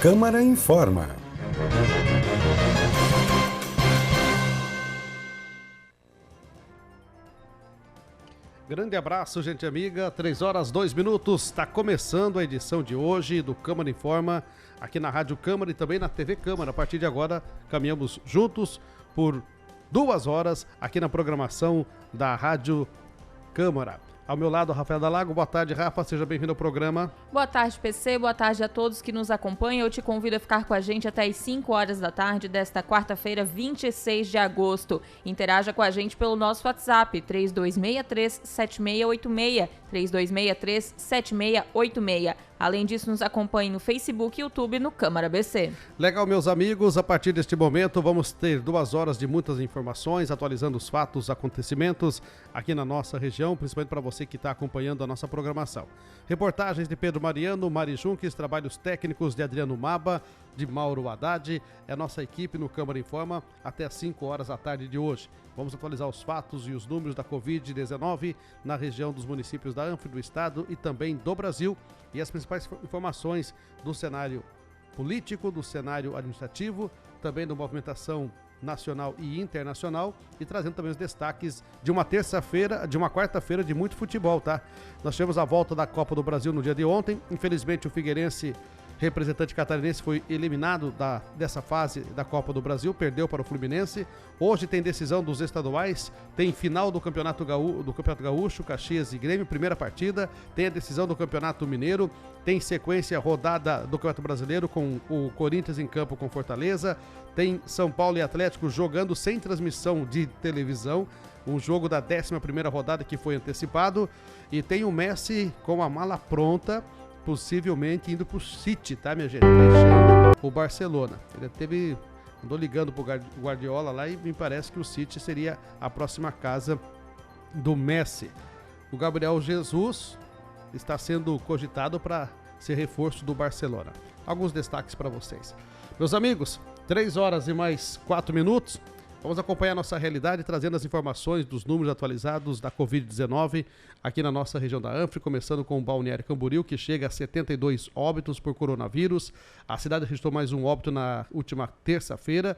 Câmara informa. Grande abraço, gente amiga. 3h02. Está começando a edição de hoje do Câmara Informa, aqui na Rádio Câmara e também na TV Câmara. A partir de agora, caminhamos juntos por 2 horas aqui na programação da Rádio Câmara. Ao meu lado, Rafael Dalago. Boa tarde, Rafa. Seja bem-vindo ao programa. Boa tarde, PC. Boa tarde a todos que nos acompanham. Eu te convido a ficar com a gente até às 5 horas da tarde desta quarta-feira, 26 de agosto. Interaja com a gente pelo nosso WhatsApp, 3263-7686, 3263-7686. Além disso, nos acompanhe no Facebook e YouTube no Câmara BC. Legal, meus amigos. A partir deste momento, vamos ter 2 horas de muitas informações, atualizando os fatos, os acontecimentos aqui na nossa região, principalmente para você que está acompanhando a nossa programação. Reportagens de Pedro Mariano, Mari Junques, trabalhos técnicos de Adriano Maba, de Mauro Haddad. É a nossa equipe no Câmara Informa até às 5 horas da tarde de hoje. Vamos atualizar os fatos e os números da Covid-19 na região dos municípios da ANF, do estado e também do Brasil, e as principais informações do cenário político, do cenário administrativo, também da movimentação nacional e internacional, e trazendo também os destaques de uma quarta-feira de muito futebol, tá? Nós tivemos a volta da Copa do Brasil no dia de ontem. Infelizmente, o Figueirense, representante catarinense, foi eliminado dessa fase da Copa do Brasil, perdeu para o Fluminense. Hoje tem decisão dos estaduais, tem final do Campeonato Gaúcho, Caxias e Grêmio, primeira partida, tem a decisão do Campeonato Mineiro, tem sequência rodada do Campeonato Brasileiro com o Corinthians em campo com Fortaleza, tem São Paulo e Atlético jogando sem transmissão de televisão, um jogo da 11ª rodada que foi antecipado, e tem o Messi com a mala pronta, possivelmente indo pro City, tá, minha gente? Fechando o Barcelona. Ele andou ligando pro Guardiola lá e me parece que o City seria a próxima casa do Messi. O Gabriel Jesus está sendo cogitado para ser reforço do Barcelona. Alguns destaques para vocês. Meus amigos, 3h04. Vamos acompanhar a nossa realidade, trazendo as informações dos números atualizados da Covid-19 aqui na nossa região da ANF, começando com o Balneário Camboriú, que chega a 72 óbitos por coronavírus. A cidade registrou mais um óbito na última terça-feira.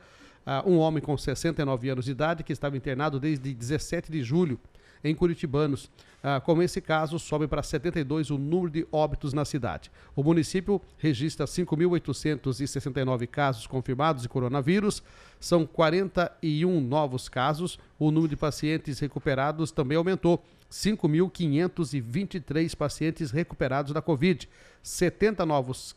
Um homem com 69 anos de idade, que estava internado desde 17 de julho em Curitibanos. Como esse caso, sobe para 72 o número de óbitos na cidade. O município registra 5.869 casos confirmados de coronavírus, são 41 novos casos. O número de pacientes recuperados também aumentou, 5.523 pacientes recuperados da Covid, 70 novos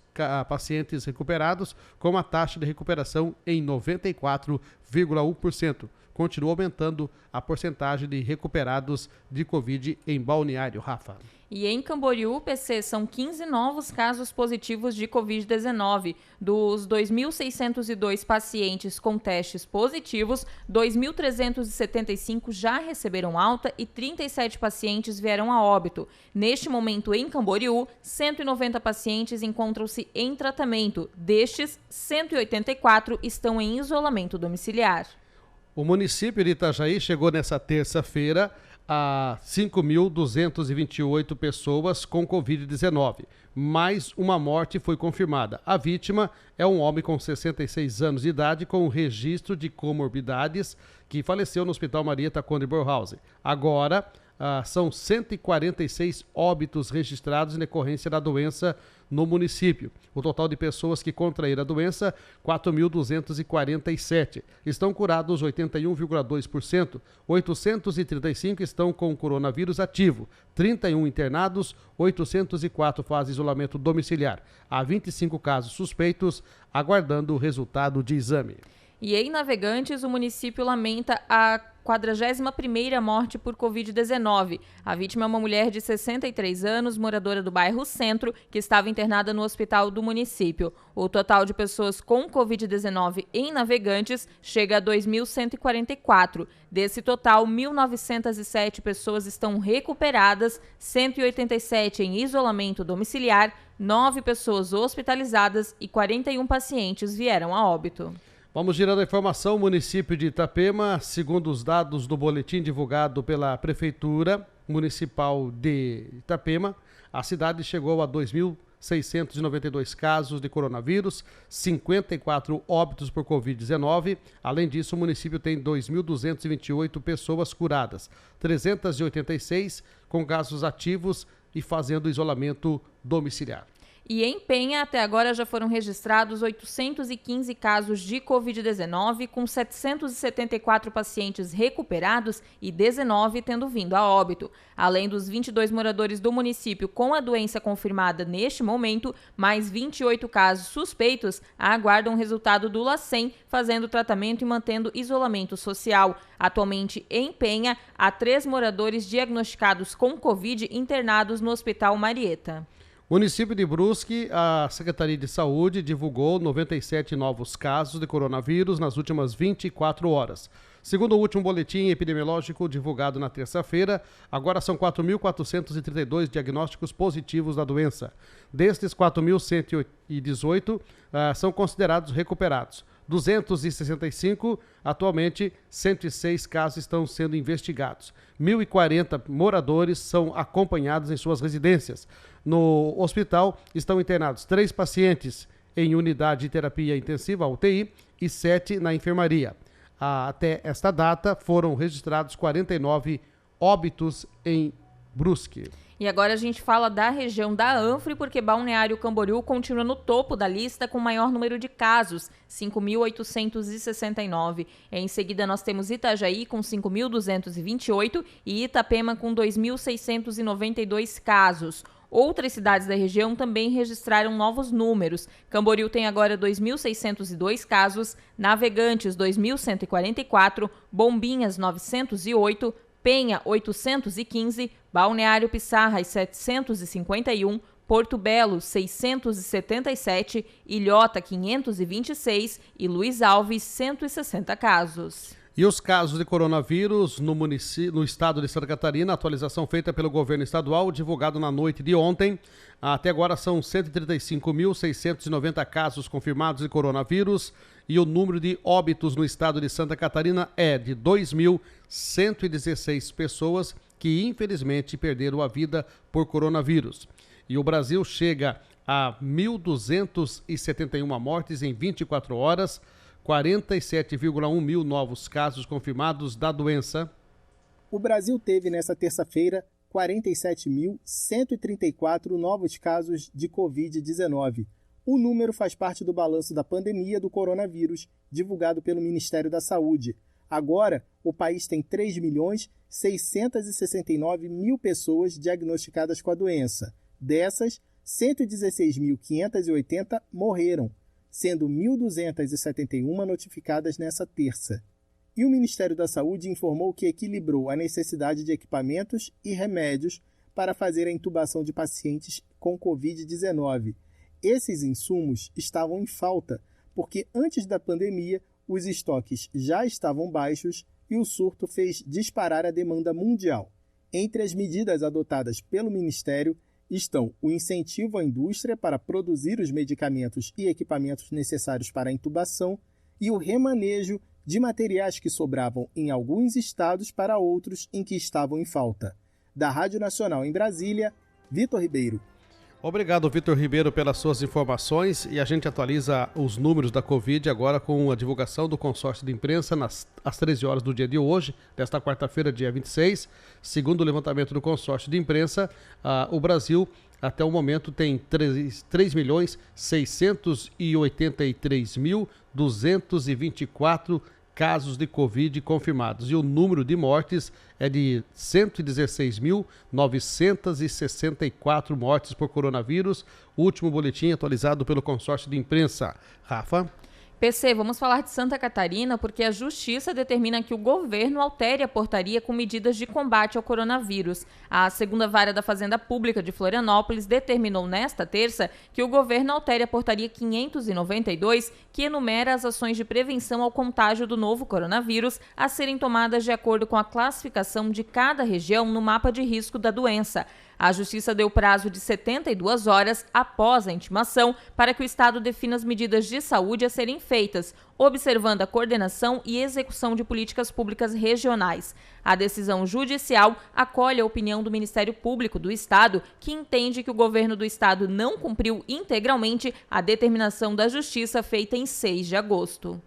pacientes recuperados, com uma taxa de recuperação em 94,1%. Continua aumentando a porcentagem de recuperados de Covid em Balneário, Rafa. E em Camboriú, PC, são 15 novos casos positivos de Covid-19. Dos 2.602 pacientes com testes positivos, 2.375 já receberam alta e 37 pacientes vieram a óbito. Neste momento, em Camboriú, 190 pacientes encontram-se em tratamento. Destes, 184 estão em isolamento domiciliar. O município de Itajaí chegou nessa terça-feira a 5.228 pessoas com Covid-19. Mais uma morte foi confirmada. A vítima é um homem com 66 anos de idade com registro de comorbidades que faleceu no Hospital Marieta Conde Bornhausen. Agora, são 146 óbitos registrados em decorrência da doença no município. O total de pessoas que contraíram a doença, 4.247. Estão curados 81,2%. 835 estão com coronavírus ativo. 31 internados, 804 fazem isolamento domiciliar. Há 25 casos suspeitos, aguardando o resultado de exame. E em Navegantes, o município lamenta a 41ª morte por Covid-19. A vítima é uma mulher de 63 anos, moradora do bairro Centro, que estava internada no hospital do município. O total de pessoas com Covid-19 em Navegantes chega a 2.144. Desse total, 1.907 pessoas estão recuperadas, 187 em isolamento domiciliar, 9 pessoas hospitalizadas e 41 pacientes vieram a óbito. Vamos girando a informação. O município de Itapema, segundo os dados do boletim divulgado pela Prefeitura Municipal de Itapema, a cidade chegou a 2.000 692 casos de coronavírus, 54 óbitos por Covid-19. Além disso, o município tem 2.228 pessoas curadas, 386 com casos ativos e fazendo isolamento domiciliar. E em Penha, até agora já foram registrados 815 casos de Covid-19, com 774 pacientes recuperados e 19 tendo vindo a óbito. Além dos 22 moradores do município com a doença confirmada neste momento, mais 28 casos suspeitos aguardam o resultado do LACEN, fazendo tratamento e mantendo isolamento social. Atualmente, em Penha, há 3 moradores diagnosticados com Covid internados no Hospital Marieta. Município de Brusque, a Secretaria de Saúde divulgou 97 novos casos de coronavírus nas últimas 24 horas. Segundo o último boletim epidemiológico divulgado na terça-feira, agora são 4.432 diagnósticos positivos da doença. Destes, 4.118 são considerados recuperados. 265, atualmente, 106 casos estão sendo investigados. 1.040 moradores são acompanhados em suas residências. No hospital estão internados 3 pacientes em unidade de terapia intensiva, UTI, e 7 na enfermaria. Até esta data foram registrados 49 óbitos em Brusque. E agora a gente fala da região da Anfre, porque Balneário Camboriú continua no topo da lista com o maior número de casos, 5.869. Em seguida nós temos Itajaí com 5.228 e Itapema com 2.692 casos. Outras cidades da região também registraram novos números. Camboriú tem agora 2.602 casos, Navegantes 2.144, Bombinhas 908, Penha 815, Balneário Pissarras 751, Porto Belo 677, Ilhota 526 e Luiz Alves 160 casos. E os casos de coronavírus no estado de Santa Catarina, atualização feita pelo governo estadual, divulgado na noite de ontem. Até agora são 135.690 casos confirmados de coronavírus e o número de óbitos no estado de Santa Catarina é de 2.116 pessoas que infelizmente perderam a vida por coronavírus. E o Brasil chega a 1.271 mortes em 24 horas, 47,1 mil novos casos confirmados da doença. O Brasil teve nesta terça-feira 47.134 novos casos de Covid-19. O número faz parte do balanço da pandemia do coronavírus, divulgado pelo Ministério da Saúde. Agora, o país tem 3.669.000 pessoas diagnosticadas com a doença. Dessas, 116.580 morreram, sendo 1.271 notificadas nessa terça. E o Ministério da Saúde informou que equilibrou a necessidade de equipamentos e remédios para fazer a intubação de pacientes com Covid-19. Esses insumos estavam em falta, porque antes da pandemia, os estoques já estavam baixos e o surto fez disparar a demanda mundial. Entre as medidas adotadas pelo Ministério estão o incentivo à indústria para produzir os medicamentos e equipamentos necessários para a intubação e o remanejo de materiais que sobravam em alguns estados para outros em que estavam em falta. Da Rádio Nacional em Brasília, Vitor Ribeiro. Obrigado, Vitor Ribeiro, pelas suas informações, e a gente atualiza os números da Covid agora com a divulgação do consórcio de imprensa às 13 horas do dia de hoje, desta quarta-feira, dia 26. Segundo o levantamento do consórcio de imprensa, o Brasil, até o momento, tem 3.683.224 casos de Covid confirmados e o número de mortes é de 116.964 mortes por coronavírus. O último boletim atualizado pelo consórcio de imprensa. Rafa? PC, vamos falar de Santa Catarina, porque a Justiça determina que o governo altere a portaria com medidas de combate ao coronavírus. A segunda vara da Fazenda Pública de Florianópolis determinou nesta terça que o governo altere a portaria 592, que enumera as ações de prevenção ao contágio do novo coronavírus a serem tomadas de acordo com a classificação de cada região no mapa de risco da doença. A Justiça deu prazo de 72 horas após a intimação para que o Estado defina as medidas de saúde a serem feitas, observando a coordenação e execução de políticas públicas regionais. A decisão judicial acolhe a opinião do Ministério Público do Estado, que entende que o governo do Estado não cumpriu integralmente a determinação da Justiça feita em 6 de agosto.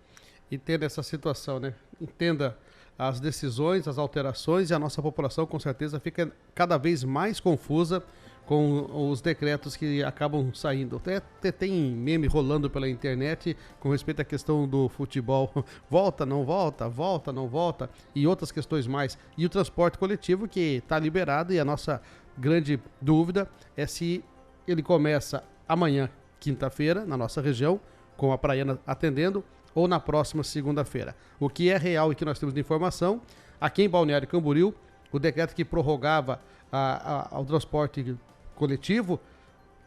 Entenda essa situação, né? Entenda as decisões, as alterações, e a nossa população com certeza fica cada vez mais confusa com os decretos que acabam saindo. Até tem meme rolando pela internet com respeito à questão do futebol. Volta, não volta, volta, não volta, e outras questões mais. E o transporte coletivo que está liberado, e a nossa grande dúvida é se ele começa amanhã, quinta-feira, na nossa região, com a Praiana atendendo, ou na próxima segunda-feira. O que é real e que nós temos de informação, aqui em Balneário Camboriú, o decreto que prorrogava o transporte coletivo,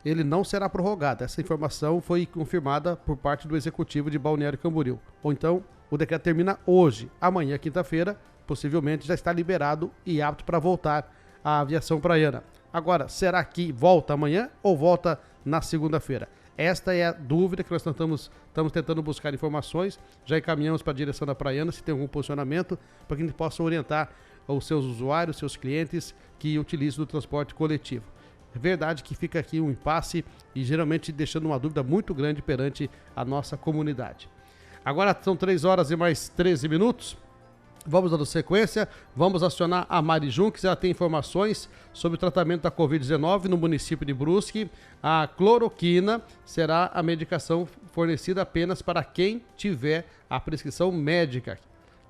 ele não será prorrogado. Essa informação foi confirmada por parte do Executivo de Balneário Camboriú. Ou então, o decreto termina hoje. Amanhã, quinta-feira, possivelmente já está liberado e apto para voltar a aviação praiana. Agora, será que volta amanhã ou volta na segunda-feira? Esta é a dúvida que nós estamos tentando buscar informações. Já encaminhamos para a direção da Praiana se tem algum posicionamento para que a gente possa orientar os seus usuários, seus clientes que utilizam o transporte coletivo. É verdade que fica aqui um impasse e geralmente deixando uma dúvida muito grande perante a nossa comunidade. Agora são 3 horas e mais 13 minutos. Vamos dando sequência, vamos acionar a Mari Junques, ela tem informações sobre o tratamento da Covid-19 no município de Brusque. A cloroquina será a medicação fornecida apenas para quem tiver a prescrição médica.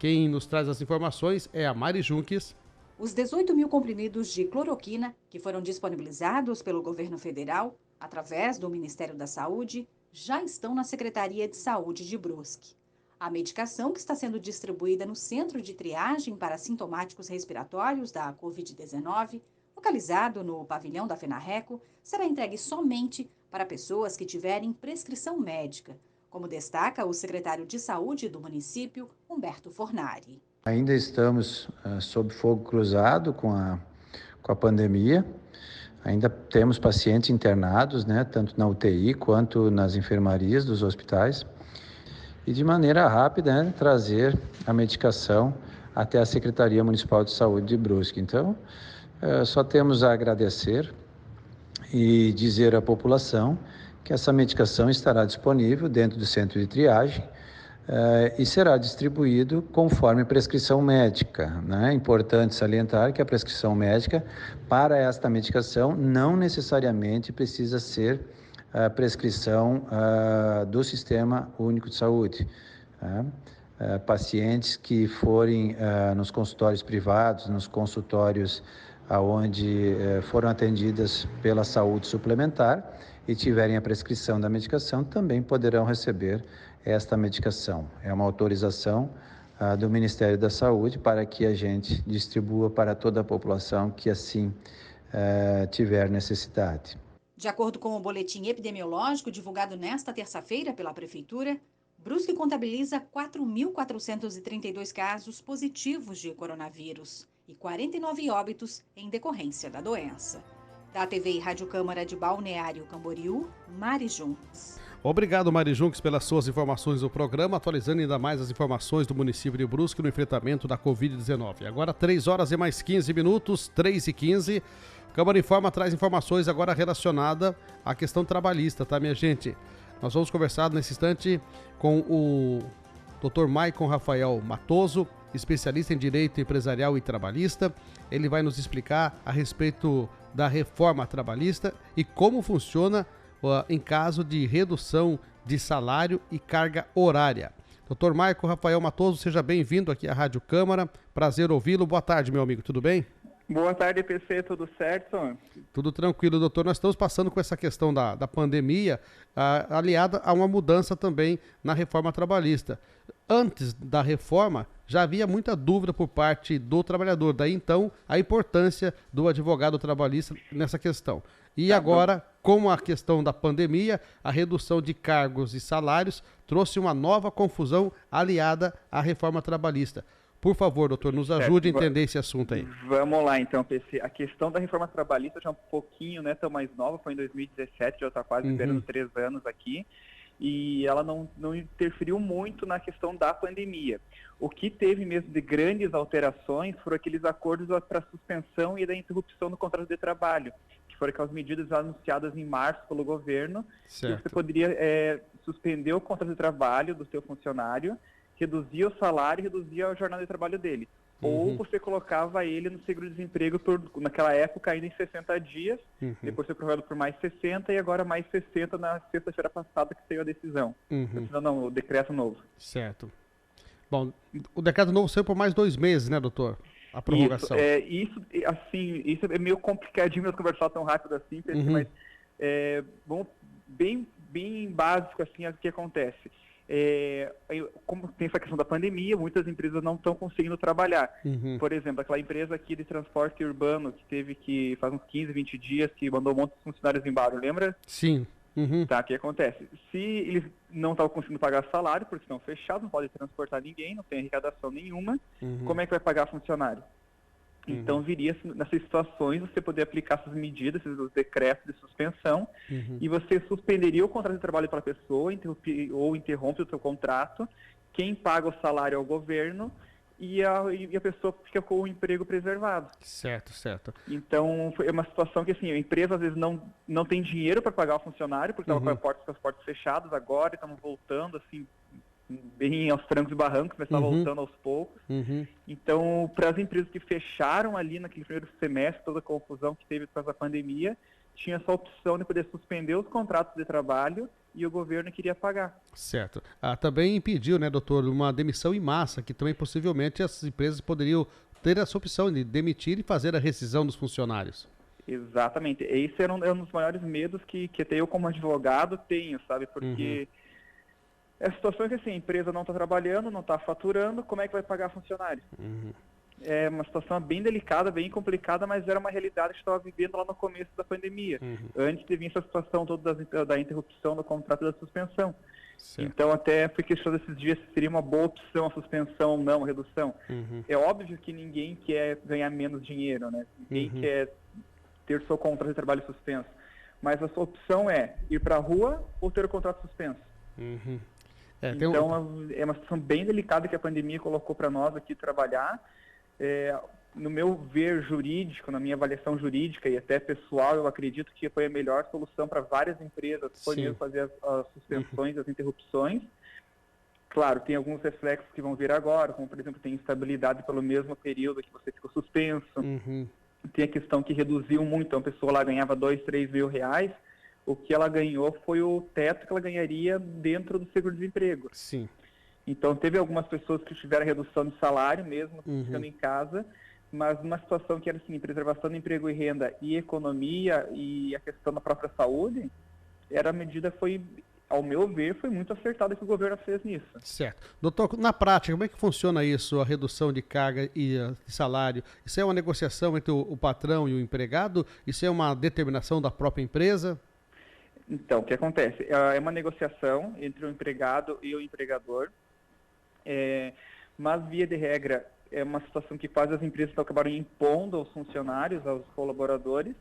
Quem nos traz as informações é a Mari Junques. Os 18 mil comprimidos de cloroquina que foram disponibilizados pelo governo federal, através do Ministério da Saúde, já estão na Secretaria de Saúde de Brusque. A medicação, que está sendo distribuída no Centro de Triagem para Sintomáticos Respiratórios da Covid-19, localizado no pavilhão da FENARRECO, será entregue somente para pessoas que tiverem prescrição médica, como destaca o secretário de Saúde do município, Humberto Fornari. Ainda estamos sob fogo cruzado com a pandemia. Ainda temos pacientes internados, né, tanto na UTI quanto nas enfermarias dos hospitais. E de maneira rápida, né, trazer a medicação até a Secretaria Municipal de Saúde de Brusque. Então, só temos a agradecer e dizer à população que essa medicação estará disponível dentro do centro de triagem e será distribuído conforme prescrição médica, né? É importante salientar que a prescrição médica para esta medicação não necessariamente precisa ser a prescrição do Sistema Único de Saúde. Pacientes que forem nos consultórios privados, nos consultórios onde foram atendidas pela saúde suplementar e tiverem a prescrição da medicação, também poderão receber esta medicação. É uma autorização do Ministério da Saúde para que a gente distribua para toda a população que assim tiver necessidade. De acordo com o boletim epidemiológico divulgado nesta terça-feira pela Prefeitura, Brusque contabiliza 4.432 casos positivos de coronavírus e 49 óbitos em decorrência da doença. Da TV e Rádio Câmara de Balneário Camboriú, Mari Junques. Obrigado, Mari Junques, pelas suas informações do programa, atualizando ainda mais as informações do município de Brusque no enfrentamento da Covid-19. Agora 3 horas e mais 15 minutos, 3h15. Câmara Informa traz informações agora relacionadas à questão trabalhista, tá, minha gente? Nós vamos conversar nesse instante com o Dr. Maicon Rafael Matoso, especialista em Direito Empresarial e Trabalhista. Ele vai nos explicar a respeito da reforma trabalhista e como funciona em caso de redução de salário e carga horária. Dr. Maicon Rafael Matoso, seja bem-vindo aqui à Rádio Câmara. Prazer ouvi-lo. Boa tarde, meu amigo. Tudo bem? Boa tarde, PC. Tudo certo? Tudo tranquilo, doutor. Nós estamos passando com essa questão da pandemia, aliada a uma mudança também na reforma trabalhista. Antes da reforma, já havia muita dúvida por parte do trabalhador. Daí, então, a importância do advogado trabalhista nessa questão. E agora, com a questão da pandemia, a redução de cargos e salários trouxe uma nova confusão aliada à reforma trabalhista. Por favor, doutor, nos ajude a entender esse assunto aí. Vamos lá, então, PC. A questão da reforma trabalhista já é um pouquinho, né, tão mais nova, foi em 2017, já está quase esperando 3 anos aqui, e ela não interferiu muito na questão da pandemia. O que teve mesmo de grandes alterações foram aqueles acordos para suspensão e da interrupção do contrato de trabalho, que foram aquelas medidas anunciadas em março pelo governo, certo. que você poderia suspender o contrato de trabalho do seu funcionário, reduzia o salário e reduzia a jornada de trabalho dele. Ou você colocava ele no seguro-desemprego naquela época ainda em 60 dias, depois foi prorrogado por mais 60 e agora mais 60 na sexta-feira passada que saiu a decisão. Não, o decreto novo. Certo. Bom, o decreto novo saiu por mais 2 meses, né, doutor? A prorrogação. Isso é meio complicadinho de conversar tão rápido assim, mas bom, bem básico assim, o que acontece. Como tem essa questão da pandemia, muitas empresas não estão conseguindo trabalhar. Por exemplo, aquela empresa aqui de transporte urbano que teve que faz uns 15, 20 dias que mandou um monte de funcionários embora, lembra? Sim. Tá, o que acontece? Se eles não estavam conseguindo pagar salário, porque estão fechados, não podem transportar ninguém, não tem arrecadação nenhuma, como é que vai pagar funcionário? Então, viria nessas situações você poder aplicar essas medidas, esses decretos de suspensão, e você suspenderia o contrato de trabalho para a pessoa, ou interrompe o seu contrato, quem paga o salário é o governo, e a pessoa fica com o emprego preservado. Certo. Então, é uma situação que, assim, a empresa às vezes não tem dinheiro para pagar o funcionário, porque estava com as portas fechadas agora, estamos voltando, assim, bem aos trancos e barrancos, mas está voltando aos poucos. Então, para as empresas que fecharam ali naquele primeiro semestre, toda a confusão que teve por causa da pandemia, tinha essa opção de poder suspender os contratos de trabalho e o governo queria pagar. Certo. Também impediu, né, doutor, uma demissão em massa, que também possivelmente as empresas poderiam ter essa opção de demitir e fazer a rescisão dos funcionários. Exatamente. Esse era um dos maiores medos que até eu como advogado tenho, sabe? Porque a situação é que assim, a empresa não está trabalhando, não está faturando, como é que vai pagar funcionário? É uma situação bem delicada, bem complicada, mas era uma realidade que estava vivendo lá no começo da pandemia. Antes de vir essa situação toda da interrupção do contrato e da suspensão. Certo. Então, até fui questionado esses dias se seria uma boa opção a suspensão ou não, a redução. É óbvio que ninguém quer ganhar menos dinheiro, né? Ninguém quer ter seu contrato de trabalho suspenso. Mas a sua opção é ir para a rua ou ter o contrato suspenso. Então, é uma situação bem delicada que a pandemia colocou para nós aqui trabalhar. No meu ver jurídico, na minha avaliação jurídica e até pessoal, eu acredito que foi a melhor solução para várias empresas, foi mesmo fazer as suspensões, as interrupções. Claro, tem alguns reflexos que vão vir agora, como por exemplo, tem instabilidade pelo mesmo período que você ficou suspenso. Tem a questão que reduziu muito, então a pessoa lá ganhava 2, 3 mil reais, o que ela ganhou foi o teto que ela ganharia dentro do seguro-desemprego. Sim. Então, teve algumas pessoas que tiveram redução de salário mesmo, ficando em casa, mas numa situação que era assim, preservação do emprego e renda e economia e a questão da própria saúde, a medida foi, ao meu ver, foi muito acertada que o governo fez nisso. Certo. Doutor, na prática, como é que funciona isso, a redução de carga e de salário? Isso é uma negociação entre o patrão e o empregado? Isso é uma determinação da própria empresa? Então, o que acontece? É uma negociação entre o empregado e o empregador, mas, via de regra, é uma situação que quase as empresas acabaram impondo aos funcionários, aos colaboradores,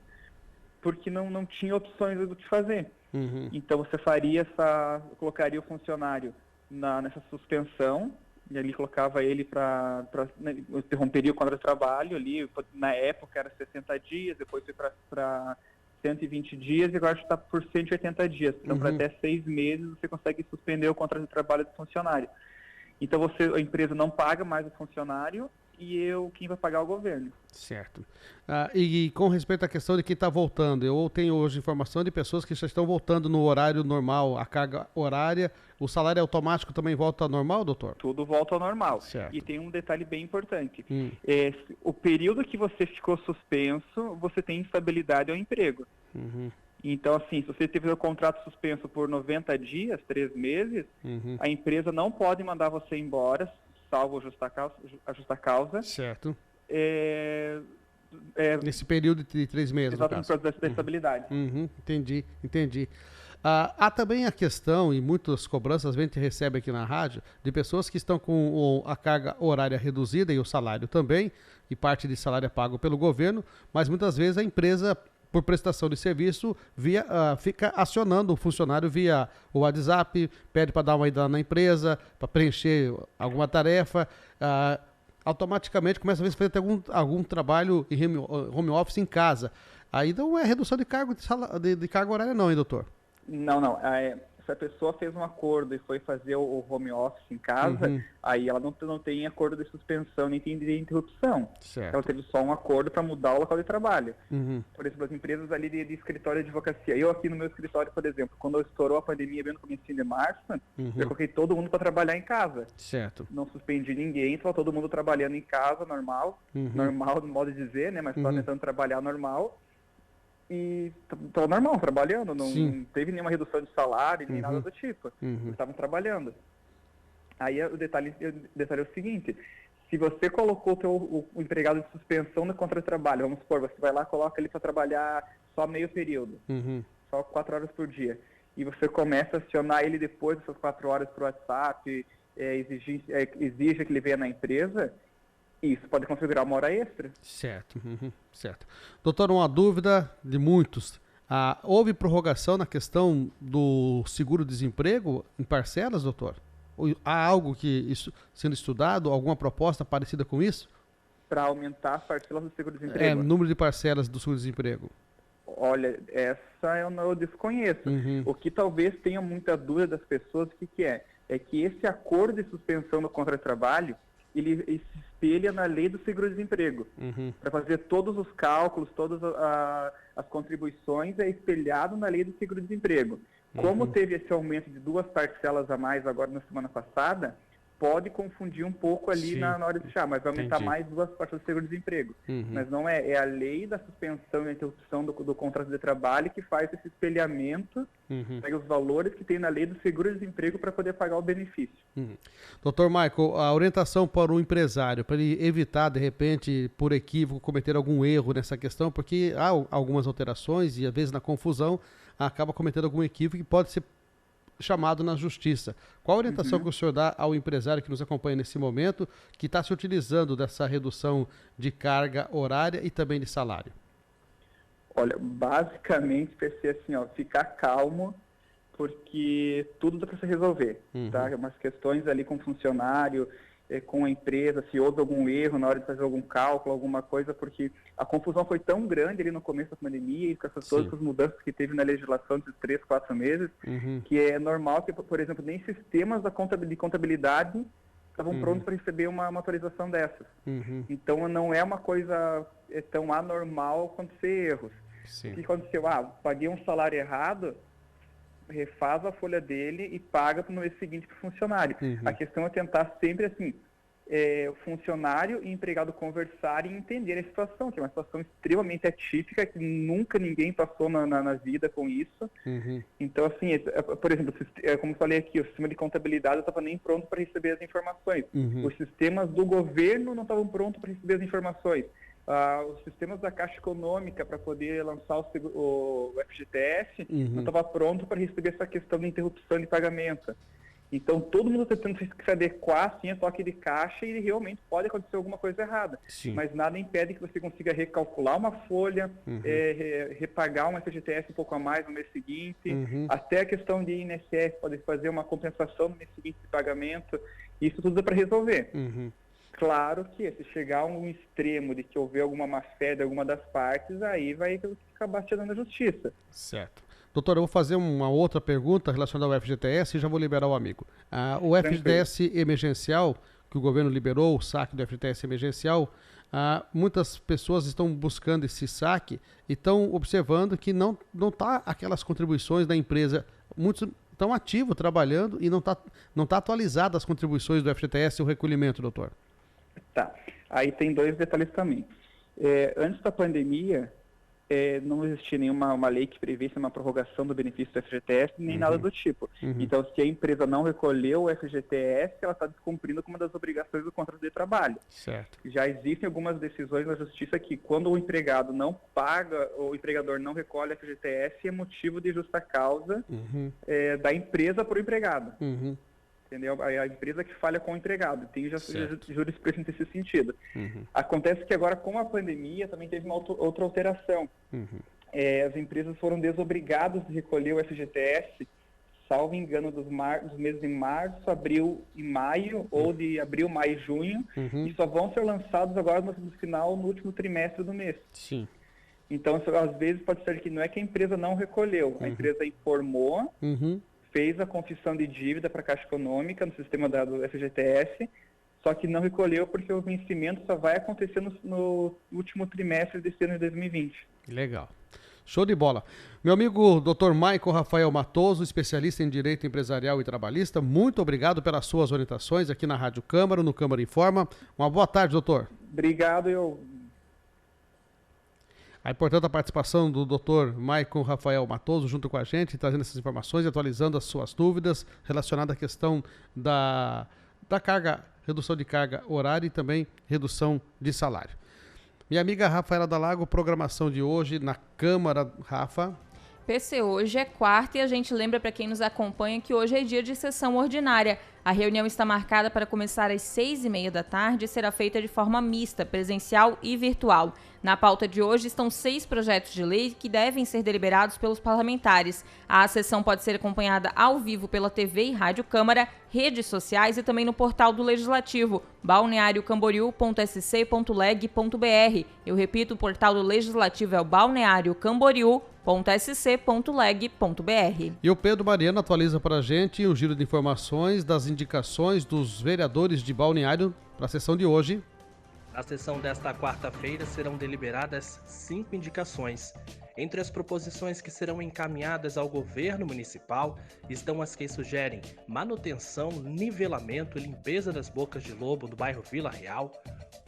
porque não tinha opções do que fazer. Então, você colocaria o funcionário nessa suspensão, e ali colocava ele interromperia o contrato de trabalho, ali, na época era 60 dias, depois foi para 120 dias e agora está por 180 dias. Então, para até 6 meses, você consegue suspender o contrato de trabalho do funcionário. Então, a empresa não paga mais o funcionário e quem vai pagar é o governo. Certo. E com respeito à questão de quem está voltando, eu tenho hoje informação de pessoas que já estão voltando no horário normal, a carga horária, o salário automático também volta ao normal, doutor? Tudo volta ao normal. Certo. E tem um detalhe bem importante. O período que você ficou suspenso, você tem instabilidade ao emprego. Então, assim, se você teve o contrato suspenso por 90 dias, 3 meses, a empresa não pode mandar você embora, salvo a justa causa. Certo. Nesse período de 3 meses, exatamente, para da estabilidade. Entendi. Há também a questão, e muitas cobranças a gente recebe aqui na rádio, de pessoas que estão com a carga horária reduzida e o salário também, e parte de salário é pago pelo governo, mas muitas vezes a empresa, por prestação de serviço, fica acionando o funcionário via o WhatsApp, pede para dar uma ida na empresa, para preencher alguma tarefa, automaticamente começa a fazer algum trabalho em home office em casa. Aí não é redução de carga horária não, hein, doutor? Não. Se a pessoa fez um acordo e foi fazer o home office em casa, aí ela não tem acordo de suspensão nem tem de interrupção. Certo. Ela teve só um acordo para mudar o local de trabalho. Por exemplo, as empresas ali de escritório de advocacia. Eu aqui no meu escritório, por exemplo, quando estourou a pandemia bem no começo de março, eu coloquei todo mundo para trabalhar em casa. Certo. Não suspendi ninguém, estava todo mundo trabalhando em casa, normal, normal no modo de dizer, né? Mas só tentando trabalhar normal. E estava normal, trabalhando, não teve nenhuma redução de salário, nem nada do tipo. Eles estavam trabalhando. Aí o detalhe é o seguinte, se você colocou o empregado de suspensão no contrato de trabalho, vamos supor, você vai lá e coloca ele para trabalhar só meio período, só 4 horas por dia, e você começa a acionar ele depois dessas 4 horas para o WhatsApp, exige que ele venha na empresa, isso pode configurar uma hora extra. Certo, certo. Doutor, uma dúvida de muitos. Houve prorrogação na questão do seguro-desemprego em parcelas, doutor? Há algo sendo estudado, alguma proposta parecida com isso? Para aumentar as parcelas do seguro-desemprego? Número de parcelas do seguro-desemprego. Olha, essa eu desconheço. O que talvez tenha muita dúvida das pessoas, o que é? É que esse acordo de suspensão do contrato de trabalho, ele se espelha na lei do seguro-desemprego. Para fazer todos os cálculos, todas as contribuições, é espelhado na lei do seguro-desemprego. Como teve esse aumento de 2 parcelas a mais agora na semana passada, pode confundir um pouco ali na hora de fechar, mas vai aumentar mais 2 parcelas do seguro-desemprego. Mas não é a lei da suspensão e interrupção do contrato de trabalho que faz esse espelhamento, pega os valores que tem na lei do seguro-desemprego para poder pagar o benefício. Doutor Michael, a orientação para o empresário, para ele evitar, de repente, por equívoco, cometer algum erro nessa questão, porque há algumas alterações e, às vezes, na confusão, acaba cometendo algum equívoco que pode ser chamado na justiça. Qual a orientação que o senhor dá ao empresário que nos acompanha nesse momento, que está se utilizando dessa redução de carga horária e também de salário? Olha, basicamente, para ser assim, ficar calmo, porque tudo dá para se resolver, tá? Umas questões ali com o funcionário, com a empresa, se houve algum erro na hora de fazer algum cálculo, alguma coisa, porque a confusão foi tão grande ali no começo da pandemia e com todas as mudanças que teve na legislação de 3, 4 meses, que é normal que, por exemplo, nem sistemas de contabilidade estavam prontos para receber uma autorização dessas. Então não é uma coisa tão anormal acontecer erros. O que aconteceu? Paguei um salário errado, refaz a folha dele e paga no mês seguinte para o funcionário. A questão é tentar sempre assim, o funcionário e o empregado conversarem e entenderem a situação, que é uma situação extremamente atípica, que nunca ninguém passou na vida com isso. Então, assim, por exemplo, como eu falei aqui, o sistema de contabilidade não estava nem pronto para receber as informações. Os sistemas do governo não estavam prontos para receber as informações. Os sistemas da Caixa Econômica para poder lançar o FGTS não estava pronto para receber essa questão de interrupção de pagamento. Então, todo mundo está tentando se adequar assim, a toque de caixa e realmente pode acontecer alguma coisa errada. Mas nada impede que você consiga recalcular uma folha, repagar uma FGTS um pouco a mais no mês seguinte, até a questão de INSS, pode fazer uma compensação no mês seguinte de pagamento. Isso tudo dá para resolver. Claro que se chegar a um extremo de que houver alguma má-fé de alguma das partes, aí vai acabar se dando a justiça. Certo. Doutor, eu vou fazer uma outra pergunta relacionada ao FGTS e já vou liberar o amigo. O FGTS emergencial, que o governo liberou, o saque do FGTS emergencial, muitas pessoas estão buscando esse saque e estão observando que não está aquelas contribuições da empresa. Muitos estão ativos, trabalhando e não tá atualizado as contribuições do FGTS e o recolhimento, doutor. Tá. Aí tem 2 detalhes também. Antes da pandemia, não existia nenhuma lei que previsse uma prorrogação do benefício do FGTS, nem nada do tipo. Então, se a empresa não recolheu o FGTS, ela está descumprindo com uma das obrigações do contrato de trabalho. Certo. Já existem algumas decisões na Justiça que, quando o empregado não paga, ou o empregador não recolhe o FGTS, é motivo de justa causa da empresa para o empregado. Entendeu? A empresa que falha com o empregado. Tem jurisprudência nesse sentido. Acontece que agora, com a pandemia, também teve uma outra alteração. As empresas foram desobrigadas de recolher o FGTS, salvo engano, dos meses de março, abril e maio, ou de abril, maio e junho, e só vão ser lançados agora no final, no último trimestre do mês. Sim. Então, às vezes, pode ser que não é que a empresa não recolheu, a empresa informou, fez a confissão de dívida para a Caixa Econômica no sistema do FGTS, só que não recolheu porque o vencimento só vai acontecer no último trimestre desse ano de 2020. Legal. Show de bola. Meu amigo Dr. Maicon Rafael Matoso, especialista em Direito Empresarial e Trabalhista, muito obrigado pelas suas orientações aqui na Rádio Câmara, no Câmara Informa. Uma boa tarde, doutor. Obrigado, Aí, portanto, a participação do Dr. Maicon Rafael Matoso junto com a gente, trazendo essas informações e atualizando as suas dúvidas relacionadas à questão da carga, redução de carga horária e também redução de salário. Minha amiga Rafaela Dalago, programação de hoje na Câmara, Rafa. PC, hoje é quarta e a gente lembra para quem nos acompanha que hoje é dia de sessão ordinária. A reunião está marcada para começar às 6h30 da tarde e será feita de forma mista, presencial e virtual. Na pauta de hoje estão 6 projetos de lei que devem ser deliberados pelos parlamentares. A sessão pode ser acompanhada ao vivo pela TV e Rádio Câmara, redes sociais e também no portal do Legislativo, balneariocamboriú.sc.leg.br. Eu repito, o portal do Legislativo é o balneariocamboriú.sc.leg.br. E o Pedro Mariano atualiza para a gente o giro de informações das indicações dos vereadores de Balneário para a sessão de hoje. Na sessão desta quarta-feira serão deliberadas 5 indicações. Entre as proposições que serão encaminhadas ao governo municipal estão as que sugerem manutenção, nivelamento e limpeza das bocas de lobo do bairro Vila Real,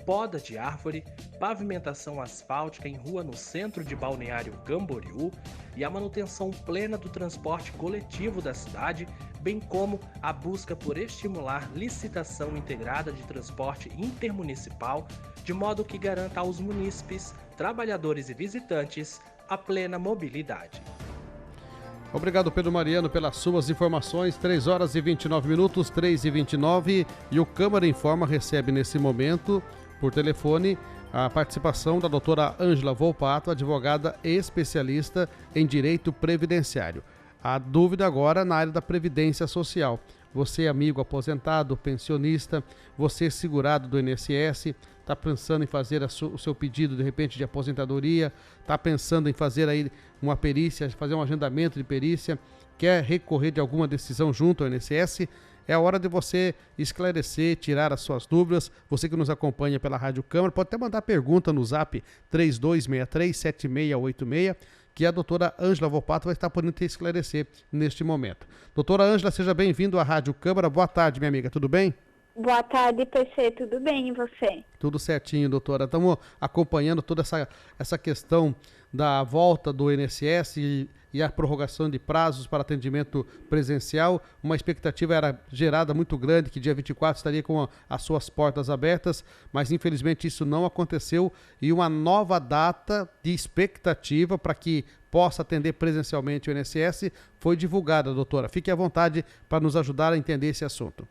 poda de árvore, pavimentação asfáltica em rua no centro de Balneário Camboriú e a manutenção plena do transporte coletivo da cidade, bem como a busca por estimular licitação integrada de transporte intermunicipal, de modo que garanta aos munícipes, trabalhadores e visitantes a plena mobilidade. Obrigado, Pedro Mariano, pelas suas informações. 3h29, 3h29, e o Câmara Informa recebe nesse momento, por telefone, a participação da doutora Ângela Volpato, advogada e especialista em direito previdenciário. A dúvida agora na área da Previdência Social. Você, amigo aposentado, pensionista, você segurado do INSS, está pensando em fazer o seu pedido, de repente, de aposentadoria, está pensando em fazer aí uma perícia, fazer um agendamento de perícia, quer recorrer de alguma decisão junto ao INSS, é a hora de você esclarecer, tirar as suas dúvidas. Você que nos acompanha pela Rádio Câmara, pode até mandar pergunta no zap 3263-7686, que a doutora Ângela Volpato vai estar podendo te esclarecer neste momento. Doutora Ângela, seja bem-vindo à Rádio Câmara. Boa tarde, minha amiga, tudo bem? Boa tarde, PC, tudo bem, e você? Tudo certinho, doutora. Estamos acompanhando toda essa questão da volta do INSS e a prorrogação de prazos para atendimento presencial. Uma expectativa era gerada muito grande, que dia 24 estaria com as suas portas abertas, mas infelizmente isso não aconteceu, e uma nova data de expectativa para que possa atender presencialmente o INSS foi divulgada, doutora. Fique à vontade para nos ajudar a entender esse assunto.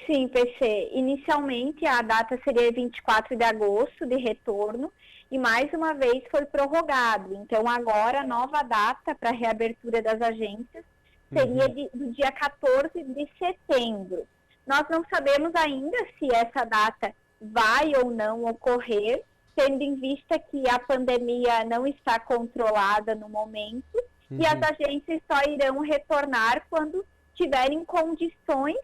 Sim, PC. Inicialmente a data seria 24 de agosto de retorno e mais uma vez foi prorrogado. Então agora a nova data para a reabertura das agências seria do dia 14 de setembro. Nós não sabemos ainda se essa data vai ou não ocorrer, tendo em vista que a pandemia não está controlada no momento e as agências só irão retornar quando tiverem condições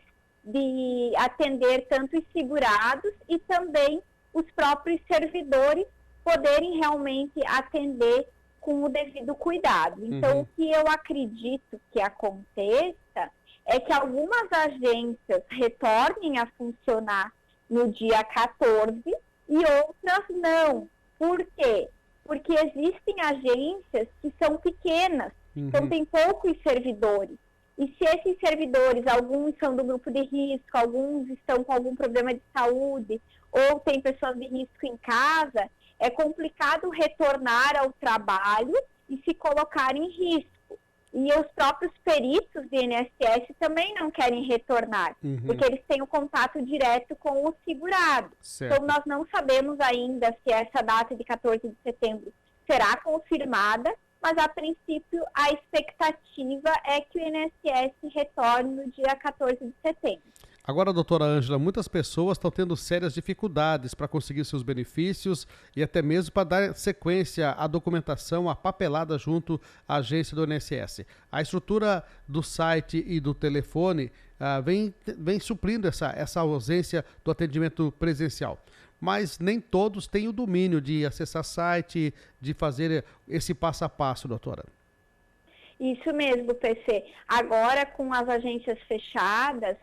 de atender tanto os segurados e também os próprios servidores poderem realmente atender com o devido cuidado. Então, o que eu acredito que aconteça é que algumas agências retornem a funcionar no dia 14 e outras não. Por quê? porque existem agências que são pequenas, então tem poucos servidores. E se esses servidores, alguns são do grupo de risco, alguns estão com algum problema de saúde, ou tem pessoas de risco em casa, é complicado retornar ao trabalho e se colocar em risco. E os próprios peritos do INSS também não querem retornar, porque eles têm o contato direto com o segurado. Certo. Então, nós não sabemos ainda se essa data de 14 de setembro será confirmada, mas, a princípio, a expectativa é que o INSS retorne no dia 14 de setembro. Agora, doutora Ângela, muitas pessoas estão tendo sérias dificuldades para conseguir seus benefícios e até mesmo para dar sequência à documentação, à papelada junto à agência do INSS. A estrutura do site e do telefone vem suprindo essa ausência do atendimento presencial. Mas nem todos têm o domínio de acessar site, de fazer esse passo a passo, doutora. Isso mesmo, PC. Agora, com as agências fechadas,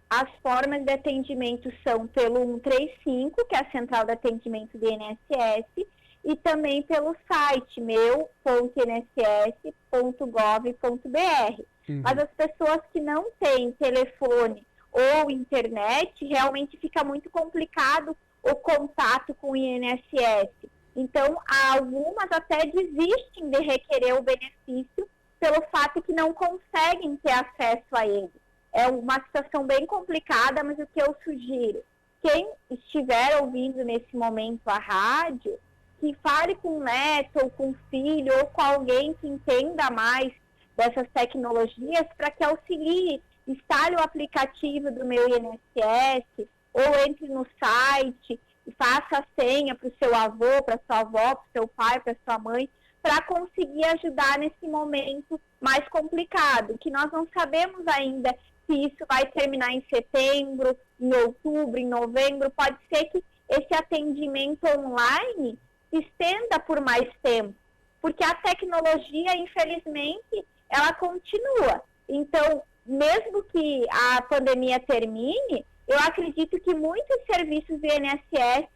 as formas de atendimento são pelo 135, que é a central de atendimento do INSS, e também pelo site meu.inss.gov.br. Mas as pessoas que não têm telefone ou internet, realmente fica muito complicado o contato com o INSS. Então, algumas até desistem de requerer o benefício pelo fato que não conseguem ter acesso a ele. É uma situação bem complicada, mas o que eu sugiro, quem estiver ouvindo nesse momento a rádio, que fale com o neto, ou com o filho, ou com alguém que entenda mais dessas tecnologias, para que auxilie, instale o aplicativo do meu INSS, ou entre no site e faça a senha para o seu avô, para sua avó, para o seu pai, para sua mãe, para conseguir ajudar nesse momento mais complicado, que nós não sabemos ainda se isso vai terminar em setembro, em outubro, em novembro. Pode ser que esse atendimento online se estenda por mais tempo, porque a tecnologia, infelizmente, ela continua. Então, mesmo que a pandemia termine, eu acredito que muitos serviços do INSS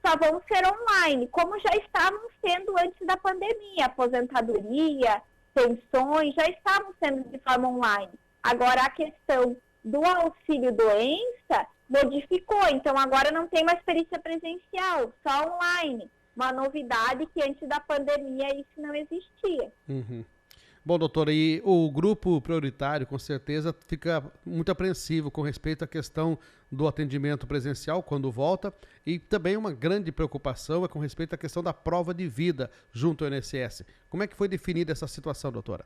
só vão ser online, como já estavam sendo antes da pandemia. Aposentadoria, pensões, já estavam sendo de forma online. Agora, a questão do auxílio-doença modificou, então agora não tem mais perícia presencial, só online. Uma novidade que antes da pandemia isso não existia. Bom, doutora, e o grupo prioritário, com certeza, fica muito apreensivo com respeito à questão do atendimento presencial quando volta, e também uma grande preocupação é com respeito à questão da prova de vida junto ao INSS. Como é que foi definida essa situação, doutora?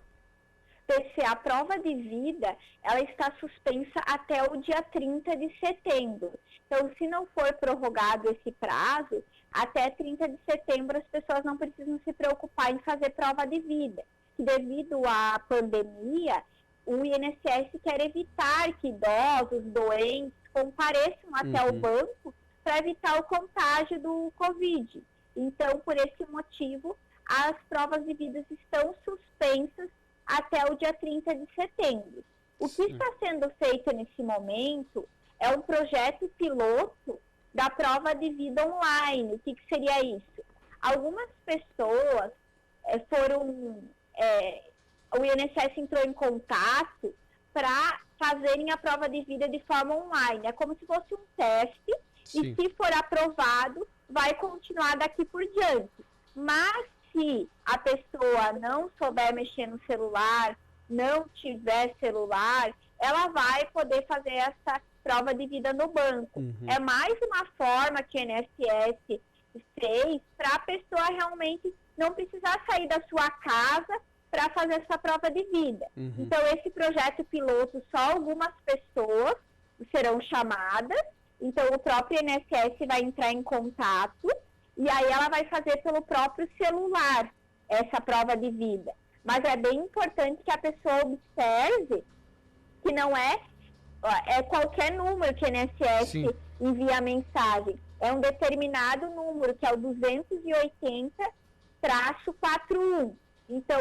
A prova de vida, ela está suspensa até o dia 30 de setembro. Então, se não for prorrogado esse prazo, até 30 de setembro as pessoas não precisam se preocupar em fazer prova de vida. Devido à pandemia, o INSS quer evitar que idosos, doentes, compareçam até o banco para evitar o contágio do Covid. Então, por esse motivo, as provas de vida estão suspensas até o dia 30 de setembro. O que está sendo feito nesse momento é um projeto piloto da prova de vida online. O que seria isso? Algumas pessoas o INSS entrou em contato para fazerem a prova de vida de forma online. É como se fosse um teste. Sim. E se for aprovado, vai continuar daqui por diante. Mas se a pessoa não souber mexer no celular, não tiver celular, ela vai poder fazer essa prova de vida no banco. É mais uma forma que o INSS fez para a pessoa realmente não precisar sair da sua casa para fazer essa prova de vida. Então, esse projeto piloto, só algumas pessoas serão chamadas. Então, o próprio INSS vai entrar em contato e aí ela vai fazer pelo próprio celular essa prova de vida. Mas é bem importante que a pessoa observe que não é qualquer número que o INSS envia a mensagem. É um determinado número, que é o 280-41. Então,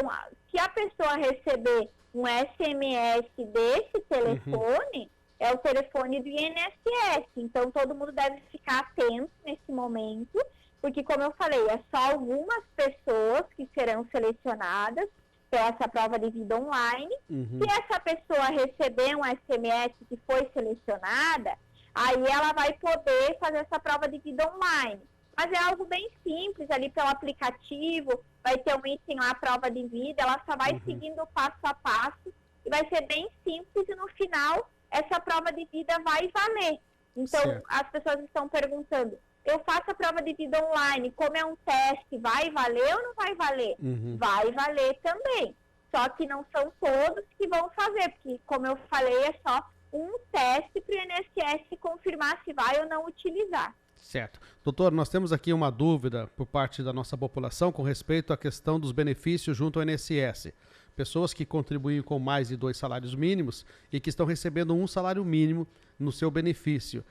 se a pessoa receber um SMS desse telefone, é o telefone do INSS. Então, todo mundo deve ficar atento nesse momento porque, como eu falei, é só algumas pessoas que serão selecionadas para essa prova de vida online. Se essa pessoa receber um SMS que foi selecionada, aí ela vai poder fazer essa prova de vida online. Mas é algo bem simples, ali pelo aplicativo, vai ter um item lá, prova de vida, ela só vai seguindo passo a passo, e vai ser bem simples, e no final, essa prova de vida vai valer. Então, as pessoas estão perguntando, eu faço a prova de vida online, como é um teste, vai valer ou não vai valer? Vai valer também, só que não são todos que vão fazer, porque, como eu falei, é só um teste para o INSS confirmar se vai ou não utilizar. Certo. Doutor, nós temos aqui uma dúvida por parte da nossa população com respeito à questão dos benefícios junto ao INSS. Pessoas que contribuem com mais de 2 salários mínimos e que estão recebendo um salário mínimo no seu benefício.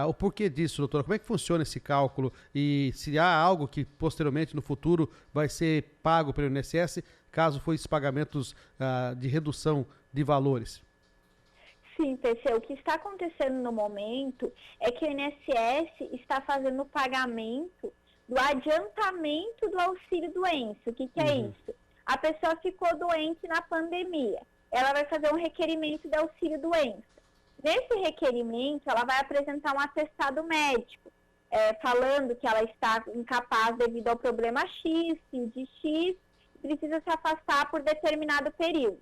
O porquê disso, doutor? Como é que funciona esse cálculo? E se há algo que posteriormente, no futuro, vai ser pago pelo INSS, caso for esses pagamentos de redução de valores? Sim, PC, o que está acontecendo no momento é que o INSS está fazendo o pagamento do adiantamento do auxílio-doença. O que é isso? A pessoa ficou doente na pandemia, ela vai fazer um requerimento de auxílio-doença. Nesse requerimento, ela vai apresentar um atestado médico, falando que ela está incapaz devido ao problema X, de X, precisa se afastar por determinado período.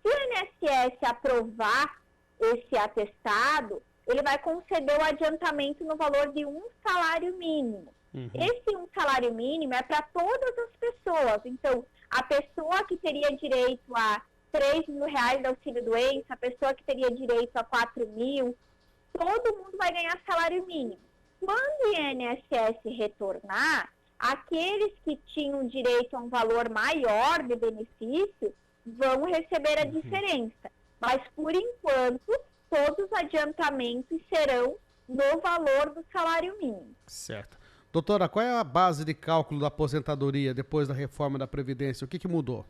Se o INSS aprovar esse atestado, ele vai conceder o adiantamento no valor de um salário mínimo. Esse um salário mínimo é para todas as pessoas. Então, a pessoa que teria direito a R$3.000 de auxílio-doença, a pessoa que teria direito a R$4.000, todo mundo vai ganhar salário mínimo. Quando o INSS retornar, aqueles que tinham direito a um valor maior de benefício vão receber a diferença. Mas, por enquanto, todos os adiantamentos serão no valor do salário mínimo. Certo. Doutora, qual é a base de cálculo da aposentadoria depois da reforma da Previdência? O que mudou?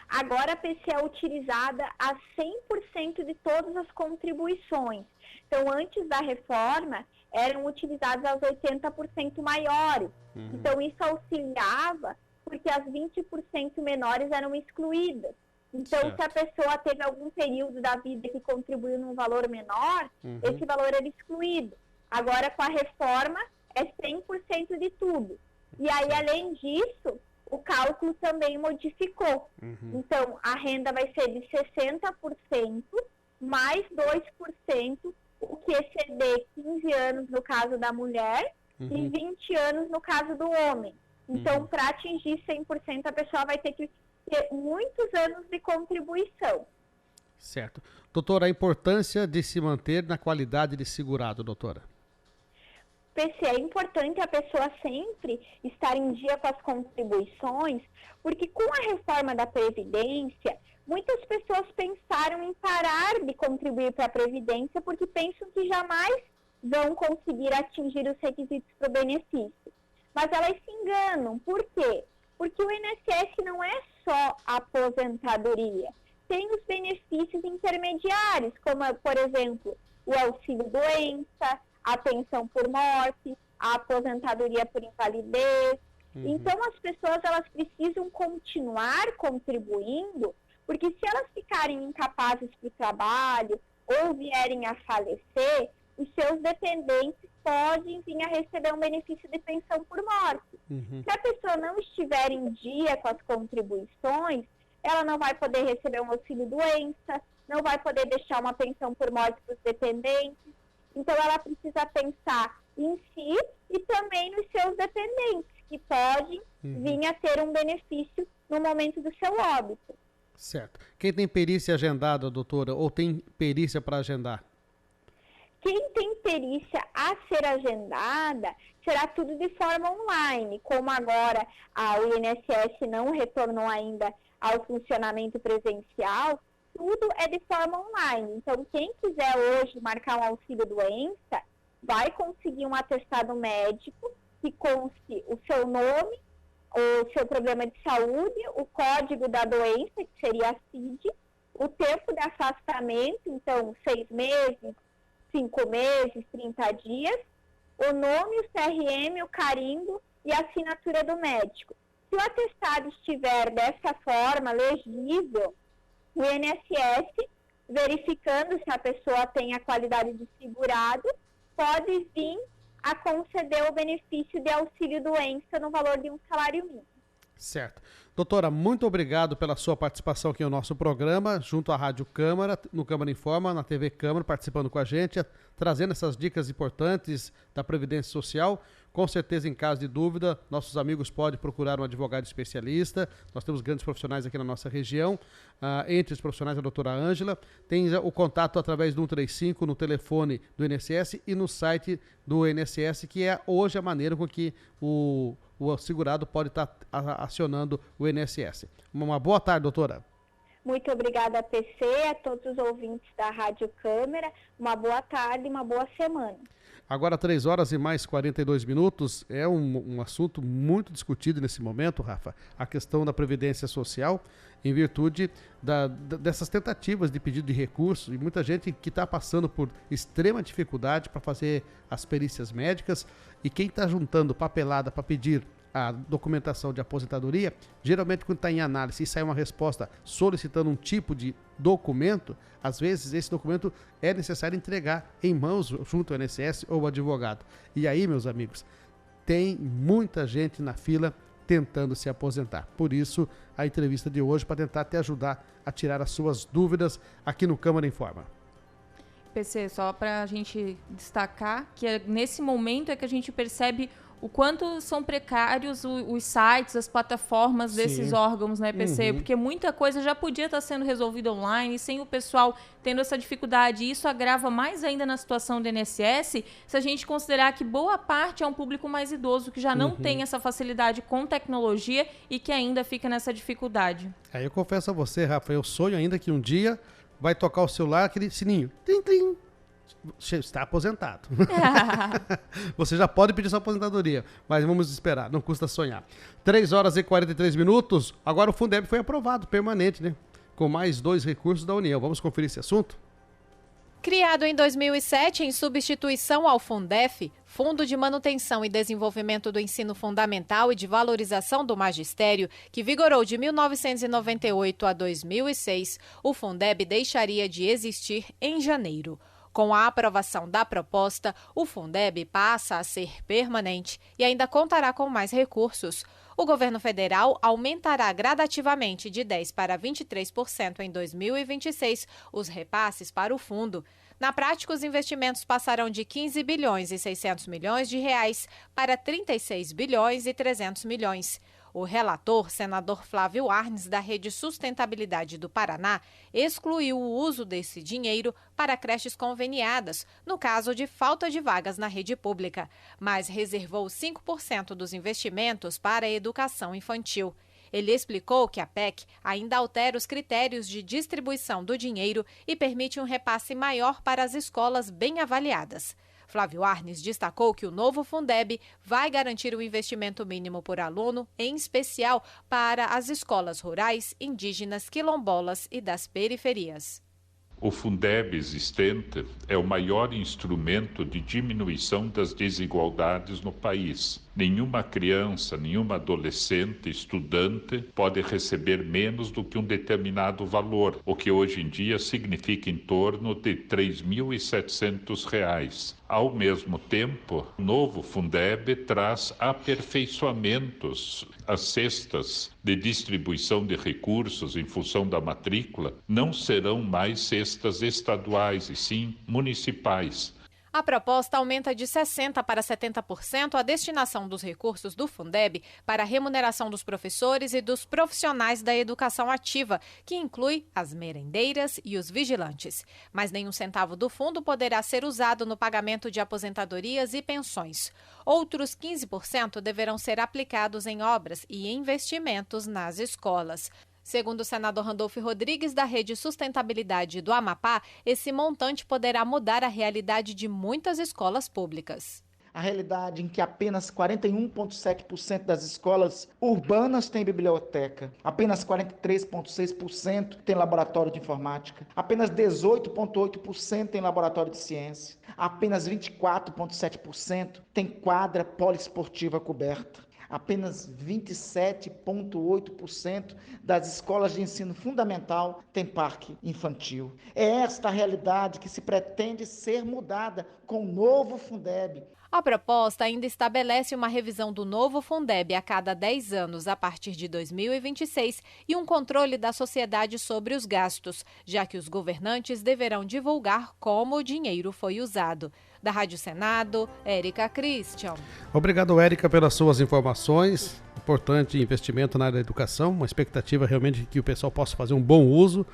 Agora a PC é utilizada a 100% de todas as contribuições. Então, antes da reforma, eram utilizadas as 80% maiores. Então, isso auxiliava porque as 20% menores eram excluídas. Então, se a pessoa teve algum período da vida que contribuiu num valor menor, esse valor era excluído. Agora, com a reforma, é 100% de tudo. E aí, além disso, o cálculo também modificou. Então, a renda vai ser de 60% mais 2%, o que exceder 15 anos no caso da mulher e 20 anos no caso do homem. Então, para atingir 100%, a pessoa vai ter que ter muitos anos de contribuição. Certo. Doutora, a importância de se manter na qualidade de segurado, doutora? PC, é importante a pessoa sempre estar em dia com as contribuições, porque com a reforma da Previdência, muitas pessoas pensaram em parar de contribuir para a Previdência porque pensam que jamais vão conseguir atingir os requisitos para o benefício. Mas elas se enganam. Por quê? Porque o INSS não é só a aposentadoria. Tem os benefícios intermediários, como, por exemplo, o auxílio-doença, a pensão por morte, a aposentadoria por invalidez. Então, as pessoas elas precisam continuar contribuindo, porque se elas ficarem incapazes para o trabalho ou vierem a falecer, os seus dependentes podem vir a receber um benefício de pensão por morte. Se a pessoa não estiver em dia com as contribuições, ela não vai poder receber um auxílio-doença, não vai poder deixar uma pensão por morte para os dependentes. Então, ela precisa pensar em si e também nos seus dependentes, que podem vir a ter um benefício no momento do seu óbito. Certo. Quem tem perícia agendada, doutora, ou tem perícia para agendar? Quem tem perícia a ser agendada, será tudo de forma online. Como agora o INSS não retornou ainda ao funcionamento presencial, tudo é de forma online. Então, quem quiser hoje marcar um auxílio-doença, vai conseguir um atestado médico que conste o seu nome, o seu problema de saúde, o código da doença, que seria a CID, o tempo de afastamento, então 6 meses, 5 meses, 30 dias, o nome, o CRM, o carimbo e a assinatura do médico. Se o atestado estiver dessa forma, legível, o INSS, verificando se a pessoa tem a qualidade de segurado, pode vir a conceder o benefício de auxílio-doença no valor de um salário mínimo. Certo. Doutora, muito obrigado pela sua participação aqui no nosso programa, junto à Rádio Câmara, no Câmara Informa, na TV Câmara, participando com a gente, trazendo essas dicas importantes da Previdência Social. Com certeza, em caso de dúvida, nossos amigos podem procurar um advogado especialista. Nós temos grandes profissionais aqui na nossa região. Entre os profissionais, a doutora Ângela. Tem o contato através do 135 no telefone do INSS e no site do INSS, que é hoje a maneira com que o segurado pode estar acionando o INSS. Uma boa tarde, doutora. Muito obrigada, PC, a todos os ouvintes da Rádio Câmara. Uma boa tarde e uma boa semana. Agora 3 horas e mais 42 minutos, é um assunto muito discutido nesse momento, Rafa, a questão da Previdência Social, em virtude dessas tentativas de pedido de recurso, e muita gente que está passando por extrema dificuldade para fazer as perícias médicas, e quem está juntando papelada para pedir a documentação de aposentadoria, geralmente quando está em análise e sai uma resposta solicitando um tipo de documento, às vezes esse documento é necessário entregar em mãos junto ao INSS ou ao advogado. E aí, meus amigos, tem muita gente na fila tentando se aposentar. Por isso, a entrevista de hoje para tentar te ajudar a tirar as suas dúvidas aqui no Câmara Informa. PC, só para a gente destacar que nesse momento é que a gente percebe o quanto são precários os sites, as plataformas desses órgãos, né, PC? Porque muita coisa já podia estar sendo resolvida online, sem o pessoal tendo essa dificuldade. E isso agrava mais ainda na situação do INSS, se a gente considerar que boa parte é um público mais idoso, que já não tem essa facilidade com tecnologia e que ainda fica nessa dificuldade. Aí eu confesso a você, Rafa, eu sonho ainda que um dia vai tocar o celular, aquele sininho, trim, trim. Está aposentado. Você já pode pedir sua aposentadoria, mas vamos esperar, não custa sonhar. 3 horas e 43 minutos, agora o Fundeb foi aprovado, permanente, né? Com mais 2 recursos da União. Vamos conferir esse assunto? Criado em 2007 em substituição ao Fundef, Fundo de Manutenção e Desenvolvimento do Ensino Fundamental e de Valorização do Magistério, que vigorou de 1998 a 2006, o Fundeb deixaria de existir em janeiro. Com a aprovação da proposta, o Fundeb passa a ser permanente e ainda contará com mais recursos. O governo federal aumentará gradativamente de 10% para 23% em 2026 os repasses para o fundo. Na prática, os investimentos passarão de 15 bilhões e 600 milhões de reais para 36 bilhões e 300 milhões. O relator, senador Flávio Arnes, da Rede Sustentabilidade do Paraná, excluiu o uso desse dinheiro para creches conveniadas, no caso de falta de vagas na rede pública, mas reservou 5% dos investimentos para a educação infantil. Ele explicou que a PEC ainda altera os critérios de distribuição do dinheiro e permite um repasse maior para as escolas bem avaliadas. Flávio Arnes destacou que o novo Fundeb vai garantir o investimento mínimo por aluno, em especial para as escolas rurais, indígenas, quilombolas e das periferias. O Fundeb existente é o maior instrumento de diminuição das desigualdades no país. Nenhuma criança, nenhuma adolescente, estudante pode receber menos do que um determinado valor, o que hoje em dia significa em torno de R$ 3.700. Ao mesmo tempo, o novo Fundeb traz aperfeiçoamentos. As cestas de distribuição de recursos em função da matrícula não serão mais cestas estaduais, e sim municipais. A proposta aumenta de 60% para 70% a destinação dos recursos do Fundeb para a remuneração dos professores e dos profissionais da educação ativa, que inclui as merendeiras e os vigilantes. Mas nenhum centavo do fundo poderá ser usado no pagamento de aposentadorias e pensões. Outros 15% deverão ser aplicados em obras e investimentos nas escolas. Segundo o senador Randolfo Rodrigues, da Rede Sustentabilidade do Amapá, esse montante poderá mudar a realidade de muitas escolas públicas. a realidade em que apenas 41,7% das escolas urbanas têm biblioteca, apenas 43,6% tem laboratório de informática, apenas 18,8% tem laboratório de ciência, apenas 24,7% tem quadra poliesportiva coberta. Apenas 27,8% das escolas de ensino fundamental têm parque infantil. É esta a realidade que se pretende ser mudada com o novo Fundeb. A proposta ainda estabelece uma revisão do novo Fundeb a cada 10 anos a partir de 2026 e um controle da sociedade sobre os gastos, já que os governantes deverão divulgar como o dinheiro foi usado. Da Rádio Senado, Érica Christian. Obrigado, Érica, pelas suas informações. Importante investimento na área da educação, uma expectativa realmente que o pessoal possa fazer um bom uso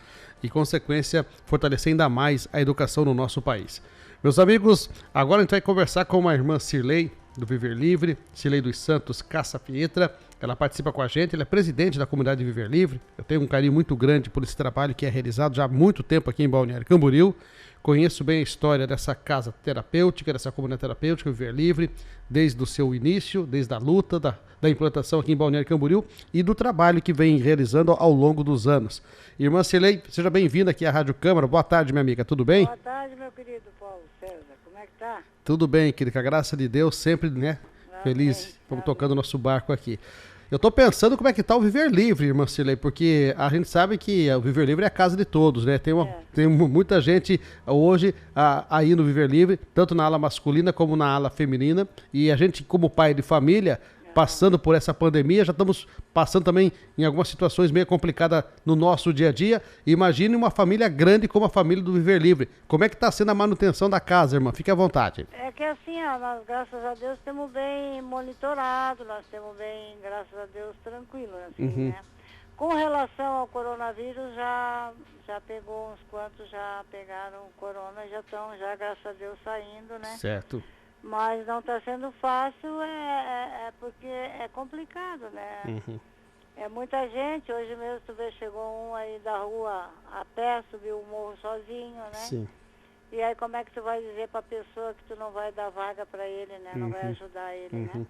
e, consequência, fortalecer ainda mais a educação no nosso país. Meus amigos, agora a gente vai conversar com a irmã Cirlei, do Viver Livre, Cirlei dos Santos Caça-Pietra. Ela participa com a gente, ela é presidente da comunidade Viver Livre. Eu tenho um carinho muito grande por esse trabalho que é realizado já há muito tempo aqui em Balneário Camboriú. Conheço bem a história dessa casa terapêutica, dessa comunidade terapêutica Viver Livre, desde o seu início, desde a luta da implantação aqui em Balneário Camboriú e do trabalho que vem realizando ao longo dos anos. Irmã Cirlei, seja bem-vinda aqui à Rádio Câmara. Boa tarde, minha amiga, tudo bem? Boa tarde, meu querido Paulo César. Como é que tá? Tudo bem, querida, com a graça de Deus, sempre, né, feliz. Vamos tocando o nosso barco aqui. Eu estou pensando como é que está o Viver Livre, irmã Cirlei, porque a gente sabe que o Viver Livre é a casa de todos, né? Tem muita gente hoje aí no Viver Livre, tanto na ala masculina como na ala feminina, e a gente, como pai de família, passando por essa pandemia, já estamos passando também em algumas situações meio complicadas no nosso dia a dia. Imagine uma família grande como a família do Viver Livre. Como é que está sendo a manutenção da casa, irmã? Fique à vontade. É que assim, ó, nós, graças a Deus, temos bem monitorado, nós temos bem, graças a Deus, tranquilo, assim, né? Com relação ao coronavírus, já pegou uns quantos, já pegaram o corona, já estão, graças a Deus, saindo, né? Certo. Mas não está sendo fácil, porque é complicado, né? É muita gente, hoje mesmo tu vê, chegou um aí da rua a pé, subiu o morro sozinho, né? Sim. E aí como é que tu vai dizer para a pessoa que tu não vai dar vaga para ele, né? Não vai ajudar ele, né?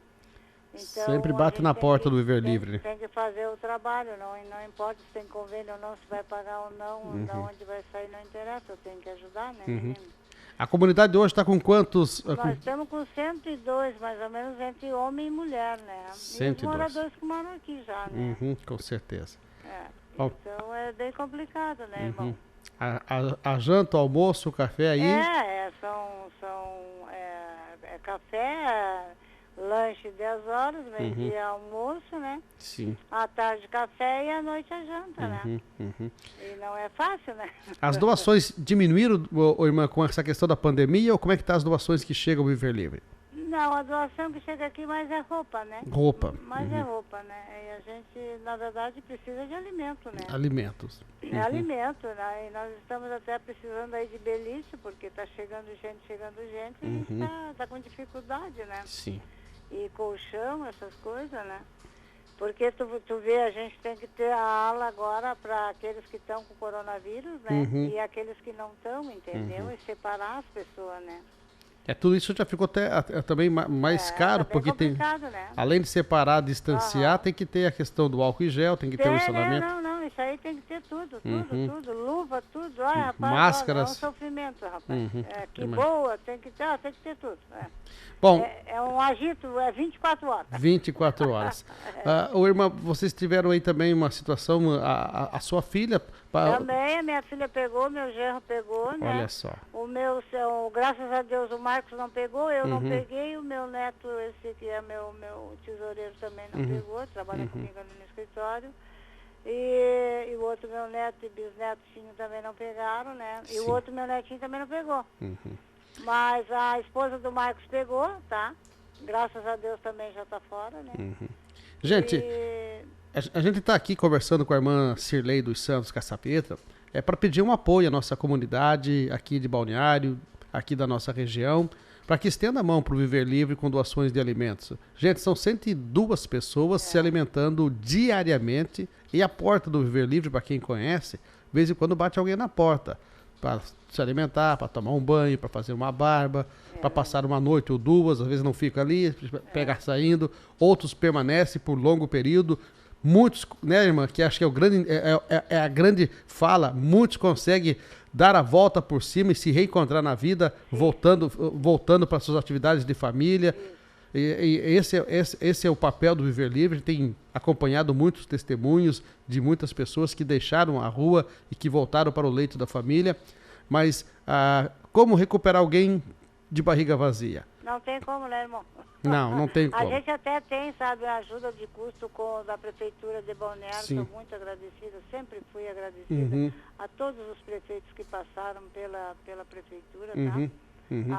Então, sempre bate na porta do Viver Livre, né? Tem que fazer o trabalho, não importa se tem convênio ou não, se vai pagar ou não, de onde vai sair não interessa, eu tenho que ajudar, né, menino? A comunidade hoje está com quantos? Nós estamos com 102, mais ou menos, entre homem e mulher, né? 102. E os moradores que moram aqui já, né? Com certeza. Então é bem complicado, né, irmão? A janta, o almoço, o café aí? É café, lanche 10 horas, meio-dia almoço, né? Sim. À tarde café e à noite a janta, né? E não é fácil, né? As doações diminuíram, irmã, com essa questão da pandemia, ou como é que tá as doações que chegam ao Viver Livre? Não, a doação que chega aqui mais é roupa, né? Roupa. Mais é roupa, né? E a gente, na verdade, precisa de alimento, né? Alimentos. É alimento, né? E nós estamos até precisando aí de beliche, porque tá chegando gente, e a gente tá com dificuldade, né? Sim. E colchão, essas coisas, né? Porque tu vê, a gente tem que ter a ala agora para aqueles que estão com coronavírus, né? E aqueles que não estão, entendeu? E separar as pessoas, né? Tudo isso já ficou até também mais caro, tá porque tem, né? além de separar, distanciar, tem que ter a questão do álcool e gel, tem que ter o isolamento. Não, isso aí tem que ter tudo, luva, tudo. Ah, rapaz, máscaras. É um sofrimento, rapaz. Que boa, tem que ter tudo. Bom, é um agito, 24 horas. 24 horas. Irmã, vocês tiveram aí também uma situação, a sua filha... Também, a minha filha pegou, meu genro pegou, né? Olha só. O meu, graças a Deus, o Marcos não pegou, eu não peguei, o meu neto, esse que é meu tesoureiro, também não pegou, trabalha comigo ali no escritório. E o outro meu neto e bisnetinho também não pegaram, né? E o outro meu netinho também não pegou. Mas a esposa do Marcos pegou, tá? Graças a Deus também já tá fora, né? Gente, a gente está aqui conversando com a irmã Cirlei dos Santos Caça-Pietra, para pedir um apoio à nossa comunidade aqui de Balneário, aqui da nossa região, para que estenda a mão para o Viver Livre com doações de alimentos. Gente, são 102 pessoas se alimentando diariamente, e a porta do Viver Livre, para quem conhece, de vez em quando bate alguém na porta. para se alimentar, para tomar um banho, para fazer uma barba, para passar uma noite ou duas, às vezes não fica ali, pega saindo, outros permanecem por longo período. Muitos, né, irmã, que acho que é a grande fala, muitos conseguem dar a volta por cima e se reencontrar na vida, voltando para suas atividades de família. E esse é o papel do Viver Livre. A gente tem acompanhado muitos testemunhos de muitas pessoas que deixaram a rua e que voltaram para o leito da família. Mas como recuperar alguém de barriga vazia? Não tem como, né, irmão? Não tem como. A gente até tem, sabe, a ajuda de custo da Prefeitura de Balneário. Sim. Sou muito agradecida, sempre fui agradecida a todos os prefeitos que passaram pela Prefeitura, tá?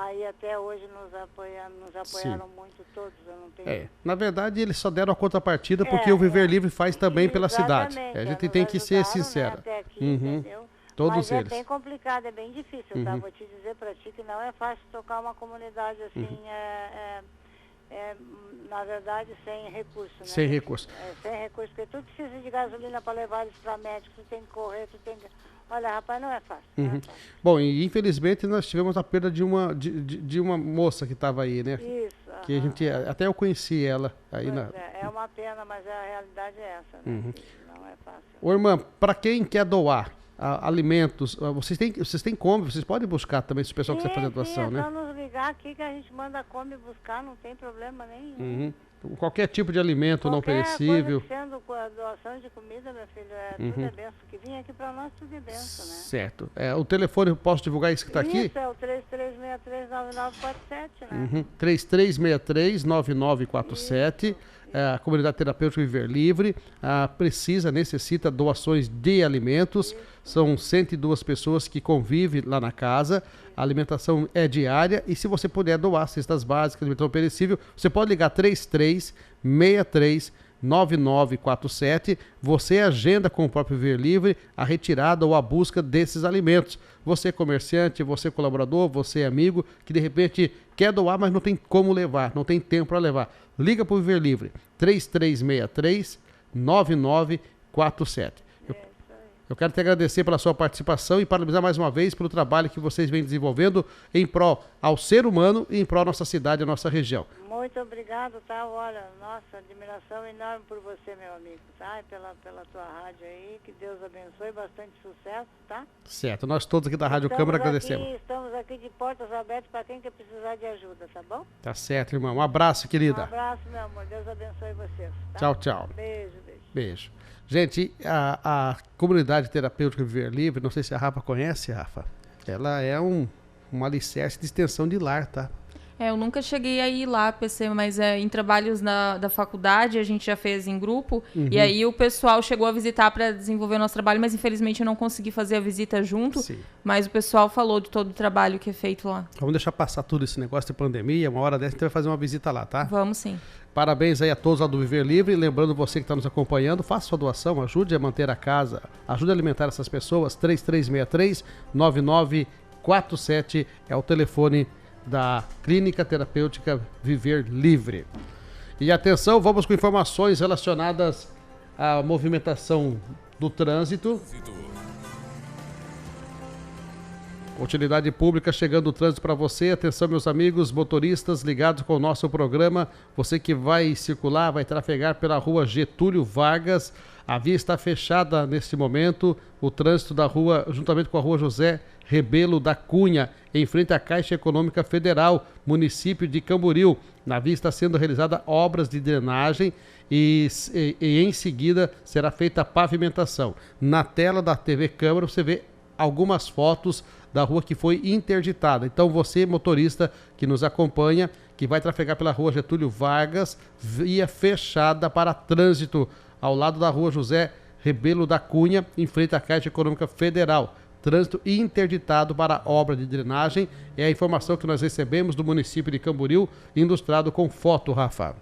Aí até hoje nos apoiaram muito todos. Eu não tenho... Na verdade, eles só deram a contrapartida porque o Viver Livre faz também pela cidade. A gente tem que ser sincero. Né, até aqui, entendeu? Todos Mas eles. É bem complicado, é bem difícil, tá? Vou te dizer pra ti que não é fácil tocar uma comunidade assim, na verdade, sem recurso, né? Sem recurso. Sem recurso, porque tu precisa de gasolina para levar eles para médico, tu tem que correr, tu tem que... Olha, rapaz, não é fácil. Não é fácil. Bom, e infelizmente nós tivemos a perda de uma moça que estava aí, né? Isso. Que a gente, até eu conheci ela. Aí é uma pena, mas a realidade é essa, né? Não é fácil. Ô, irmã, para quem quer doar alimentos, vocês têm como? Vocês podem buscar também se o pessoal quiser fazer doação, né? É só nos ligar aqui que a gente manda come buscar, não tem problema nenhum. Qualquer tipo de alimento não perecível. Sendo doação de comida, meu filho, tudo é benção. Que vem aqui para nós, tudo é benção, né? Certo. O telefone, eu posso divulgar isso que está aqui? Isso, é o 3363-9947, né? 3363-9947. A comunidade terapêutica Viver Livre necessita doações de alimentos. São 102 pessoas que convivem lá na casa. A alimentação é diária e se você puder doar cestas básicas, alimentação perecível, você pode ligar 3363-9947. Você agenda com o próprio Viver Livre a retirada ou a busca desses alimentos. Você é comerciante, você é colaborador, você é amigo que de repente quer doar, mas não tem como levar, não tem tempo para levar. Liga para o Viver Livre, 3363-9947. Eu quero te agradecer pela sua participação e parabenizar mais uma vez pelo trabalho que vocês vêm desenvolvendo em prol ao ser humano e em prol da nossa cidade e da nossa região. Muito obrigado, tá? Olha, nossa, admiração enorme por você, meu amigo, tá? E pela tua rádio aí, que Deus abençoe, bastante sucesso, tá? Certo, nós todos aqui da Rádio Câmara agradecemos. Estamos aqui de portas abertas para quem quer precisar de ajuda, tá bom? Tá certo, irmão. Um abraço, querida. Um abraço, meu amor. Deus abençoe vocês. Tá? Tchau, tchau. Beijo. Gente, a comunidade terapêutica Viver Livre, não sei se a Rafa conhece, Rafa, ela é um alicerce de extensão de lar, tá? Eu nunca cheguei a ir lá, PC, mas em trabalhos da faculdade a gente já fez em grupo, e aí o pessoal chegou a visitar para desenvolver o nosso trabalho, mas infelizmente eu não consegui fazer a visita junto, mas o pessoal falou de todo o trabalho que é feito lá. Vamos deixar passar tudo esse negócio de pandemia, uma hora dessa a gente vai fazer uma visita lá, tá? Vamos sim. Parabéns aí a todos lá do Viver Livre, lembrando você que está nos acompanhando, faça sua doação, ajude a manter a casa, ajude a alimentar essas pessoas, 3363-9947 é o telefone da Clínica Terapêutica Viver Livre. E atenção, vamos com informações relacionadas à movimentação do trânsito. Utilidade pública chegando o trânsito para você. Atenção, meus amigos motoristas ligados com o nosso programa. Você que vai circular, vai trafegar pela rua Getúlio Vargas. A via está fechada neste momento. O trânsito da rua, juntamente com a rua José Rebelo da Cunha, em frente à Caixa Econômica Federal, município de Camboriú. Na via está sendo realizada obras de drenagem e em seguida será feita a pavimentação. Na tela da TV Câmara você vê algumas fotos da rua que foi interditada. Então você, motorista que nos acompanha, que vai trafegar pela rua Getúlio Vargas, via fechada para trânsito ao lado da rua José Rebelo da Cunha, em frente à Caixa Econômica Federal. Trânsito interditado para obra de drenagem. É a informação que nós recebemos do município de Camboriú, ilustrado com foto, Rafa.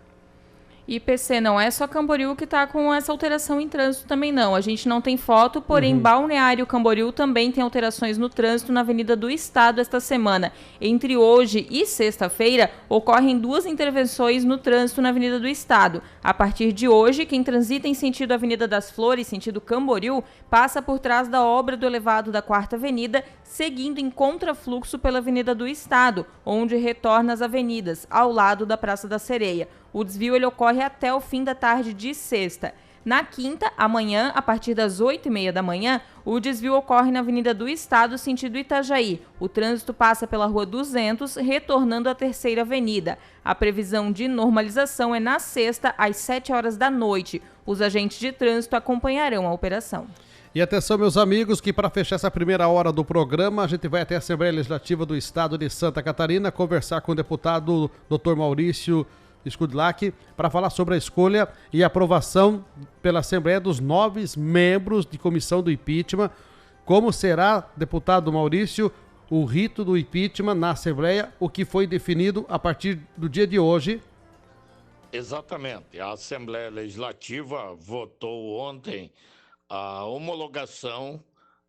E PC, não é só Camboriú que está com essa alteração em trânsito também não. A gente não tem foto, porém Balneário Camboriú também tem alterações no trânsito na Avenida do Estado esta semana. Entre hoje e sexta-feira, ocorrem 2 intervenções no trânsito na Avenida do Estado. A partir de hoje, quem transita em sentido Avenida das Flores, sentido Camboriú, passa por trás da obra do elevado da 4ª Avenida, seguindo em contrafluxo pela Avenida do Estado, onde retorna às avenidas, ao lado da Praça da Sereia. O desvio ele ocorre até o fim da tarde de sexta. Na quinta, amanhã, a partir das 8h30 da manhã, o desvio ocorre na Avenida do Estado, sentido Itajaí. O trânsito passa pela Rua 200, retornando à 3ª Avenida. A previsão de normalização é na sexta, às 7 horas da noite. Os agentes de trânsito acompanharão a operação. E atenção, meus amigos, que para fechar essa primeira hora do programa, a gente vai até a Assembleia Legislativa do Estado de Santa Catarina conversar com o deputado Dr. Maurício Skudlak para falar sobre a escolha e aprovação pela Assembleia dos 9 membros de comissão do impeachment. Como será, deputado Maurício, o rito do impeachment na Assembleia, o que foi definido a partir do dia de hoje? Exatamente. A Assembleia Legislativa votou ontem a homologação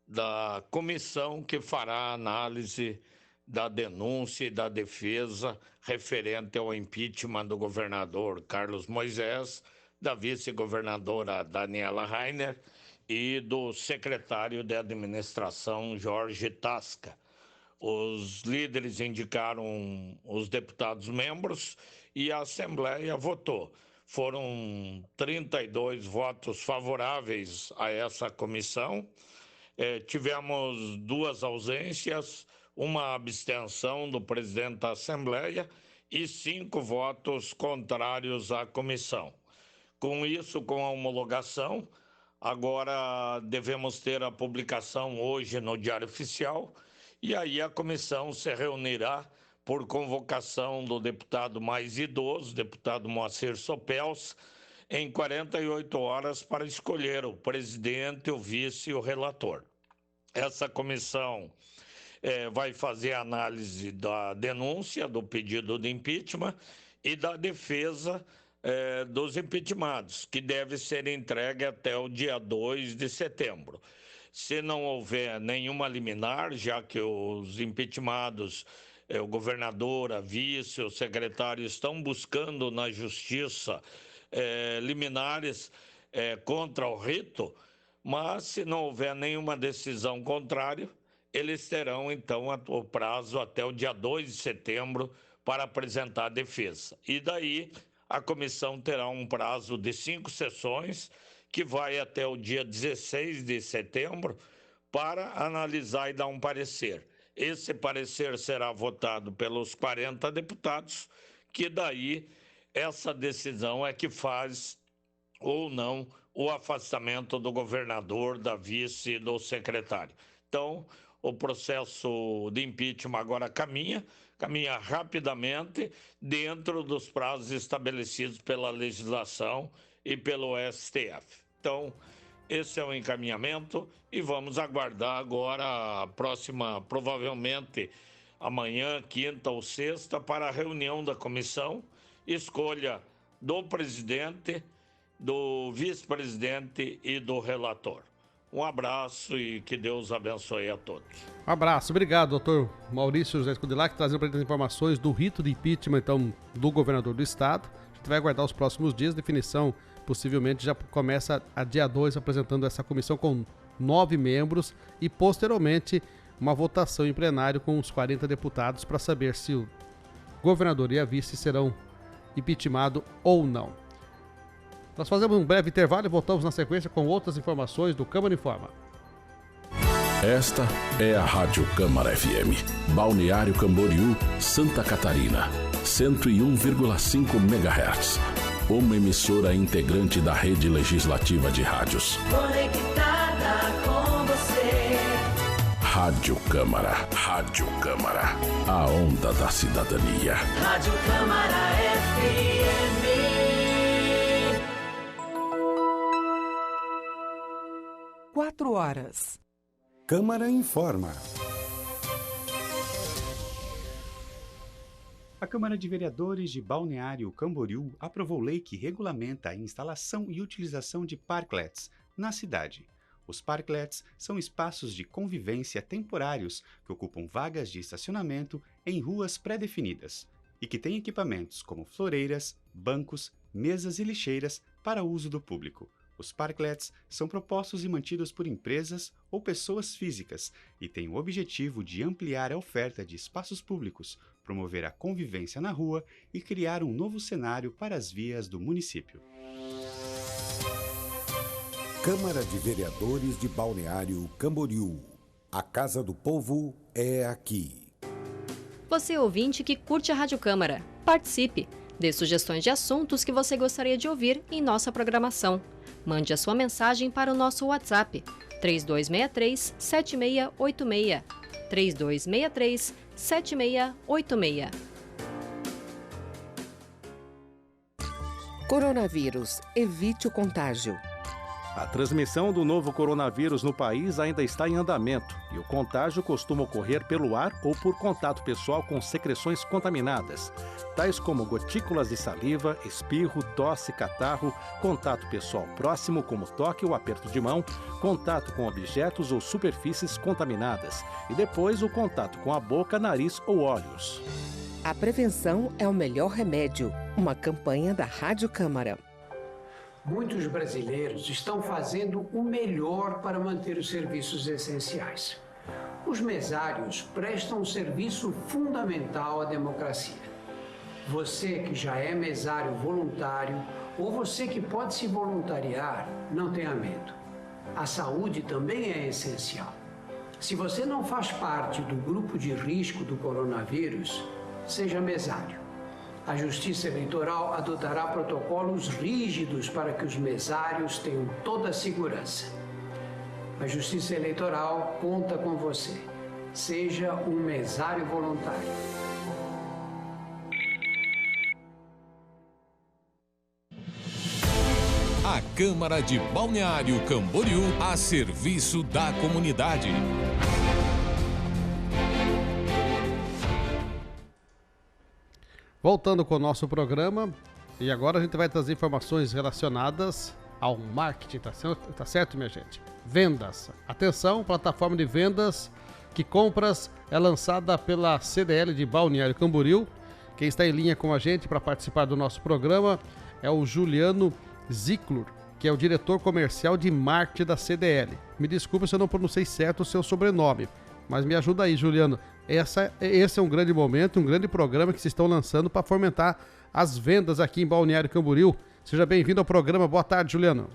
da comissão que fará a análise da denúncia e da defesa referente ao impeachment do governador Carlos Moisés, da vice-governadora Daniela Rainer e do secretário de administração Jorge Tasca. Os líderes indicaram os deputados membros e a Assembleia votou. Foram 32 votos favoráveis a essa comissão. Tivemos 2 ausências, uma abstenção do presidente da Assembleia e 5 votos contrários à comissão. Com isso, com a homologação, agora devemos ter a publicação hoje no Diário Oficial e aí a comissão se reunirá por convocação do deputado mais idoso, deputado Moacir Sopels, em 48 horas para escolher o presidente, o vice e o relator. Essa comissão vai fazer a análise da denúncia, do pedido de impeachment e da defesa dos impeachmentados, que deve ser entregue até o dia 2 de setembro. Se não houver nenhuma liminar, já que os impeachmentados, o governador, a vice, o secretário estão buscando na justiça liminares contra o rito, mas se não houver nenhuma decisão contrária, eles terão então o prazo até o dia 2 de setembro para apresentar a defesa. E daí a comissão terá um prazo de 5 sessões, que vai até o dia 16 de setembro, para analisar e dar um parecer. Esse parecer será votado pelos 40 deputados, que daí essa decisão é que faz ou não o afastamento do governador, da vice e do secretário. Então, o processo de impeachment agora caminha rapidamente dentro dos prazos estabelecidos pela legislação e pelo STF. Então, esse é o encaminhamento e vamos aguardar agora a próxima, provavelmente amanhã, quinta ou sexta, para a reunião da comissão, escolha do presidente, do vice-presidente e do relator. Um abraço e que Deus abençoe a todos. Um abraço, obrigado, doutor Maurício José Skudlak, trazendo para a gente informações do rito de impeachment, então, do governador do estado. A gente vai aguardar os próximos dias, definição possivelmente já começa a dia 2, apresentando essa comissão com 9 membros e, posteriormente, uma votação em plenário com os 40 deputados para saber se o governador e a vice serão impeachmados ou não. Nós fazemos um breve intervalo e voltamos na sequência com outras informações do Câmara Informa. Esta é a Rádio Câmara FM, Balneário Camboriú, Santa Catarina, 101,5 MHz. Uma emissora integrante da Rede Legislativa de Rádios. Conectada com você. Rádio Câmara. Rádio Câmara. A onda da cidadania. Rádio Câmara FM. 4 horas. Câmara Informa. A Câmara de Vereadores de Balneário Camboriú aprovou lei que regulamenta a instalação e utilização de parklets na cidade. Os parklets são espaços de convivência temporários que ocupam vagas de estacionamento em ruas pré-definidas e que têm equipamentos como floreiras, bancos, mesas e lixeiras para uso do público. Os parklets são propostos e mantidos por empresas ou pessoas físicas e têm o objetivo de ampliar a oferta de espaços públicos, promover a convivência na rua e criar um novo cenário para as vias do município. Câmara de Vereadores de Balneário Camboriú. A Casa do Povo é aqui. Você ouvinte que curte a Rádio Câmara, participe! Dê sugestões de assuntos que você gostaria de ouvir em nossa programação. Mande a sua mensagem para o nosso WhatsApp 3263-7686. 3263-7686. Coronavírus. Evite o contágio. A transmissão do novo coronavírus no país ainda está em andamento e o contágio costuma ocorrer pelo ar ou por contato pessoal com secreções contaminadas, tais como gotículas de saliva, espirro, tosse, catarro, contato pessoal próximo como toque ou aperto de mão, contato com objetos ou superfícies contaminadas e depois o contato com a boca, nariz ou olhos. A prevenção é o melhor remédio. Uma campanha da Rádio Câmara. Muitos brasileiros estão fazendo o melhor para manter os serviços essenciais. Os mesários prestam um serviço fundamental à democracia. Você que já é mesário voluntário ou você que pode se voluntariar, não tenha medo. A saúde também é essencial. Se você não faz parte do grupo de risco do coronavírus, seja mesário. A Justiça Eleitoral adotará protocolos rígidos para que os mesários tenham toda a segurança. A Justiça Eleitoral conta com você. Seja um mesário voluntário. A Câmara de Balneário Camboriú a serviço da comunidade. Voltando com o nosso programa, e agora a gente vai trazer informações relacionadas ao marketing, tá certo, minha gente? Vendas. Atenção, plataforma de vendas que compras é lançada pela CDL de Balneário Camboriú. Quem está em linha com a gente para participar do nosso programa é o Juliano Ziclur, que é o diretor comercial de marketing da CDL. Me desculpe se eu não pronunciei certo o seu sobrenome, mas me ajuda aí, Juliano. Esse é um grande momento, um grande programa que vocês estão lançando para fomentar as vendas aqui em Balneário Camboriú. Seja bem-vindo ao programa. Boa tarde, Juliano.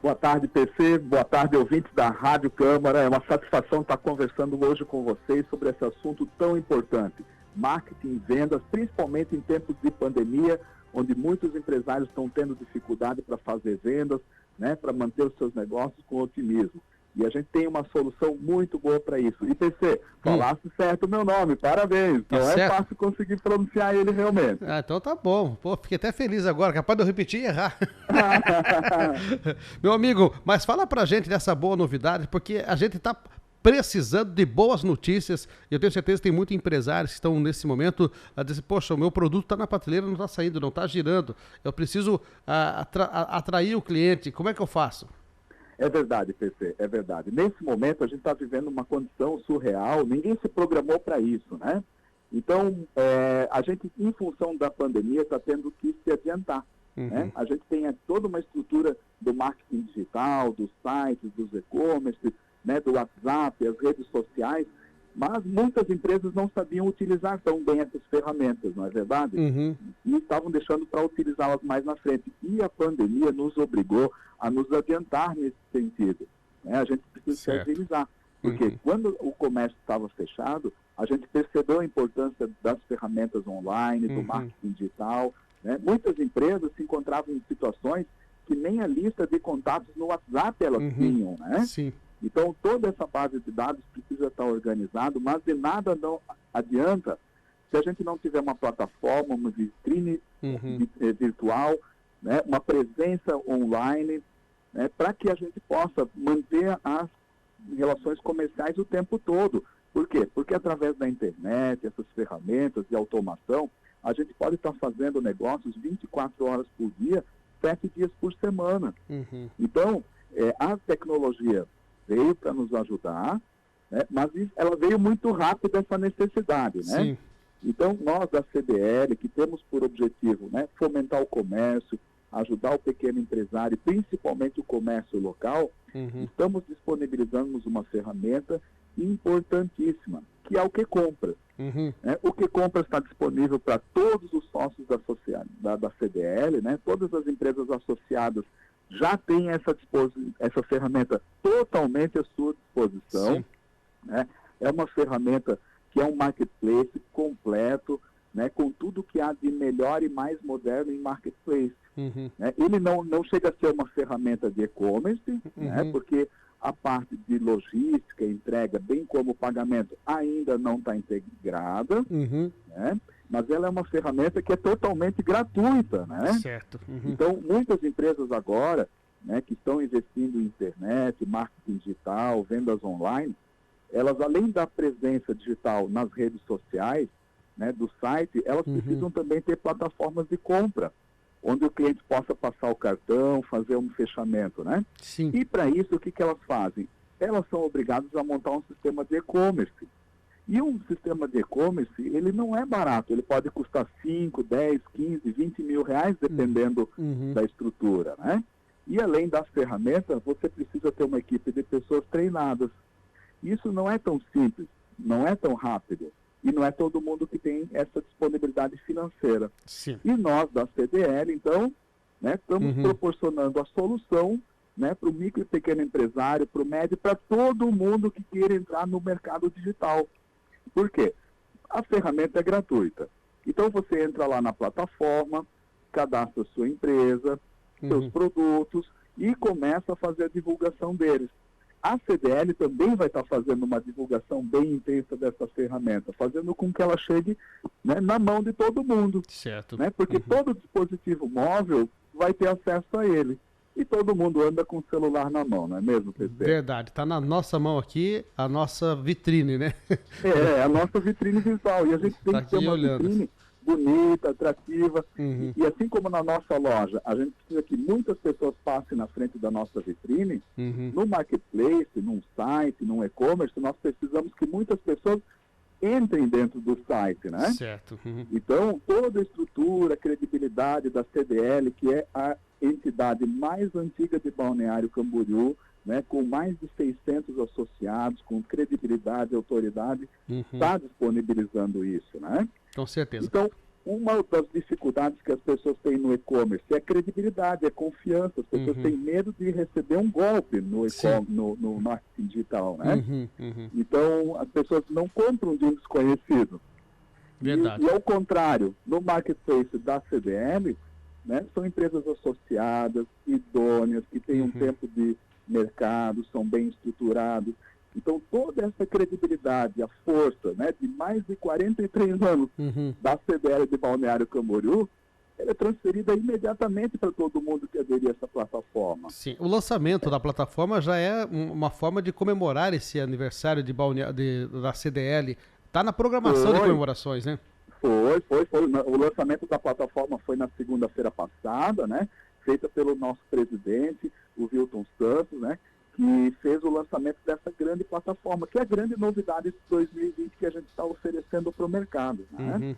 Boa tarde, PC. Boa tarde, ouvintes da Rádio Câmara. É uma satisfação estar conversando hoje com vocês sobre esse assunto tão importante. Marketing e vendas, principalmente em tempos de pandemia, onde muitos empresários estão tendo dificuldade para fazer vendas, né, para manter os seus negócios com otimismo. E a gente tem uma solução muito boa para isso. E PC, falasse certo o meu nome, parabéns. Não é fácil conseguir pronunciar ele realmente. Ah, então tá bom. Pô, fiquei até feliz agora, capaz de eu repetir e errar. Meu amigo, mas fala pra gente dessa boa novidade, porque a gente tá precisando de boas notícias, e eu tenho certeza que tem muitos empresários que estão nesse momento a dizer, poxa, o meu produto está na prateleira, não está saindo, não está girando, eu preciso atrair o cliente, como é que eu faço? É verdade, PC, é verdade. Nesse momento a gente está vivendo uma condição surreal, ninguém se programou para isso, né? Então, a gente, em função da pandemia, está tendo que se adiantar. Né? A gente tem toda uma estrutura do marketing digital, dos sites, dos e-commerce, né, do WhatsApp, as redes sociais, mas muitas empresas não sabiam utilizar tão bem essas ferramentas, não é verdade? E estavam deixando para utilizá-las mais na frente. E a pandemia nos obrigou a nos adiantar nesse sentido. Né? A gente precisa se agilizar. Porque quando o comércio estava fechado, a gente percebeu a importância das ferramentas online, do marketing digital. Né? Muitas empresas se encontravam em situações que nem a lista de contatos no WhatsApp elas tinham, né? Sim. Então, toda essa base de dados precisa estar organizada, mas de nada não adianta se a gente não tiver uma plataforma, uma vitrine virtual, né, uma presença online, né, para que a gente possa manter as relações comerciais o tempo todo. Por quê? Porque através da internet, essas ferramentas de automação, a gente pode estar fazendo negócios 24 horas por dia, 7 dias por semana. Então, a tecnologia veio para nos ajudar, né? Mas ela veio muito rápido, essa necessidade, né? Sim. Então, nós da CDL, que temos por objetivo, né, fomentar o comércio, ajudar o pequeno empresário, principalmente o comércio local, estamos disponibilizando uma ferramenta importantíssima, que é o Que Compras. O Que Compras está disponível para todos os sócios da CDL, né? Todas as empresas associadas já têm essa ferramenta totalmente à sua disposição. Né? É uma ferramenta que é um marketplace completo, né? Com tudo que há de melhor e mais moderno em marketplace. Né? Ele não chega a ser uma ferramenta de e-commerce, né? Porque a parte de logística, entrega, bem como o pagamento, ainda não está integrada, né? Mas ela é uma ferramenta que é totalmente gratuita, né? Certo. Então, muitas empresas agora, né, que estão investindo em internet, marketing digital, vendas online, elas, além da presença digital nas redes sociais, né, do site, elas precisam também ter plataformas de compra, onde o cliente possa passar o cartão, fazer um fechamento, né? Sim. E para isso, o que elas fazem? Elas são obrigadas a montar um sistema de e-commerce. E um sistema de e-commerce, ele não é barato, ele pode custar 5, 10, 15, 20 mil reais, dependendo da estrutura, né? E além das ferramentas, você precisa ter uma equipe de pessoas treinadas. Isso não é tão simples, não é tão rápido. E não é todo mundo que tem essa disponibilidade financeira. Sim. E nós, da CDL, então, né, estamos proporcionando a solução, né, para o micro e pequeno empresário, para o médio, para todo mundo que queira entrar no mercado digital. Por quê? A ferramenta é gratuita. Então, você entra lá na plataforma, cadastra sua empresa, seus produtos e começa a fazer a divulgação deles. A CDL também vai estar fazendo uma divulgação bem intensa dessa ferramenta, fazendo com que ela chegue, né, na mão de todo mundo. Certo. Né, porque todo dispositivo móvel vai ter acesso a ele. E todo mundo anda com o celular na mão, não é mesmo, PC? Verdade. Está na nossa mão aqui a nossa vitrine, né? A nossa vitrine visual. E a gente tem que ter uma vitrine bonita, atrativa. E assim como na nossa loja, a gente precisa que muitas pessoas passem na frente da nossa vitrine, no marketplace, num site, num e-commerce, nós precisamos que muitas pessoas entrem dentro do site, né? Certo. Então, toda a estrutura, a credibilidade da CDL, que é a entidade mais antiga de Balneário Camboriú, né, com mais de 600 associados, com credibilidade e autoridade, está disponibilizando isso, né? Com certeza. Então, uma das dificuldades que as pessoas têm no e-commerce é credibilidade, é confiança. As pessoas têm medo de receber um golpe no marketing digital, né? Então, as pessoas não compram de um desconhecido. Verdade. E ao contrário, no marketplace da CDL, né, são empresas associadas, idôneas, que têm um tempo de mercado, são bem estruturados. Então, toda essa credibilidade, a força, né, de mais de 43 anos da CDL de Balneário Camboriú, ela é transferida imediatamente para todo mundo que aderir a essa plataforma. Sim, o lançamento da plataforma já é uma forma de comemorar esse aniversário da CDL. Está na programação de comemorações, né? Foi. O lançamento da plataforma foi na segunda-feira passada, né? Feita pelo nosso presidente, o Wilton Santos, né? Que fez o lançamento dessa grande plataforma, que é a grande novidade de 2020 que a gente está oferecendo para o mercado, né?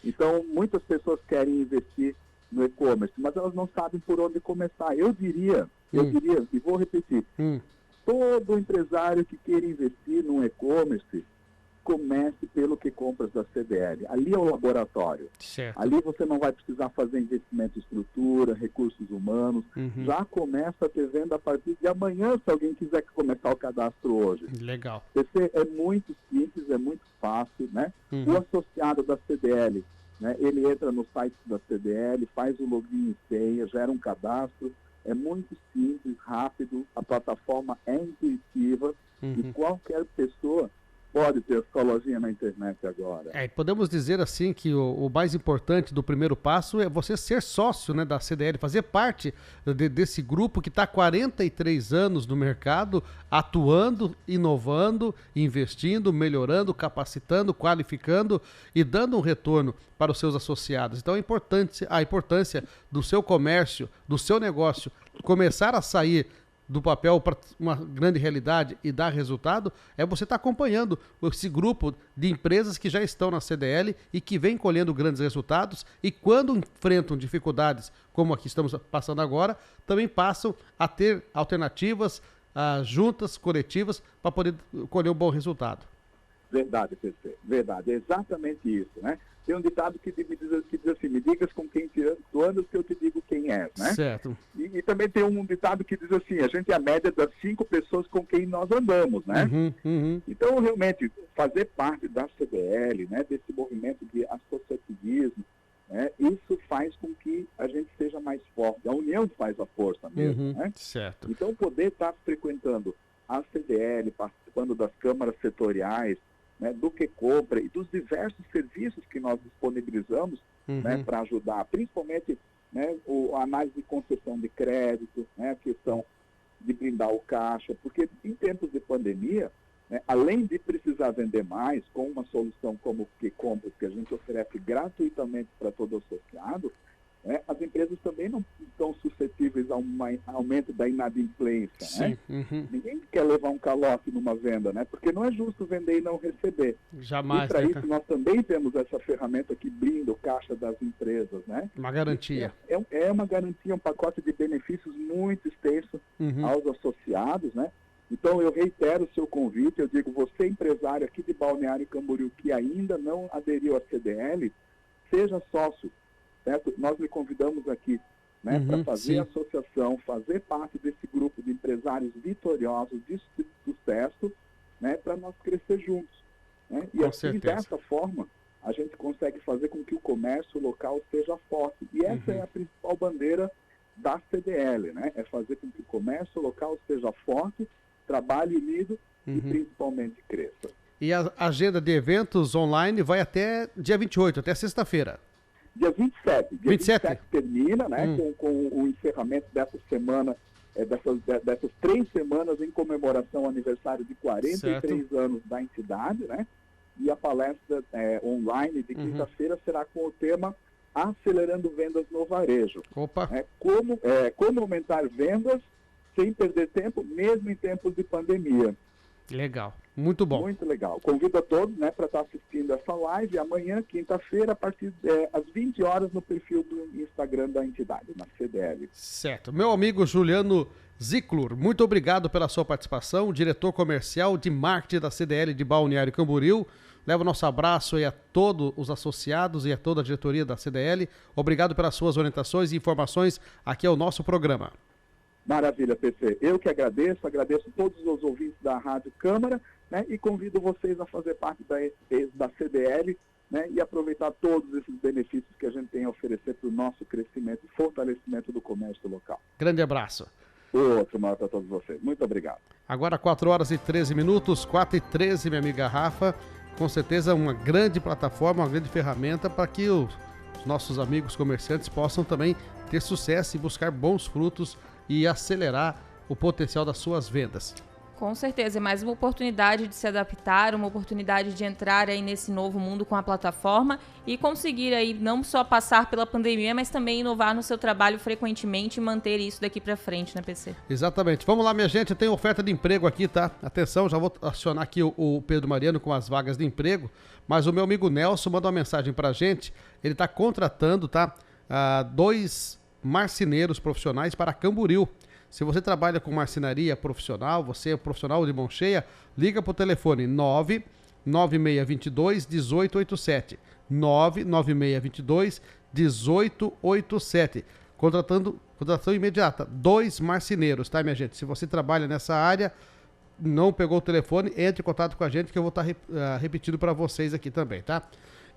Então, muitas pessoas querem investir no e-commerce, mas elas não sabem por onde começar. Eu diria, e vou repetir, todo empresário que queira investir no e-commerce, comece pelo Que Compras da CDL. Ali é o laboratório. Certo. Ali você não vai precisar fazer investimento em estrutura, recursos humanos. Já começa a ter venda a partir de amanhã, se alguém quiser começar o cadastro hoje. Legal. É muito simples, é muito fácil, né? O associado da CDL, né, ele entra no site da CDL, faz o login e senha, gera um cadastro. É muito simples, rápido, a plataforma é intuitiva e qualquer pessoa pode ter psicologia na internet agora. Podemos dizer assim que o mais importante do primeiro passo é você ser sócio, né, da CDL, fazer parte desse grupo que está há 43 anos no mercado, atuando, inovando, investindo, melhorando, capacitando, qualificando e dando um retorno para os seus associados. Então a importância do seu comércio, do seu negócio começar a sair do papel para uma grande realidade e dar resultado, é você estar acompanhando esse grupo de empresas que já estão na CDL e que vem colhendo grandes resultados e quando enfrentam dificuldades, como aqui estamos passando agora, também passam a ter alternativas, juntas, coletivas, para poder colher um bom resultado. Verdade, PC, verdade, é exatamente isso, né? Tem um ditado que diz assim, me digas com quem tu andas que eu te digo quem és, né? Certo. E também tem um ditado que diz assim, a gente é a média das 5 pessoas com quem nós andamos, né? Então, realmente, fazer parte da CDL, né, desse movimento de associativismo, né, isso faz com que a gente seja mais forte. A união faz a força mesmo, né? Certo. Então, poder estar frequentando a CDL, participando das câmaras setoriais, né, do que compra e dos diversos serviços que nós disponibilizamos, né, para ajudar, principalmente, né, a análise de concessão de crédito, né, a questão de blindar o caixa, porque em tempos de pandemia, né, além de precisar vender mais com uma solução como o que compra, que a gente oferece gratuitamente para todo associado, né, as empresas também não estão suscetíveis a um aumento da inadimplência, né? Ninguém quer levar um calote numa venda, né? Porque não é justo vender e não receber. Jamais. E para isso nós também temos essa ferramenta que blinda o caixa das empresas, né? Uma garantia. É uma garantia, um pacote de benefícios muito extenso aos associados, né? Então eu reitero o seu convite, eu digo, você empresário aqui de Balneário Camboriú que ainda não aderiu à CDL, seja sócio. Certo? Nós lhe convidamos aqui, né, para fazer associação, fazer parte desse grupo de empresários vitoriosos de sucesso, né, para nós crescer juntos. Né? E assim, dessa forma, a gente consegue fazer com que o comércio local seja forte. E essa é a principal bandeira da CDL, né? É fazer com que o comércio local seja forte, trabalhe unido e principalmente cresça. E a agenda de eventos online vai até dia 28, até sexta-feira. Dia 27. Dia 27 termina, né, com o encerramento dessa semana, dessas 3 semanas em comemoração ao aniversário de 43 anos da entidade, né? E a palestra online de quinta-feira será com o tema Acelerando Vendas no Varejo. Opa! Como aumentar vendas sem perder tempo, mesmo em tempos de pandemia. Legal, muito bom. Muito legal. Convido a todos, né, para estar assistindo essa live amanhã, quinta-feira, a partir às 20 horas no perfil do Instagram da entidade, na CDL. Certo. Meu amigo Juliano Ziclur, muito obrigado pela sua participação, diretor comercial de marketing da CDL de Balneário Camboriú. Leva o nosso abraço aí a todos os associados e a toda a diretoria da CDL. Obrigado pelas suas orientações e informações aqui ao nosso programa. Maravilha, PC. Eu que agradeço todos os ouvintes da Rádio Câmara, né, e convido vocês a fazer parte da CDL, né, e aproveitar todos esses benefícios que a gente tem a oferecer para o nosso crescimento e fortalecimento do comércio local. Grande abraço. Outro maior para todos vocês. Muito obrigado. Agora 4 horas e 13 minutos, 4h13, minha amiga Rafa. Com certeza uma grande plataforma, uma grande ferramenta para que os nossos amigos comerciantes possam também ter sucesso e buscar bons frutos e acelerar o potencial das suas vendas. Com certeza, é mais uma oportunidade de se adaptar, uma oportunidade de entrar aí nesse novo mundo com a plataforma e conseguir aí não só passar pela pandemia, mas também inovar no seu trabalho frequentemente e manter isso daqui para frente, né, PC? Exatamente. Vamos lá, minha gente, tem oferta de emprego aqui, tá? Atenção, já vou acionar aqui o Pedro Mariano com as vagas de emprego, mas o meu amigo Nelson mandou uma mensagem pra gente, ele tá contratando, tá? 2 marceneiros profissionais para Camboriú. Se você trabalha com marcenaria profissional, você é profissional de mão cheia, liga para o telefone 99622-1887. 99622-1887. Contratação imediata. 2 marceneiros, tá, minha gente? Se você trabalha nessa área, não pegou o telefone, entre em contato com a gente que eu vou estar repetindo para vocês aqui também, tá?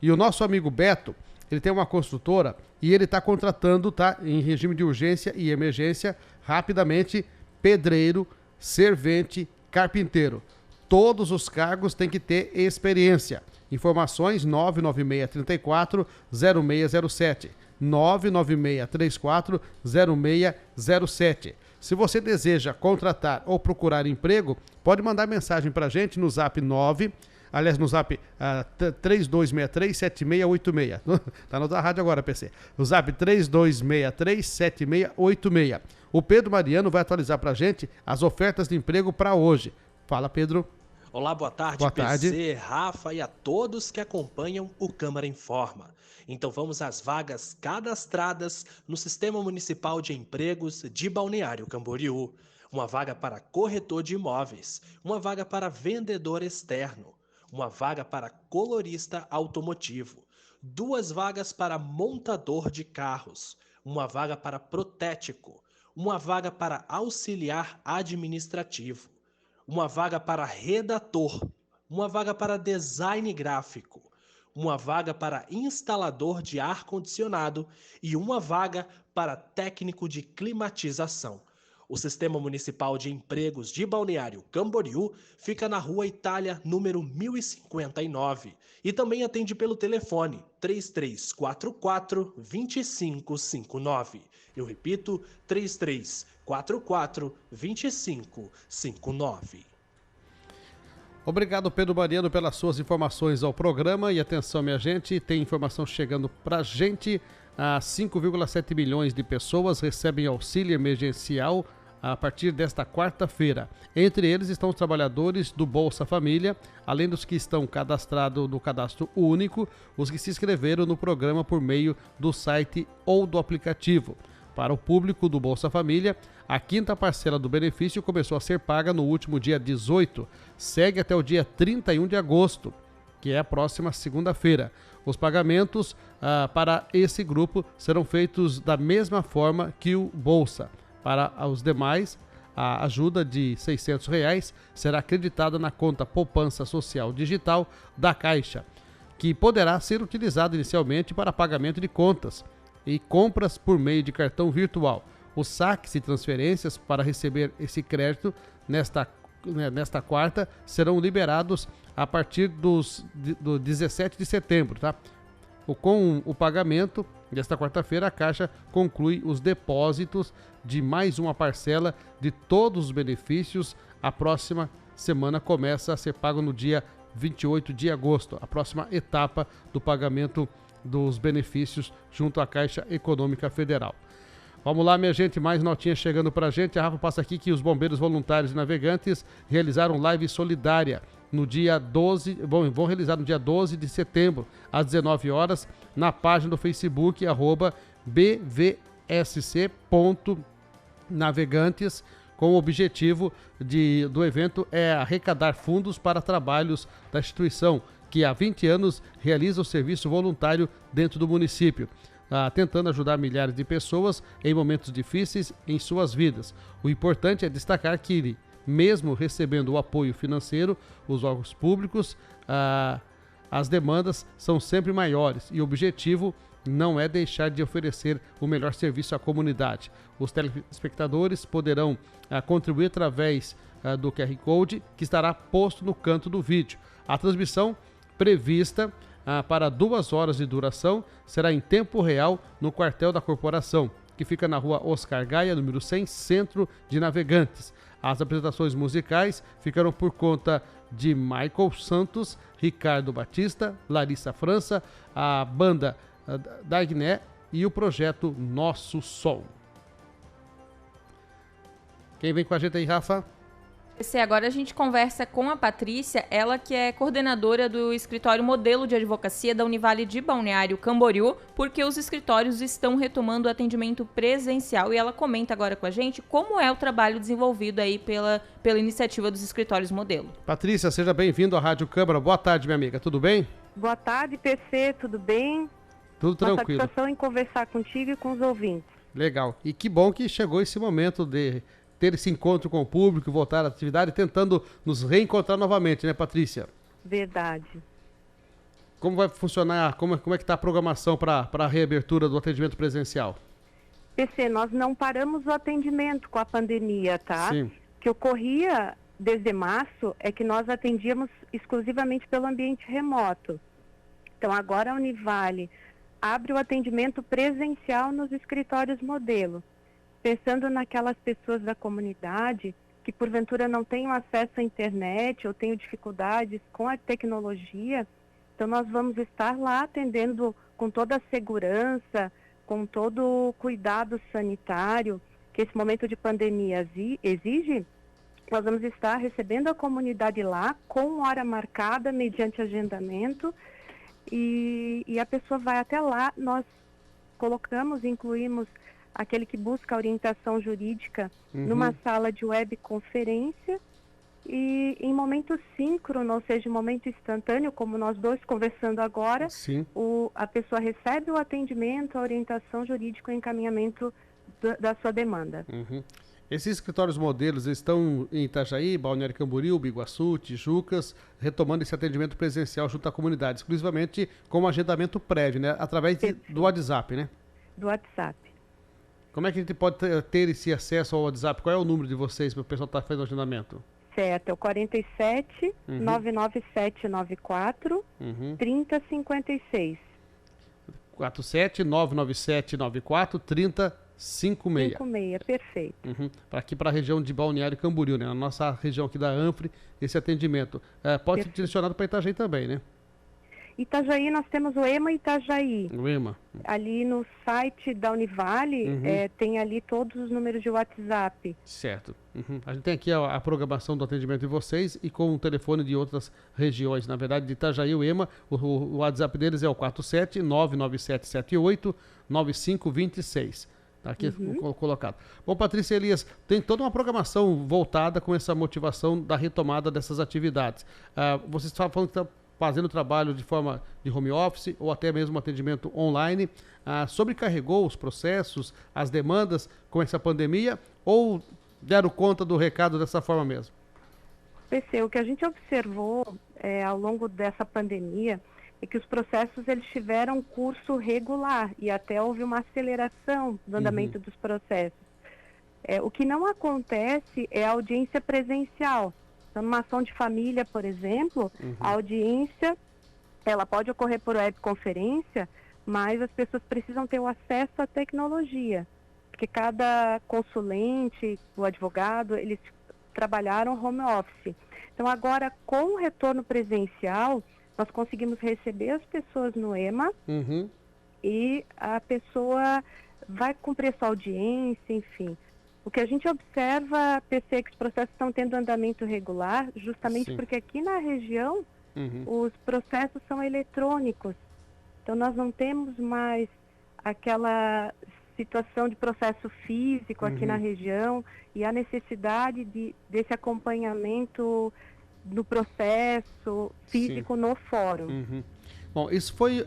E o nosso amigo Beto, ele tem uma construtora e ele está contratando, tá, em regime de urgência e emergência, rapidamente, pedreiro, servente, carpinteiro. Todos os cargos têm que ter experiência. Informações 99634-0607. 99634-0607. Se você deseja contratar ou procurar emprego, pode mandar mensagem para a gente no Zap 3263-7686. Tá no da rádio agora, PC. O Zap 3263-7686. O Pedro Mariano vai atualizar para a gente as ofertas de emprego para hoje. Fala, Pedro. Olá, boa tarde, Boa tarde. PC, Rafa e a todos que acompanham o Câmara Informa. Então vamos às vagas cadastradas no Sistema Municipal de Empregos de Balneário Camboriú. Uma vaga para corretor de imóveis, uma vaga para vendedor externo, uma vaga para colorista automotivo, 2 vagas para montador de carros, uma vaga para protético, uma vaga para auxiliar administrativo, uma vaga para redator, uma vaga para design gráfico, uma vaga para instalador de ar-condicionado e uma vaga para técnico de climatização. O Sistema Municipal de Empregos de Balneário Camboriú fica na Rua Itália, número 1059, e também atende pelo telefone 3344-2559. Eu repito, 3344-2559. Obrigado, Pedro Mariano, pelas suas informações ao programa. E atenção, minha gente, tem informação chegando pra gente. 5,7 milhões de pessoas recebem auxílio emergencial a partir desta quarta-feira. Entre eles estão os trabalhadores do Bolsa Família, além dos que estão cadastrados no cadastro único, os que se inscreveram no programa por meio do site ou do aplicativo. Para o público do Bolsa Família, a 5ª parcela do benefício começou a ser paga no último dia 18, segue até o dia 31 de agosto, que é a próxima segunda-feira. Os pagamentos para esse grupo serão feitos da mesma forma que o Bolsa. Para os demais, a ajuda de R$ 600 será acreditada na conta Poupança Social Digital da Caixa, que poderá ser utilizada inicialmente para pagamento de contas e compras por meio de cartão virtual. Os saques e transferências para receber esse crédito nesta quarta serão liberados a partir do 17 de setembro, tá? Com o pagamento desta quarta-feira, a Caixa conclui os depósitos de mais uma parcela de todos os benefícios. A próxima semana começa a ser pago no dia 28 de agosto, a próxima etapa do pagamento dos benefícios junto à Caixa Econômica Federal. Vamos lá, minha gente, mais notinha chegando pra gente. A Rafa passa aqui que os bombeiros voluntários e navegantes realizaram live solidária no dia 12, vão realizar no dia 12 de setembro, às 19 horas, na página do Facebook, @bvsc.navegantes, com o objetivo do evento é arrecadar fundos para trabalhos da instituição, que há 20 anos realiza o serviço voluntário dentro do município, tentando ajudar milhares de pessoas em momentos difíceis em suas vidas. O importante é destacar que, mesmo recebendo o apoio financeiro, os órgãos públicos, as demandas são sempre maiores e o objetivo não é deixar de oferecer o melhor serviço à comunidade. Os telespectadores poderão contribuir através do QR Code que estará posto no canto do vídeo. A transmissão prevista para 2 horas de duração será em tempo real no quartel da corporação, que fica na rua Oscar Gaia, número 100, Centro de Navegantes. As apresentações musicais ficaram por conta de Michael Santos, Ricardo Batista, Larissa França, a banda Dagné e o projeto Nosso Som. Quem vem com a gente aí, Rafa? Agora a gente conversa com a Patrícia, ela que é coordenadora do escritório modelo de advocacia da Univale de Balneário Camboriú, porque os escritórios estão retomando o atendimento presencial, e ela comenta agora com a gente como é o trabalho desenvolvido aí pela iniciativa dos escritórios modelo. Patrícia, seja bem-vindo à Rádio Câmara. Boa tarde, minha amiga, tudo bem? Boa tarde, PC, tudo bem? Tudo tranquilo. Uma satisfação em conversar contigo e com os ouvintes. Legal, e que bom que chegou esse momento de ter esse encontro com o público, voltar à atividade, tentando nos reencontrar novamente, né, Patrícia? Verdade. Como vai funcionar, como é que está a programação para a reabertura do atendimento presencial? PC, nós não paramos o atendimento com a pandemia, tá? Sim. Que ocorria desde março, é que nós atendíamos exclusivamente pelo ambiente remoto. Então, agora a Univale abre o atendimento presencial nos escritórios modelo, pensando naquelas pessoas da comunidade que porventura não tenham acesso à internet ou tenham dificuldades com a tecnologia. Então nós vamos estar lá atendendo com toda a segurança, com todo o cuidado sanitário que esse momento de pandemia exige. Nós vamos estar recebendo a comunidade lá com hora marcada mediante agendamento e a pessoa vai até lá. Nós incluímos aquele que busca orientação jurídica numa sala de webconferência e em momento síncrono, ou seja, em momento instantâneo, como nós dois conversando agora, a pessoa recebe o atendimento, a orientação jurídica e o encaminhamento da sua demanda. Esses escritórios modelos estão em Itajaí, Balneário Camboriú, Biguaçu, Tijucas, retomando esse atendimento presencial junto à comunidade, exclusivamente com agendamento prévio, né? Através do WhatsApp, né? Do WhatsApp. Como é que a gente pode ter esse acesso ao WhatsApp? Qual é o número de vocês para o pessoal estar fazendo o agendamento? Certo, é o 47 99794 3056. 47 99794 3056. 56, perfeito. Aqui para a região de Balneário Camboriú, né? Na nossa região aqui da Anfre, esse atendimento. Pode ser direcionado para Itajaí também, né? Itajaí, nós temos o EMA Itajaí. O EMA. Ali no site da Univale, tem ali todos os números de WhatsApp. Certo. A gente tem aqui a programação do atendimento de vocês e com o telefone de outras regiões. Na verdade, de Itajaí, o EMA, o WhatsApp deles é o 47 99778 9526. Está aqui colocado. Bom, Patrícia Elias, tem toda uma programação voltada com essa motivação da retomada dessas atividades. Você está falando que está fazendo trabalho de forma de home office ou até mesmo atendimento online. Sobrecarregou os processos, as demandas com essa pandemia ou deram conta do recado dessa forma mesmo? PC, o que a gente observou ao longo dessa pandemia é que os processos eles tiveram curso regular e até houve uma aceleração do andamento dos processos. O que não acontece é a audiência presencial. Então, numa ação de família, por exemplo, a audiência ela pode ocorrer por webconferência, mas as pessoas precisam ter o acesso à tecnologia, porque cada consulente, o advogado, eles trabalharam home office. Então, agora, com o retorno presencial, nós conseguimos receber as pessoas no EMA e a pessoa vai cumprir a sua audiência, enfim. O que a gente observa, PC, é que os processos estão tendo andamento regular, justamente porque aqui na região os processos são eletrônicos. Então nós não temos mais aquela situação de processo físico aqui na região e a necessidade desse acompanhamento do processo físico no fórum. Bom, isso foi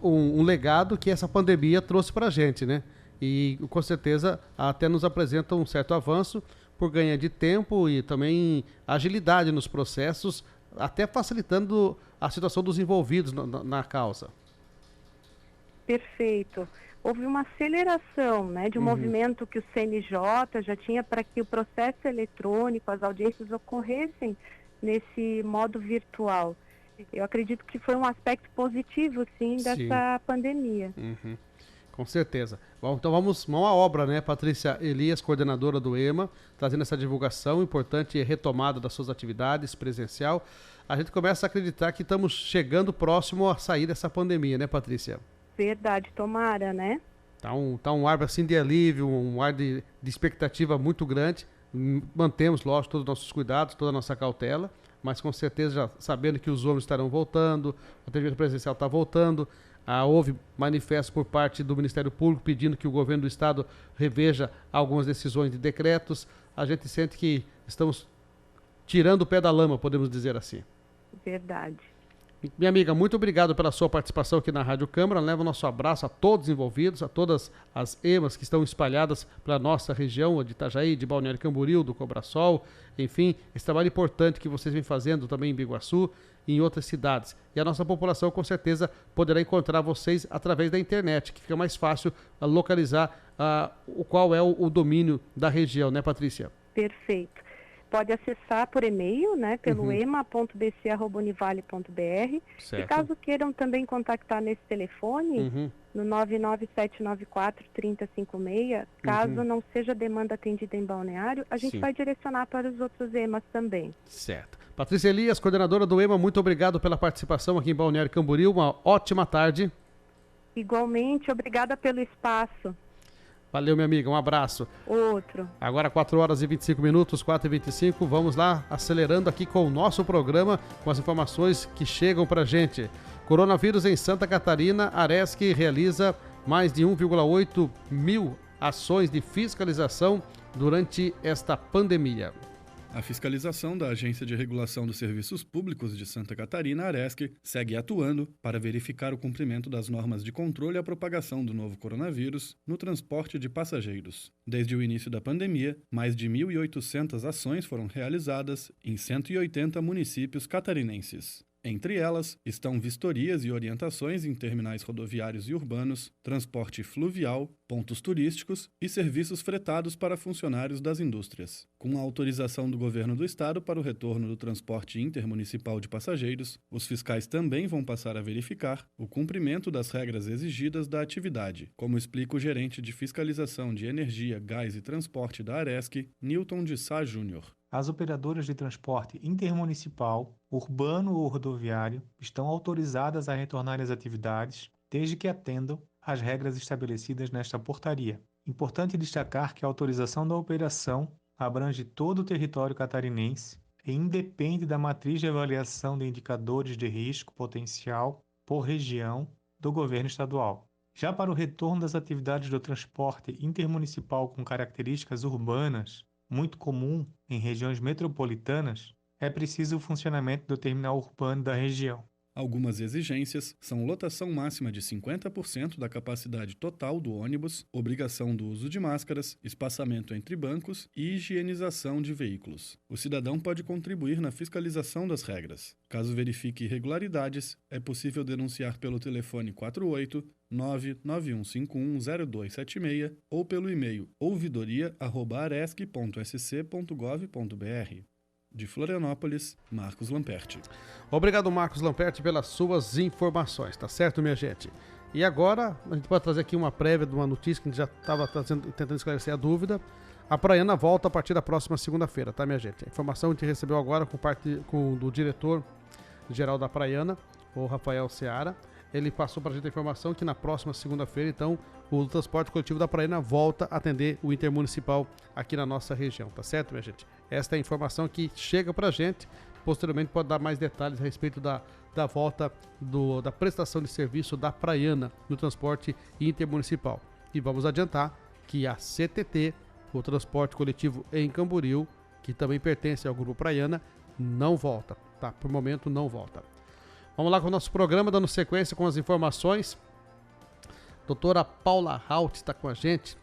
um legado que essa pandemia trouxe para a gente, né? E com certeza até nos apresenta um certo avanço por ganho de tempo e também agilidade nos processos, até facilitando a situação dos envolvidos na causa. Perfeito. Houve uma aceleração, né, de um movimento que o CNJ já tinha para que o processo eletrônico, as audiências ocorressem nesse modo virtual. Eu acredito que foi um aspecto positivo, sim, dessa pandemia. Com certeza. Bom, então vamos mão à obra, né, Patrícia Elias, coordenadora do EMA, trazendo essa divulgação importante e retomada das suas atividades presencial. A gente começa a acreditar que estamos chegando próximo a sair dessa pandemia, né, Patrícia? Verdade, tomara, né? Tá um ar assim de alívio, um ar de expectativa muito grande. Mantemos, lógico, todos os nossos cuidados, toda a nossa cautela, mas com certeza já sabendo que os ônibus estarão voltando, o atendimento presencial está voltando. Houve manifesto por parte do Ministério Público pedindo que o governo do estado reveja algumas decisões de decretos. A gente sente que estamos tirando o pé da lama, podemos dizer assim. Verdade. Minha amiga, muito obrigado pela sua participação aqui na Rádio Câmara. Leva o nosso abraço a todos os envolvidos, a todas as EMAs que estão espalhadas pela nossa região, de Itajaí, de Balneário Camboriú, do Cobrasol, enfim, esse trabalho importante que vocês vêm fazendo também em Biguaçu e em outras cidades. E a nossa população, com certeza, poderá encontrar vocês através da internet, que fica mais fácil localizar qual é o domínio da região, né, Patrícia? Perfeito. pode acessar por e-mail, né, pelo ema.bc@univale.br. E caso queiram também contactar nesse telefone, no 99794-3056, caso não seja demanda atendida em Balneário, a gente vai direcionar para os outros EMAs também. Certo. Patrícia Elias, coordenadora do EMA, muito obrigado pela participação aqui em Balneário Camboriú. Uma ótima tarde. Igualmente, obrigada pelo espaço. Valeu, minha amiga, um abraço. Outro. Agora 4 horas e 25 minutos, 4h25, vamos lá, acelerando aqui com o nosso programa, com as informações que chegam pra gente. Coronavírus em Santa Catarina, a Aresc realiza mais de 1,8 mil ações de fiscalização durante esta pandemia. A fiscalização da Agência de Regulação dos Serviços Públicos de Santa Catarina, Aresc, segue atuando para verificar o cumprimento das normas de controle à propagação do novo coronavírus no transporte de passageiros. Desde o início da pandemia, mais de 1.800 ações foram realizadas em 180 municípios catarinenses. Entre elas estão vistorias e orientações em terminais rodoviários e urbanos, transporte fluvial, pontos turísticos e serviços fretados para funcionários das indústrias. Com a autorização do governo do estado para o retorno do transporte intermunicipal de passageiros, os fiscais também vão passar a verificar o cumprimento das regras exigidas da atividade, como explica o gerente de fiscalização de energia, gás e transporte da Aresc, Newton de Sá Júnior. As operadoras de transporte intermunicipal, urbano ou rodoviário estão autorizadas a retornar às atividades, desde que atendam às regras estabelecidas nesta portaria. Importante destacar que a autorização da operação abrange todo o território catarinense e independe da matriz de avaliação de indicadores de risco potencial por região do governo estadual. Já para o retorno das atividades do transporte intermunicipal com características urbanas, muito comum em regiões metropolitanas, é preciso o funcionamento do terminal urbano da região. Algumas exigências são lotação máxima de 50% da capacidade total do ônibus, obrigação do uso de máscaras, espaçamento entre bancos e higienização de veículos. O cidadão pode contribuir na fiscalização das regras. Caso verifique irregularidades, é possível denunciar pelo telefone 48 991510276 ou pelo e-mail ouvidoria@aresc.sc.gov.br. De Florianópolis, Marcos Lamperti. Obrigado, Marcos Lamperti, pelas suas informações, tá certo, minha gente? E agora, a gente pode trazer aqui uma prévia de uma notícia que a gente já estava tentando esclarecer a dúvida. A Praiana volta a partir da próxima segunda-feira, tá, minha gente? A informação a gente recebeu agora do diretor-geral da Praiana, o Rafael Seara. Ele passou para a gente a informação que na próxima segunda-feira, então, o transporte coletivo da Praiana volta a atender o intermunicipal aqui na nossa região, tá certo, minha gente? Esta é a informação que chega para a gente. Posteriormente pode dar mais detalhes a respeito da volta da prestação de serviço da Praiana no transporte intermunicipal. E vamos adiantar que a CTT, o transporte coletivo em Camboriú, que também pertence ao Grupo Praiana, não volta, tá? Por momento não volta. Vamos lá com o nosso programa, dando sequência com as informações. Doutora Paula Halt está com a gente.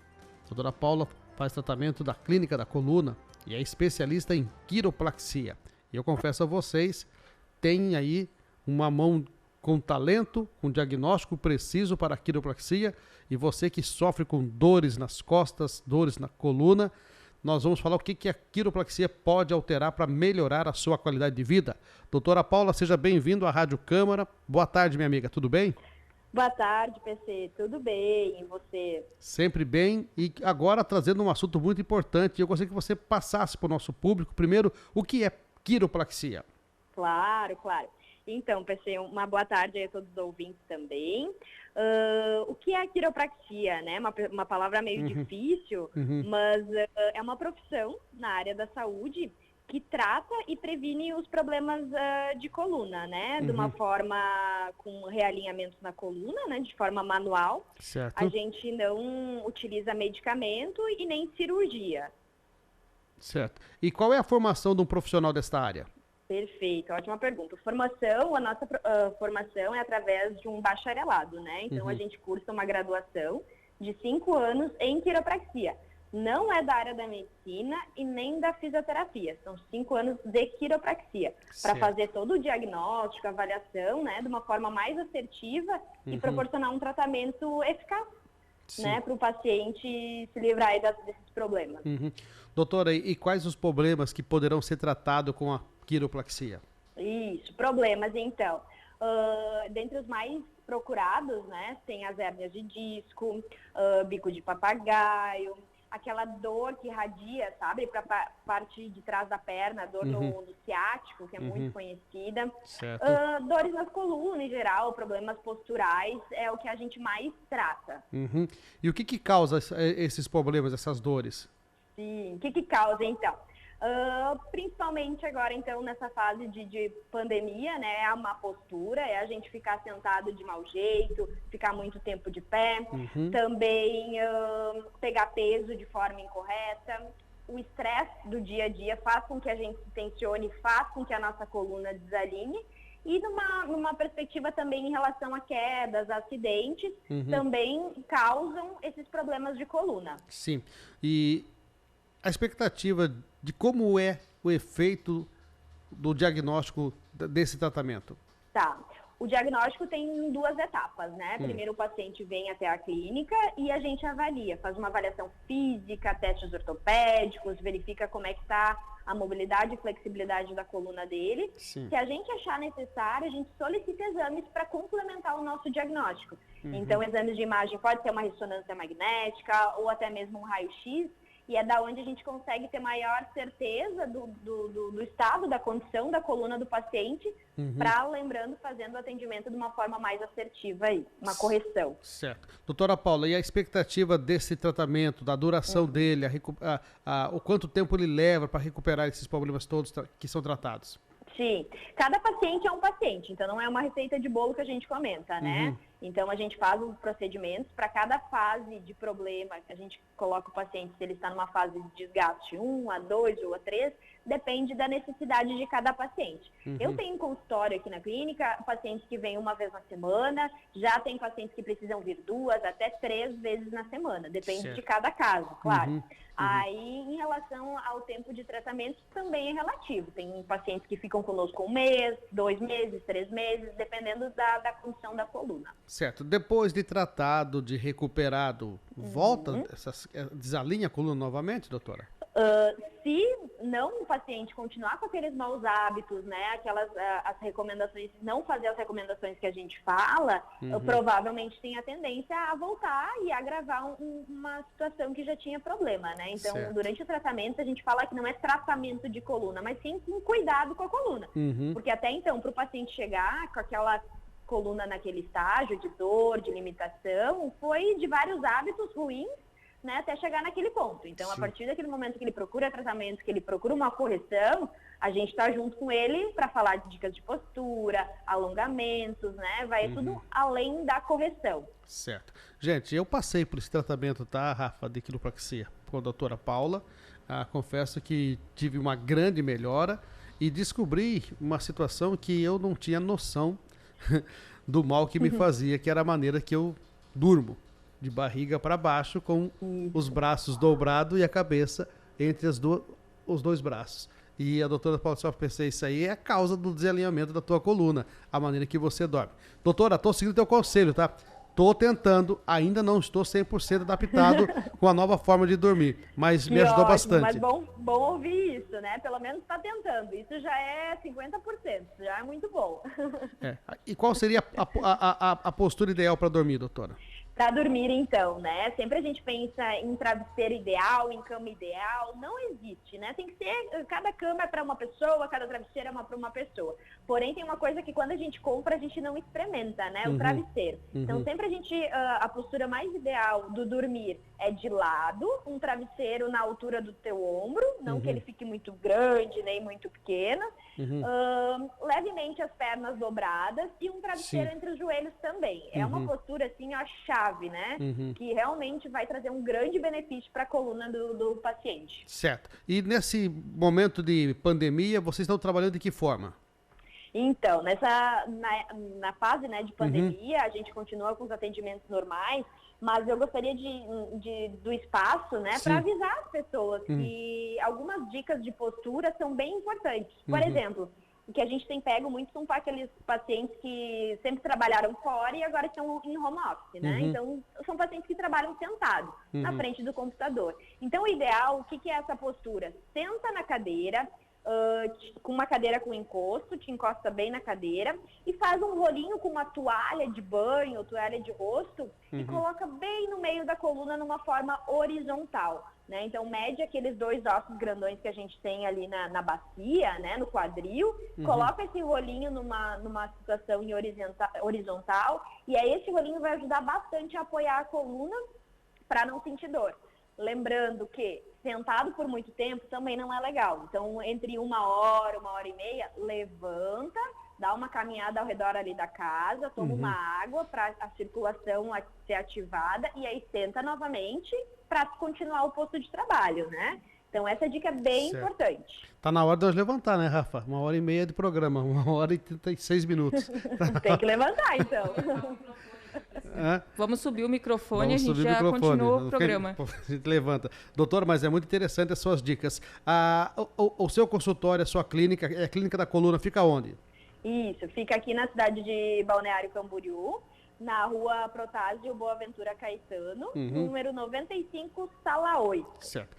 Doutora Paula faz tratamento da clínica da coluna e é especialista em quiropraxia. E eu confesso a vocês, tem aí uma mão com talento, com diagnóstico preciso para a quiropraxia. E você que sofre com dores nas costas, dores na coluna, nós vamos falar o que a quiropraxia pode alterar para melhorar a sua qualidade de vida. Doutora Paula, seja bem-vindo à Rádio Câmara. Boa tarde, minha amiga, tudo bem? Boa tarde, PC, tudo bem? E você? Sempre bem. E agora trazendo um assunto muito importante, eu gostaria que você passasse para o nosso público, primeiro, o que é quiropraxia? Claro. Então, PC, uma boa tarde a todos os ouvintes também. O que é a quiropraxia, né? Uma palavra meio difícil, mas é uma profissão na área da saúde que trata e previne os problemas de coluna, né? De uma forma com realinhamentos na coluna, né? De forma manual. Certo. A gente não utiliza medicamento e nem cirurgia. Certo. E qual é a formação de um profissional desta área? Perfeito, ótima pergunta. A nossa formação é através de um bacharelado, né? Então a gente cursa uma graduação de 5 anos em quiropraxia. Não é da área da medicina e nem da fisioterapia. São 5 anos de quiropraxia. Para fazer todo o diagnóstico, avaliação, né? De uma forma mais assertiva e proporcionar um tratamento eficaz. né, para o paciente se livrar aí desses problemas. Doutora, e quais os problemas que poderão ser tratados com a quiropraxia? Isso, problemas então. Dentre os mais procurados, né, tem as hérnias de disco, bico de papagaio, aquela dor que irradia, sabe, para a parte de trás da perna, dor no ciático, que é muito conhecida. Dores nas colunas em geral, problemas posturais, é o que a gente mais trata. E o que causa esses problemas, essas dores? Sim, o que causa então? Principalmente agora, então, nessa fase de pandemia, né, é uma postura, é a gente ficar sentado de mau jeito, ficar muito tempo de pé, também pegar peso de forma incorreta. O estresse do dia a dia faz com que a gente se tensione, faz com que a nossa coluna desalinhe. E numa perspectiva também em relação a quedas, acidentes, também causam esses problemas de coluna. Sim, e a expectativa de como é o efeito do diagnóstico desse tratamento? Tá. O diagnóstico tem 2 etapas, né? Primeiro o paciente vem até a clínica e a gente avalia, faz uma avaliação física, testes ortopédicos, verifica como é que está a mobilidade e flexibilidade da coluna dele. Se a gente achar necessário, a gente solicita exames para complementar o nosso diagnóstico. Então, exames de imagem pode ser uma ressonância magnética ou até mesmo um raio-x, e é da onde a gente consegue ter maior certeza do estado, da condição da coluna do paciente, para, lembrando, fazendo o atendimento de uma forma mais assertiva aí, uma correção. Certo. Doutora Paula, e a expectativa desse tratamento, da duração dele, o quanto tempo ele leva para recuperar esses problemas todos que são tratados? Sim, cada paciente é um paciente, então não é uma receita de bolo que a gente comenta, né? Então a gente faz os procedimentos para cada fase de problema, a gente coloca o paciente, se ele está numa fase de desgaste 1, a 2 ou a 3, depende da necessidade de cada paciente. Eu tenho um consultório aqui na clínica, pacientes que vêm uma vez na semana, já tem pacientes que precisam vir 2 até 3 vezes na semana, depende de cada caso, claro. Aí, em relação ao tempo de tratamento, também é relativo. Tem pacientes que ficam conosco 1 mês, 2 meses, 3 meses, dependendo da condição da coluna. Certo. Depois de tratado, de recuperado, volta, desalinha a coluna novamente, doutora? Se não o paciente continuar com aqueles maus hábitos, né, as recomendações, não fazer as recomendações que a gente fala, provavelmente tem a tendência a voltar e agravar uma situação que já tinha problema, né? Então, durante o tratamento, a gente fala que não é tratamento de coluna, mas sim um cuidado com a coluna. Porque até então, para o paciente chegar com aquela coluna naquele estágio de dor, de limitação, foi de vários hábitos ruins, né, até chegar naquele ponto. Então, a partir daquele momento que ele procura tratamento, que ele procura uma correção, a gente está junto com ele para falar de dicas de postura, alongamentos, né? Vai tudo além da correção. Certo. Gente, eu passei por esse tratamento, tá, Rafa, de quiropraxia com a doutora Paula. Confesso que tive uma grande melhora e descobri uma situação que eu não tinha noção do mal que me fazia, que era a maneira que eu durmo. De barriga para baixo, com os braços dobrados e a cabeça entre os 2 braços. E a doutora Paula, só pensei, isso aí é a causa do desalinhamento da tua coluna, a maneira que você dorme. Doutora, tô seguindo teu conselho, tá? Tô tentando, ainda não estou 100% adaptado com a nova forma de dormir, mas me ajudou bastante. Mas bom ouvir isso, né? Pelo menos está tentando. Isso já é 50%, já é muito bom. E qual seria a postura ideal para dormir, doutora? Para dormir, então, né? Sempre a gente pensa em travesseiro ideal, em cama ideal. Não existe, né? Tem que ser, cada cama é para uma pessoa, cada travesseiro é para uma pessoa. Porém, tem uma coisa que quando a gente compra, a gente não experimenta, né? O travesseiro. Então, sempre a postura mais ideal do dormir é de lado, um travesseiro na altura do teu ombro, não que ele fique muito grande, nem muito pequeno. Levemente as pernas dobradas e um travesseiro entre os joelhos também. É uma postura, assim, a chave, né? Que realmente vai trazer um grande benefício para a coluna do paciente. Certo. E nesse momento de pandemia, vocês estão trabalhando de que forma? Então, na fase, né, de pandemia, a gente continua com os atendimentos normais, mas eu gostaria do espaço, né, para avisar as pessoas que algumas dicas de postura são bem importantes. Por exemplo, O que a gente tem pego muito são aqueles pacientes que sempre trabalharam fora e agora estão em home office, né? Então, são pacientes que trabalham sentados na frente do computador. Então, o ideal, o que é essa postura? Senta na cadeira, com uma cadeira com encosto, te encosta bem na cadeira e faz um rolinho com uma toalha de banho, toalha de rosto e coloca bem no meio da coluna numa forma horizontal, né? Então mede aqueles 2 ossos grandões que a gente tem ali na bacia, né, no quadril, coloca esse rolinho numa situação em horizontal e aí esse rolinho vai ajudar bastante a apoiar a coluna para não sentir dor. Lembrando que sentado por muito tempo também não é legal. Então, entre 1 hora, 1h30, levanta, dá uma caminhada ao redor ali da casa, toma uma água para a circulação ser ativada e aí senta novamente para continuar o posto de trabalho, né? Então, essa dica é bem importante. Tá na hora de nós levantar, né, Rafa? 1h30 de programa, 1h36 minutos. Tem que levantar, então. Vamos subir o microfone, a gente já continua o programa. A gente levanta. Doutor, mas é muito interessante as suas dicas. O seu consultório, a sua clínica, a clínica da coluna, fica onde? Isso, fica aqui na cidade de Balneário Camboriú, na rua Protásio Boaventura Caetano, número 95, sala 8. Certo.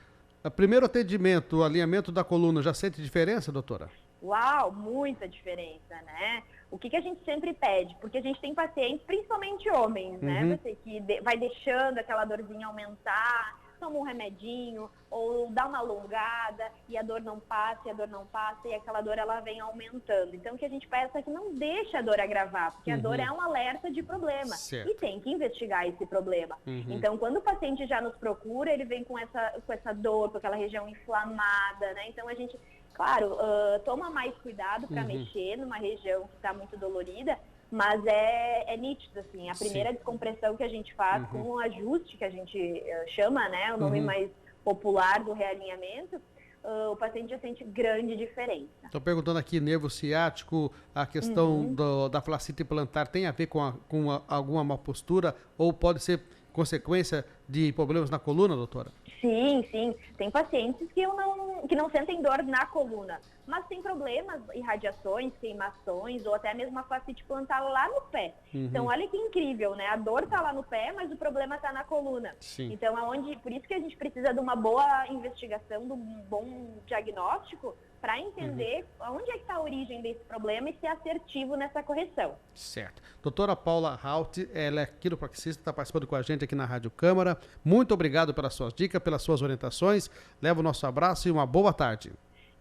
Primeiro atendimento, o alinhamento da coluna, já sente diferença, doutora? Uau, muita diferença, né? O que a gente sempre pede? Porque a gente tem pacientes, principalmente homens, né? Você que vai deixando aquela dorzinha aumentar, toma um remedinho, ou dá uma alongada, e a dor não passa, e aquela dor ela vem aumentando. Então, o que a gente pede é que não deixe a dor agravar, porque a dor é um alerta de problema. Certo. E tem que investigar esse problema. Então, quando o paciente já nos procura, ele vem com essa dor, com aquela região inflamada, né? Então, a gente... Claro, toma mais cuidado para mexer numa região que está muito dolorida, mas é nítido, assim, a primeira descompressão que a gente faz com o ajuste que a gente chama, né, o nome mais popular do realinhamento, o paciente já sente grande diferença. Estou perguntando aqui, nervo ciático, a questão da fascite plantar tem a ver com alguma má postura ou pode ser consequência de problemas na coluna, doutora? Sim, sim. Tem pacientes que não sentem dor na coluna, mas tem problemas, irradiações, queimações ou até mesmo a fascite plantar lá no pé. Então, olha que incrível, né? A dor tá lá no pé, mas o problema tá na coluna. Sim. Então, por isso que a gente precisa de uma boa investigação, de um bom diagnóstico para entender onde é que está a origem desse problema e ser assertivo nessa correção. Certo. Doutora Paula Haut, ela é quiropraxista, está participando com a gente aqui na Rádio Câmara. Muito obrigado pelas suas dicas, pelas suas orientações. Leva o nosso abraço e uma boa tarde.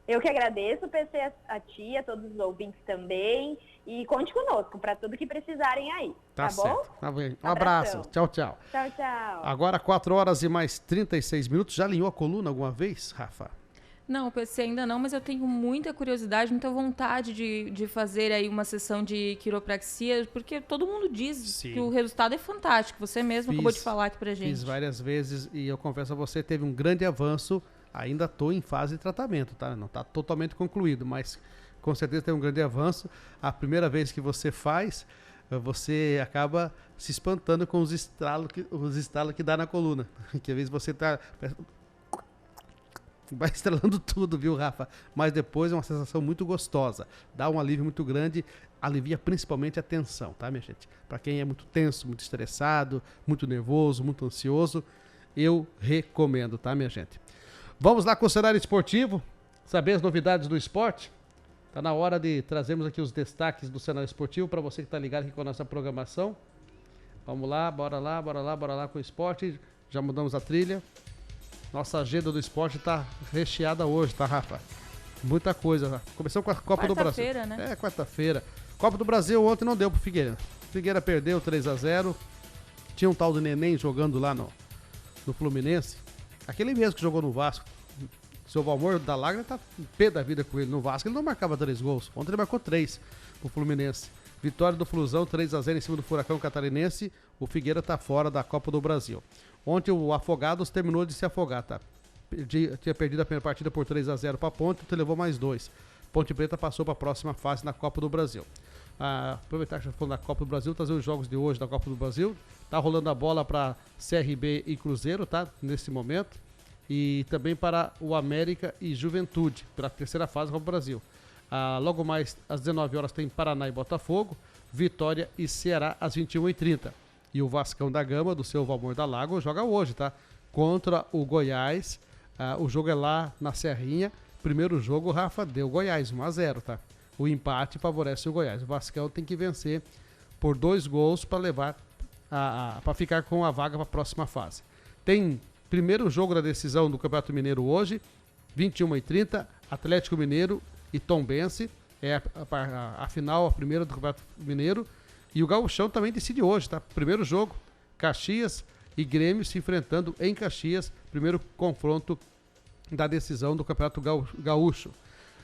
Eu que agradeço, PC, a ti, a todos os ouvintes também. E conte conosco para tudo que precisarem aí. Tá bom? Certo. Tá bem. Um abraço. Tchau, tchau. Tchau, tchau. Agora 4 horas e mais 36 minutos. Já alinhou a coluna alguma vez, Rafa? Não, PC ainda não, mas eu tenho muita curiosidade, muita vontade de fazer aí uma sessão de quiropraxia, porque todo mundo diz que o resultado é fantástico. Você mesmo acabou de falar aqui pra gente. Fiz várias vezes e eu confesso a você, teve um grande avanço. Ainda estou em fase de tratamento, tá? Não está totalmente concluído, mas com certeza tem um grande avanço. A primeira vez que você faz, você acaba se espantando com os estalos que dá na coluna. Que às vezes você vai estralando tudo, viu, Rafa? Mas depois é uma sensação muito gostosa. Dá um alívio muito grande, alivia principalmente a tensão, tá, minha gente? Para quem é muito tenso, muito estressado, muito nervoso, muito ansioso, eu recomendo, tá, minha gente? Vamos lá com o cenário esportivo, saber as novidades do esporte. Tá na hora de trazermos aqui os destaques do cenário esportivo para você que está ligado aqui com a nossa programação. Vamos lá, bora lá com o esporte. Já mudamos a trilha. Nossa agenda do esporte está recheada hoje, tá, Rafa? Muita coisa. Começamos com a Copa do Brasil. Quarta-feira, né? Quarta-feira. Copa do Brasil ontem não deu pro Figueira. Figueira perdeu 3-0. Tinha um tal do Neném jogando lá no Fluminense. Aquele mesmo que jogou no Vasco. O seu Valmor da Lágrima tá pé da vida com ele. No Vasco ele não marcava 3 gols. Ontem ele marcou 3 pro Fluminense. Vitória do Flusão, 3-0 em cima do Furacão Catarinense. O Figueira tá fora da Copa do Brasil. Ontem o Afogados terminou de se afogar, tá? Tinha perdido a primeira partida por 3-0 para a Ponte, então levou mais 2. Ponte Preta passou para a próxima fase na Copa do Brasil. Aproveitar que já falou da Copa do Brasil, trazer os jogos de hoje da Copa do Brasil. Tá rolando a bola para CRB e Cruzeiro, tá? Nesse momento. E também para o América e Juventude, pela terceira fase da Copa do Brasil. Logo mais às 19 horas tem Paraná e Botafogo, Vitória e Ceará às 21h30. E o Vascão da Gama, do seu Valmor da Lagoa, joga hoje, tá? Contra o Goiás. O jogo é lá na Serrinha. Primeiro jogo, Rafa, deu Goiás, 1-0, tá? O empate favorece o Goiás. O Vascão tem que vencer por 2 gols para levar, para ficar com a vaga para a próxima fase. Tem primeiro jogo da decisão do Campeonato Mineiro hoje, 21h30, Atlético Mineiro e Tombense. É a final, a primeira do Campeonato Mineiro. E o Gauchão também decide hoje, tá? Primeiro jogo, Caxias e Grêmio se enfrentando em Caxias. Primeiro confronto da decisão do Campeonato Gaúcho.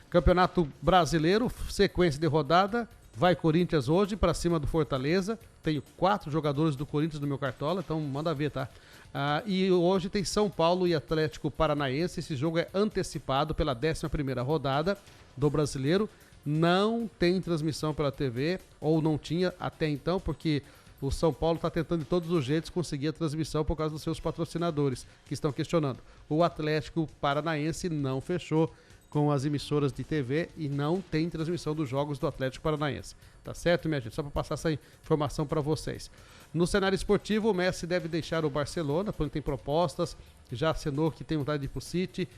Campeonato Brasileiro, sequência de rodada. Vai Corinthians hoje para cima do Fortaleza. Tenho 4 jogadores do Corinthians no meu cartola, então manda ver, tá? E hoje tem São Paulo e Atlético Paranaense. Esse jogo é antecipado pela 11ª rodada do Brasileiro. Não tem transmissão pela TV, ou não tinha até então, porque o São Paulo está tentando de todos os jeitos conseguir a transmissão por causa dos seus patrocinadores, que estão questionando. O Atlético Paranaense não fechou com as emissoras de TV e não tem transmissão dos jogos do Atlético Paranaense. Tá certo, minha gente? Só para passar essa informação para vocês. No cenário esportivo, o Messi deve deixar o Barcelona, quando tem propostas, já assinou que tem vontade de ir para o City.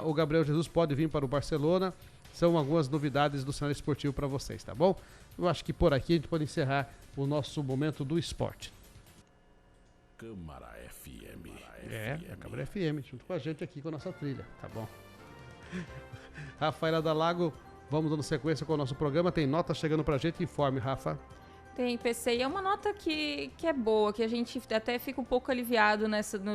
O Gabriel Jesus pode vir para o Barcelona. São algumas novidades do cenário esportivo para vocês, tá bom? Eu acho que por aqui a gente pode encerrar o nosso momento do esporte. Câmara FM. A Câmara FM, junto com a gente aqui com a nossa trilha, tá bom? Rafaela Dalago, vamos dando sequência com o nosso programa. Tem nota chegando pra gente, informe, Rafa. Tem, PC, e é uma nota que é boa, que a gente até fica um pouco aliviado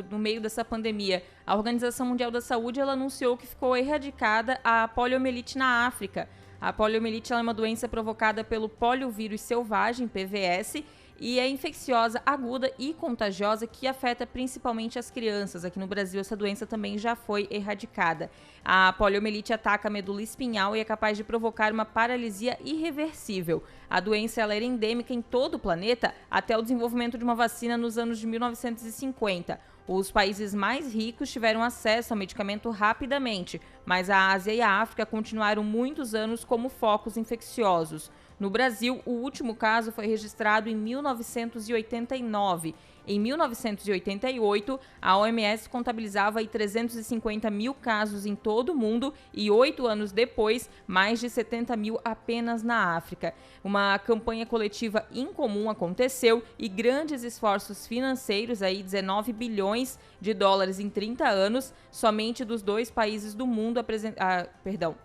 no meio dessa pandemia. A Organização Mundial da Saúde, ela anunciou que ficou erradicada a poliomielite na África. A poliomielite é uma doença provocada pelo poliovírus selvagem, PVS, e é infecciosa, aguda e contagiosa, que afeta principalmente as crianças. Aqui no Brasil, essa doença também já foi erradicada. A poliomielite ataca a medula espinhal e é capaz de provocar uma paralisia irreversível. A doença ela era endêmica em todo o planeta até o desenvolvimento de uma vacina nos anos de 1950. Os países mais ricos tiveram acesso ao medicamento rapidamente, mas a Ásia e a África continuaram muitos anos como focos infecciosos. No Brasil, o último caso foi registrado em 1989. Em 1988, a OMS contabilizava 350 mil casos em todo o mundo e 8 anos depois, mais de 70 mil apenas na África. Uma campanha coletiva incomum aconteceu e grandes esforços financeiros, aí 19 bilhões de dólares em 30 anos, somente dos 2 países do mundo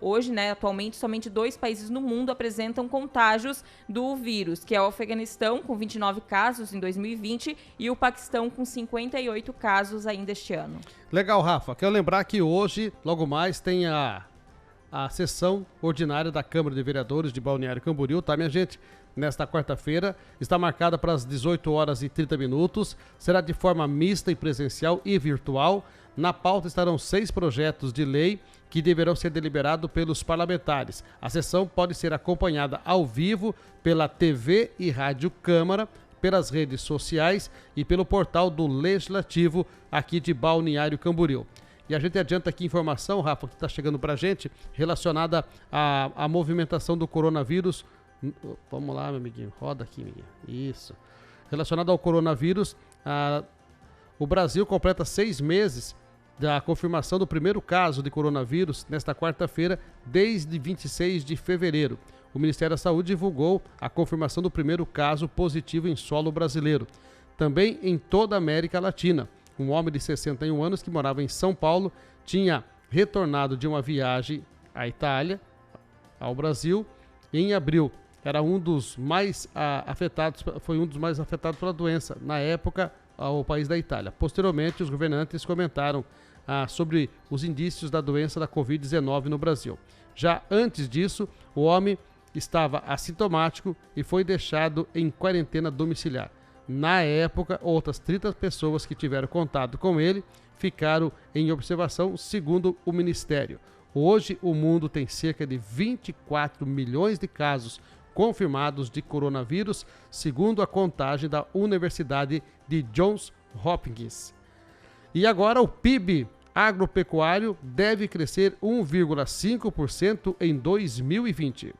hoje, atualmente somente 2 países no mundo apresentam contágios do vírus, que é o Afeganistão com 29 casos em 2020 e o Paquistão com 58 casos ainda este ano. Legal, Rafa. Quero lembrar que hoje, logo mais, tem a sessão ordinária da Câmara de Vereadores de Balneário Camboriú, tá, minha gente? Nesta quarta-feira, está marcada para as 18 horas e 30 minutos, será de forma mista e presencial e virtual. Na pauta estarão 6 projetos de lei que deverão ser deliberados pelos parlamentares. A sessão pode ser acompanhada ao vivo pela TV e Rádio Câmara, pelas redes sociais e pelo portal do Legislativo aqui de Balneário Camboriú. E a gente adianta aqui informação, Rafa, que está chegando para a gente, relacionada à movimentação do coronavírus. Vamos lá, meu amiguinho, roda aqui, amiguinho. Isso. Relacionado ao coronavírus, o Brasil completa 6 meses da confirmação do primeiro caso de coronavírus nesta quarta-feira, desde 26 de fevereiro. O Ministério da Saúde divulgou a confirmação do primeiro caso positivo em solo brasileiro. Também em toda a América Latina. Um homem de 61 anos que morava em São Paulo tinha retornado de uma viagem à Itália, ao Brasil, em abril. Era um dos mais afetados, foi um dos mais afetados pela doença, na época, ao país da Itália. Posteriormente, os governantes comentaram sobre os indícios da doença da Covid-19 no Brasil. Já antes disso, o homem estava assintomático e foi deixado em quarentena domiciliar. Na época, outras 30 pessoas que tiveram contato com ele ficaram em observação, segundo o Ministério. Hoje, o mundo tem cerca de 24 milhões de casos confirmados de coronavírus, segundo a contagem da Universidade de Johns Hopkins. E agora o PIB agropecuário deve crescer 1,5% em 2020.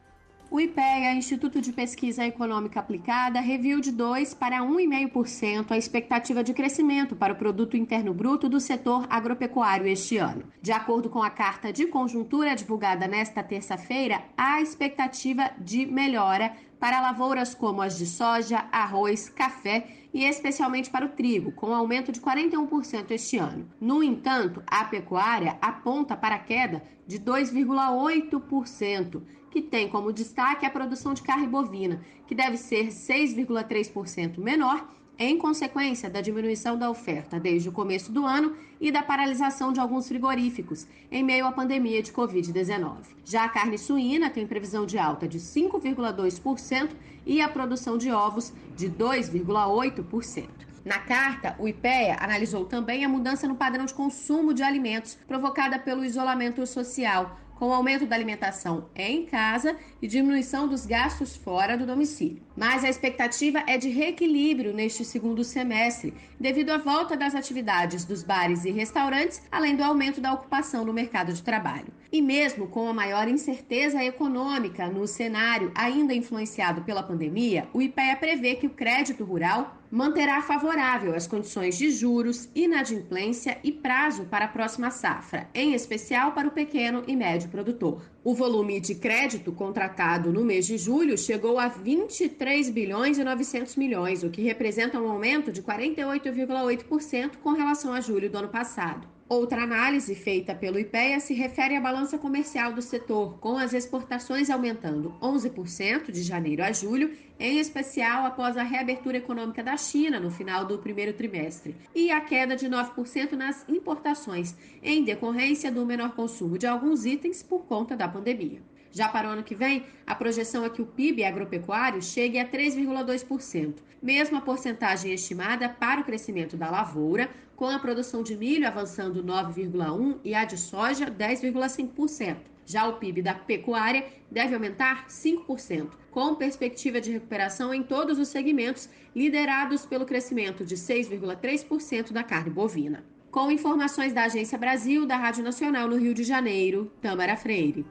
O IPEA, Instituto de Pesquisa Econômica Aplicada, reviu de 2% para 1,5% a expectativa de crescimento para o Produto Interno Bruto do setor agropecuário este ano. De acordo com a carta de conjuntura divulgada nesta terça-feira, há expectativa de melhora para lavouras como as de soja, arroz, café e especialmente para o trigo, com aumento de 41% este ano. No entanto, a pecuária aponta para a queda de 2,8%, que tem como destaque a produção de carne bovina, que deve ser 6,3% menor, em consequência da diminuição da oferta desde o começo do ano e da paralisação de alguns frigoríficos, em meio à pandemia de Covid-19. Já a carne suína tem previsão de alta de 5,2% e a produção de ovos de 2,8%. Na carta, o IPEA analisou também a mudança no padrão de consumo de alimentos provocada pelo isolamento social, com o aumento da alimentação em casa e diminuição dos gastos fora do domicílio. Mas a expectativa é de reequilíbrio neste segundo semestre, devido à volta das atividades dos bares e restaurantes, além do aumento da ocupação no mercado de trabalho. E mesmo com a maior incerteza econômica no cenário ainda influenciado pela pandemia, o IPEA prevê que o crédito rural manterá favorável as condições de juros, inadimplência e prazo para a próxima safra, em especial para o pequeno e médio produtor. O volume de crédito contratado no mês de julho chegou a 23 bilhões e 900 milhões, o que representa um aumento de 48,8% com relação a julho do ano passado. Outra análise feita pelo IPEA se refere à balança comercial do setor, com as exportações aumentando 11% de janeiro a julho, em especial após a reabertura econômica da China no final do primeiro trimestre, e a queda de 9% nas importações, em decorrência do menor consumo de alguns itens por conta da pandemia. Já para o ano que vem, a projeção é que o PIB agropecuário chegue a 3,2%, mesma porcentagem estimada para o crescimento da lavoura, com a produção de milho avançando 9,1% e a de soja 10,5%. Já o PIB da pecuária deve aumentar 5%, com perspectiva de recuperação em todos os segmentos, liderados pelo crescimento de 6,3% da carne bovina. Com informações da Agência Brasil, da Rádio Nacional no Rio de Janeiro, Tâmara Freire.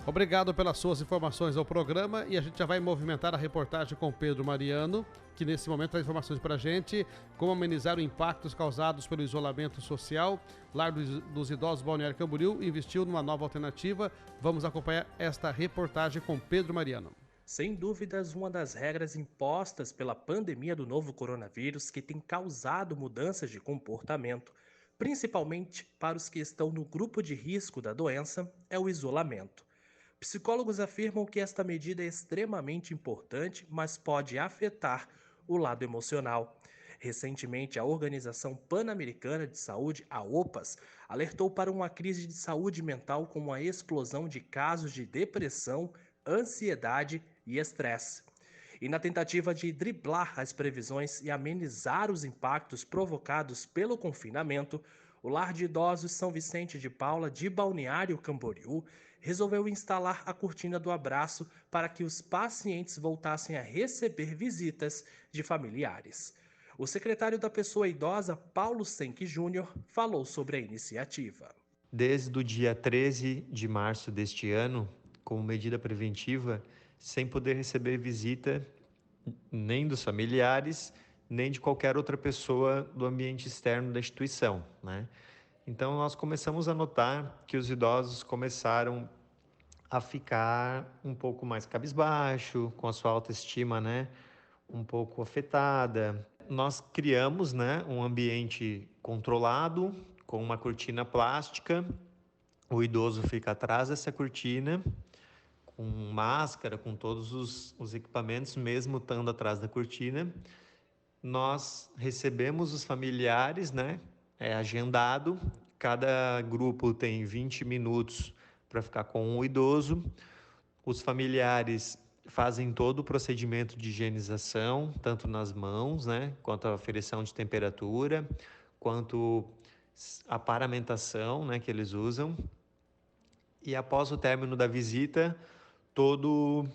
Obrigado pelas suas informações ao programa e a gente já vai movimentar a reportagem com Pedro Mariano, que nesse momento traz informações para a gente, como amenizar os impactos causados pelo isolamento social. Lar dos Idosos Balneário Camboriú investiu numa nova alternativa. Vamos acompanhar esta reportagem com Pedro Mariano. Sem dúvidas, uma das regras impostas pela pandemia do novo coronavírus que tem causado mudanças de comportamento, principalmente para os que estão no grupo de risco da doença, é o isolamento. Psicólogos afirmam que esta medida é extremamente importante, mas pode afetar o lado emocional. Recentemente, a Organização Pan-Americana de Saúde, a OPAS, alertou para uma crise de saúde mental com uma explosão de casos de depressão, ansiedade e estresse. E na tentativa de driblar as previsões e amenizar os impactos provocados pelo confinamento, o Lar de Idosos São Vicente de Paula, de Balneário Camboriú, resolveu instalar a cortina do abraço para que os pacientes voltassem a receber visitas de familiares. O secretário da Pessoa Idosa, Paulo Senck Júnior, falou sobre a iniciativa. Desde o dia 13 de março deste ano, como medida preventiva, sem poder receber visita nem dos familiares, nem de qualquer outra pessoa do ambiente externo da instituição, né? Então, nós começamos a notar que os idosos começaram a ficar um pouco mais cabisbaixo, com a sua autoestima, né, um pouco afetada. Nós criamos, né, um ambiente controlado, com uma cortina plástica. O idoso fica atrás dessa cortina, com máscara, com todos os equipamentos, mesmo estando atrás da cortina. Nós recebemos os familiares, né? É agendado, cada grupo tem 20 minutos para ficar com um idoso. Os familiares fazem todo o procedimento de higienização, tanto nas mãos, né, quanto a aferição de temperatura, quanto a paramentação, né, que eles usam. E após o término da visita, todo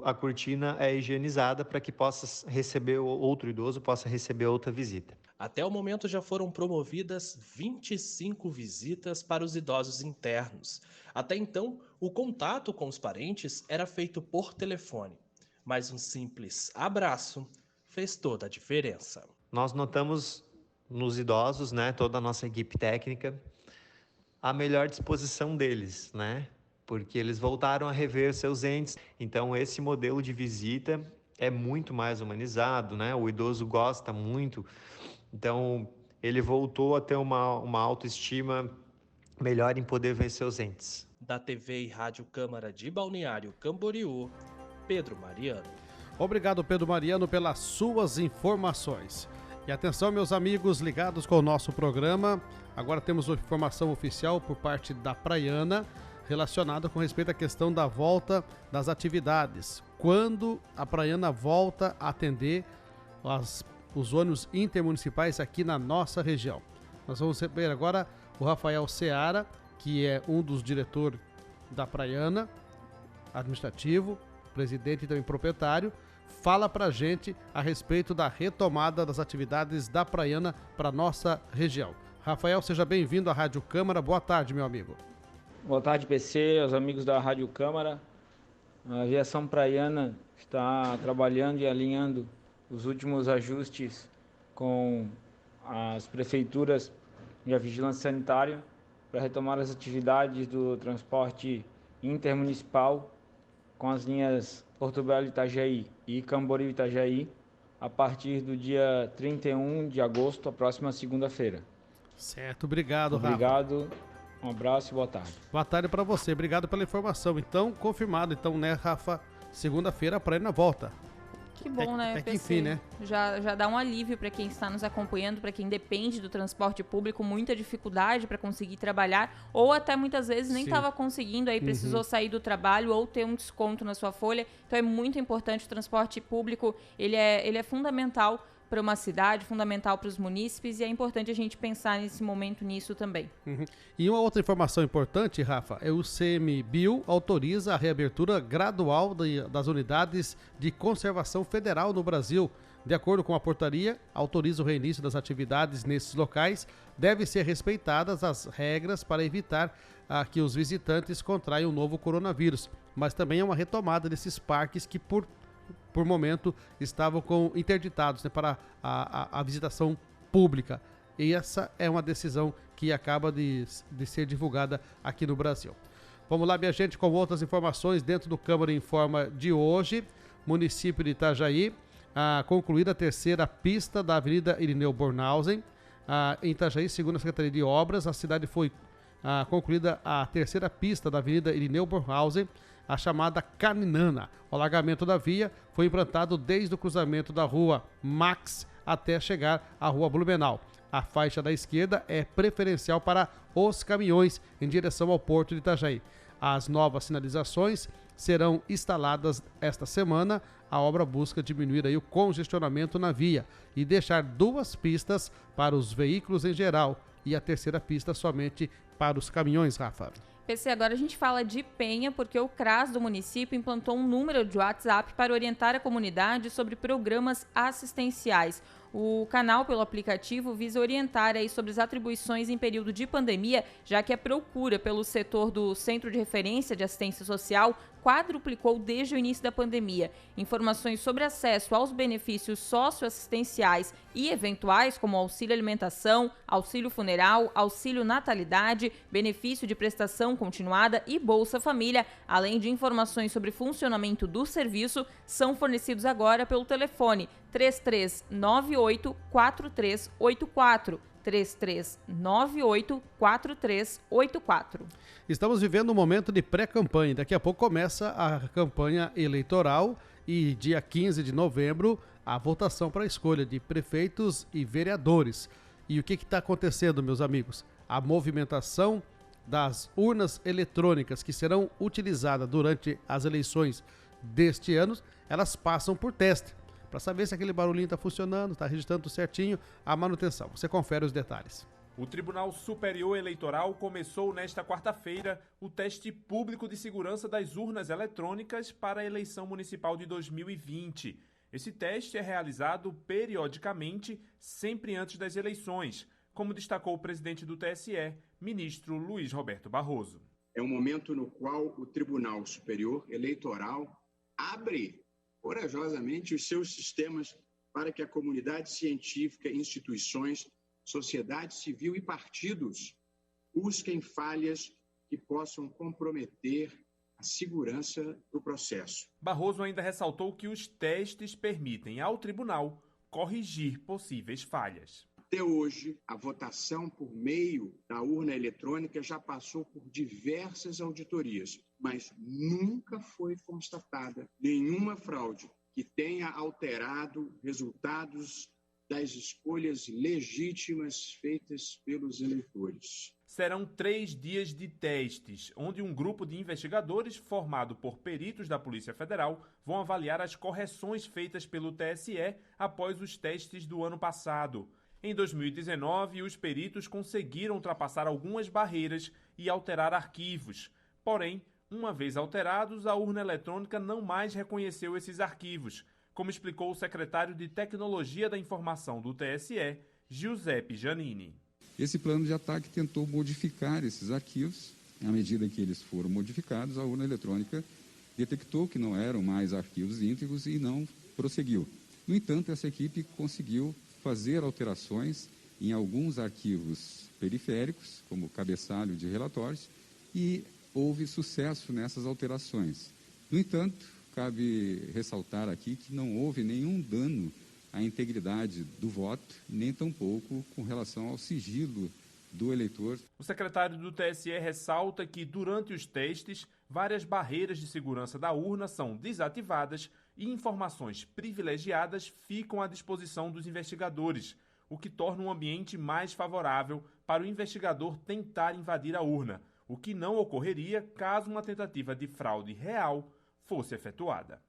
a cortina é higienizada para que possa receber outro idoso, possa receber outra visita. Até o momento já foram promovidas 25 visitas para os idosos internos. Até então, o contato com os parentes era feito por telefone, mas um simples abraço fez toda a diferença. Nós notamos nos idosos, né, toda a nossa equipe técnica, a melhor disposição deles, né? Porque eles voltaram a rever seus entes. Então, esse modelo de visita é muito mais humanizado, né? O idoso gosta muito. Então, ele voltou a ter uma autoestima melhor em poder ver seus entes. Da TV e Rádio Câmara de Balneário Camboriú, Pedro Mariano. Obrigado, Pedro Mariano, pelas suas informações. E atenção, meus amigos ligados com o nosso programa. Agora temos uma informação oficial por parte da Praiana relacionada com respeito à questão da volta das atividades. Quando a Praiana volta a atender os ônibus intermunicipais aqui na nossa região. Nós vamos receber agora o Rafael Seara, que é um dos diretores da Praiana, administrativo, presidente e também proprietário. Fala pra gente a respeito da retomada das atividades da Praiana para nossa região. Rafael, seja bem-vindo à Rádio Câmara. Boa tarde, meu amigo. Boa tarde, PC, aos amigos da Rádio Câmara. A aviação praiana está trabalhando e alinhando os últimos ajustes com as prefeituras e a vigilância sanitária para retomar as atividades do transporte intermunicipal com as linhas Porto Belo Itajaí e Camboriú Itajaí a partir do dia 31 de agosto, a próxima segunda-feira. Certo, obrigado, Rafa. Obrigado, um abraço e boa tarde. Boa tarde para você, obrigado pela informação. Então, confirmado, né, Rafa? Segunda-feira a Praiana volta. Que bom, né, PC? Enfim, né? Já dá um alívio para quem está nos acompanhando, para quem depende do transporte público, muita dificuldade para conseguir trabalhar, ou até muitas vezes nem estava conseguindo, aí precisou sair do trabalho ou ter um desconto na sua folha. Então é muito importante o transporte público, ele é fundamental para uma cidade, fundamental para os munícipes, e é importante a gente pensar nesse momento nisso também. E uma outra informação importante, Rafa, é o CMBio autoriza a reabertura gradual das unidades de conservação federal no Brasil. De acordo com a portaria, autoriza o reinício das atividades nesses locais. Devem ser respeitadas as regras para evitar que os visitantes contraiam o novo coronavírus. Mas também é uma retomada desses parques que, por momento, estavam interditados, né, para a visitação pública. E essa é uma decisão que acaba de ser divulgada aqui no Brasil. Vamos lá, minha gente, com outras informações dentro do Câmara Informa de hoje. Município de Itajaí, concluída a terceira pista da Avenida Irineu Bornhausen. Em Itajaí, segundo a Secretaria de Obras, a cidade foi concluída a terceira pista da Avenida Irineu Bornhausen, a chamada Caninana. O alargamento da via foi implantado desde o cruzamento da Rua Max até chegar à Rua Blumenau. A faixa da esquerda é preferencial para os caminhões em direção ao Porto de Itajaí. As novas sinalizações serão instaladas esta semana. A obra busca diminuir aí o congestionamento na via e deixar duas pistas para os veículos em geral e a terceira pista somente para os caminhões, Rafa. PC, agora a gente fala de Penha porque o CRAS do município implantou um número de WhatsApp para orientar a comunidade sobre programas assistenciais. O canal pelo aplicativo visa orientar aí sobre as atribuições em período de pandemia, já que a procura pelo setor do Centro de Referência de Assistência Social quadruplicou desde o início da pandemia. Informações sobre acesso aos benefícios socioassistenciais e eventuais, como auxílio alimentação, auxílio funeral, auxílio natalidade, benefício de prestação continuada e Bolsa Família, além de informações sobre funcionamento do serviço, são fornecidos agora pelo telefone 3398-4384. 3398-4384. Estamos vivendo um momento de pré-campanha. Daqui a pouco começa a campanha eleitoral e dia 15 de novembro a votação para a escolha de prefeitos e vereadores. E o que está acontecendo, meus amigos? A movimentação das urnas eletrônicas que serão utilizadas durante as eleições deste ano, elas passam por teste, para saber se aquele barulhinho está funcionando, está registrando certinho a manutenção. Você confere os detalhes. O Tribunal Superior Eleitoral começou nesta quarta-feira o teste público de segurança das urnas eletrônicas para a eleição municipal de 2020. Esse teste é realizado periodicamente, sempre antes das eleições, como destacou o presidente do TSE, ministro Luiz Roberto Barroso. É um momento no qual o Tribunal Superior Eleitoral abre corajosamente os seus sistemas para que a comunidade científica, instituições, sociedade civil e partidos busquem falhas que possam comprometer a segurança do processo. Barroso ainda ressaltou que os testes permitem ao tribunal corrigir possíveis falhas. Até hoje, a votação por meio da urna eletrônica já passou por diversas auditorias, mas nunca foi constatada nenhuma fraude que tenha alterado resultados das escolhas legítimas feitas pelos eleitores. Serão 3 dias de testes, onde um grupo de investigadores formado por peritos da Polícia Federal vão avaliar as correções feitas pelo TSE após os testes do ano passado. Em 2019, os peritos conseguiram ultrapassar algumas barreiras e alterar arquivos. Porém, uma vez alterados, a urna eletrônica não mais reconheceu esses arquivos, como explicou o secretário de Tecnologia da Informação do TSE, Giuseppe Giannini. Esse plano de ataque tentou modificar esses arquivos. À medida que eles foram modificados, a urna eletrônica detectou que não eram mais arquivos íntegros e não prosseguiu. No entanto, essa equipe conseguiu fazer alterações em alguns arquivos periféricos, como cabeçalho de relatórios, e houve sucesso nessas alterações. No entanto, cabe ressaltar aqui que não houve nenhum dano à integridade do voto, nem tampouco com relação ao sigilo do eleitor. O secretário do TSE ressalta que, durante os testes, várias barreiras de segurança da urna são desativadas e informações privilegiadas ficam à disposição dos investigadores, o que torna um ambiente mais favorável para o investigador tentar invadir a urna, o que não ocorreria caso uma tentativa de fraude real fosse efetuada.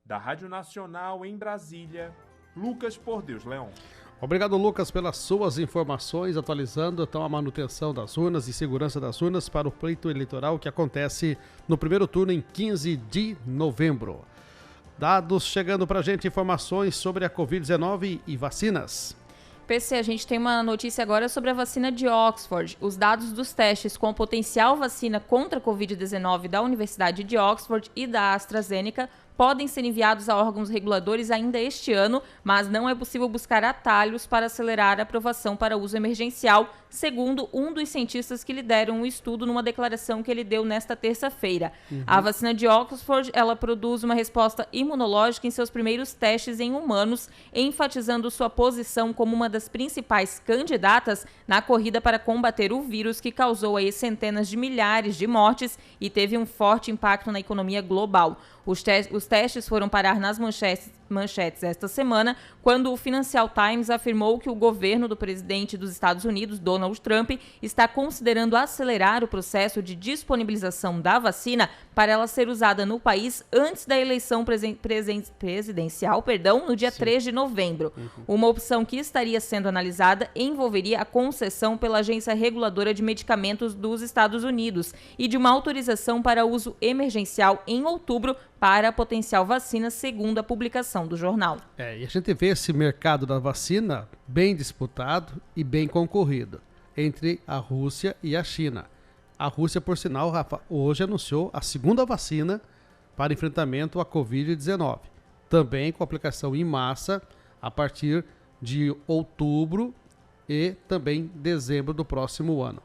Da Rádio Nacional em Brasília, Lucas Por Deus Leão. Obrigado, Lucas, pelas suas informações, atualizando então a manutenção das urnas e segurança das urnas para o pleito eleitoral que acontece no primeiro turno em 15 de novembro. Dados chegando para a gente, informações sobre a Covid-19 e vacinas. PC, a gente tem uma notícia agora sobre a vacina de Oxford. Os dados dos testes com potencial vacina contra a Covid-19 da Universidade de Oxford e da AstraZeneca podem ser enviados a órgãos reguladores ainda este ano, mas não é possível buscar atalhos para acelerar a aprovação para uso emergencial, segundo um dos cientistas que lideram o estudo numa declaração que ele deu nesta terça-feira. A vacina de Oxford, ela produz uma resposta imunológica em seus primeiros testes em humanos, enfatizando sua posição como uma das principais candidatas na corrida para combater o vírus que causou aí centenas de milhares de mortes e teve um forte impacto na economia global. Os testes foram parar nas manchetes esta semana, quando o Financial Times afirmou que o governo do presidente dos Estados Unidos, Donald Trump, está considerando acelerar o processo de disponibilização da vacina para ela ser usada no país antes da eleição presidencial, no dia 3 de novembro. Uma opção que estaria sendo analisada envolveria a concessão pela Agência Reguladora de Medicamentos dos Estados Unidos e de uma autorização para uso emergencial em outubro para a potencial vacina, segundo a publicação do jornal. E a gente vê esse mercado da vacina bem disputado e bem concorrido entre a Rússia e a China. A Rússia, por sinal, Rafa, hoje anunciou a segunda vacina para enfrentamento à Covid-19, também com aplicação em massa a partir de outubro e também dezembro do próximo ano.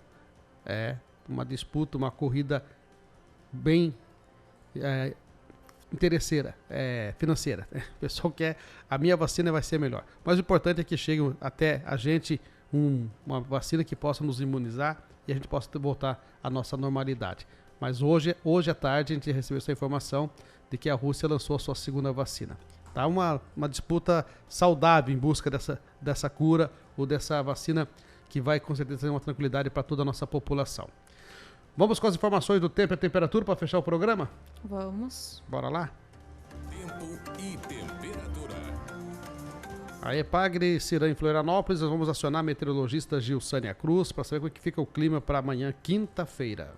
É uma disputa, uma corrida bem interesseira, financeira. O pessoal quer, a minha vacina vai ser melhor. Mas o importante é que chegue até a gente uma vacina que possa nos imunizar e a gente possa voltar à nossa normalidade. Mas hoje à tarde a gente recebeu essa informação de que a Rússia lançou a sua segunda vacina. Tá uma disputa saudável em busca dessa cura ou dessa vacina que vai com certeza trazer uma tranquilidade para toda a nossa população. Vamos com as informações do tempo e a temperatura para fechar o programa? Vamos. Bora lá? Tempo e temperatura. A Epagre Cirã em Florianópolis, nós vamos acionar a meteorologista Gilsânia Cruz para saber como é que fica o clima para amanhã, quinta-feira.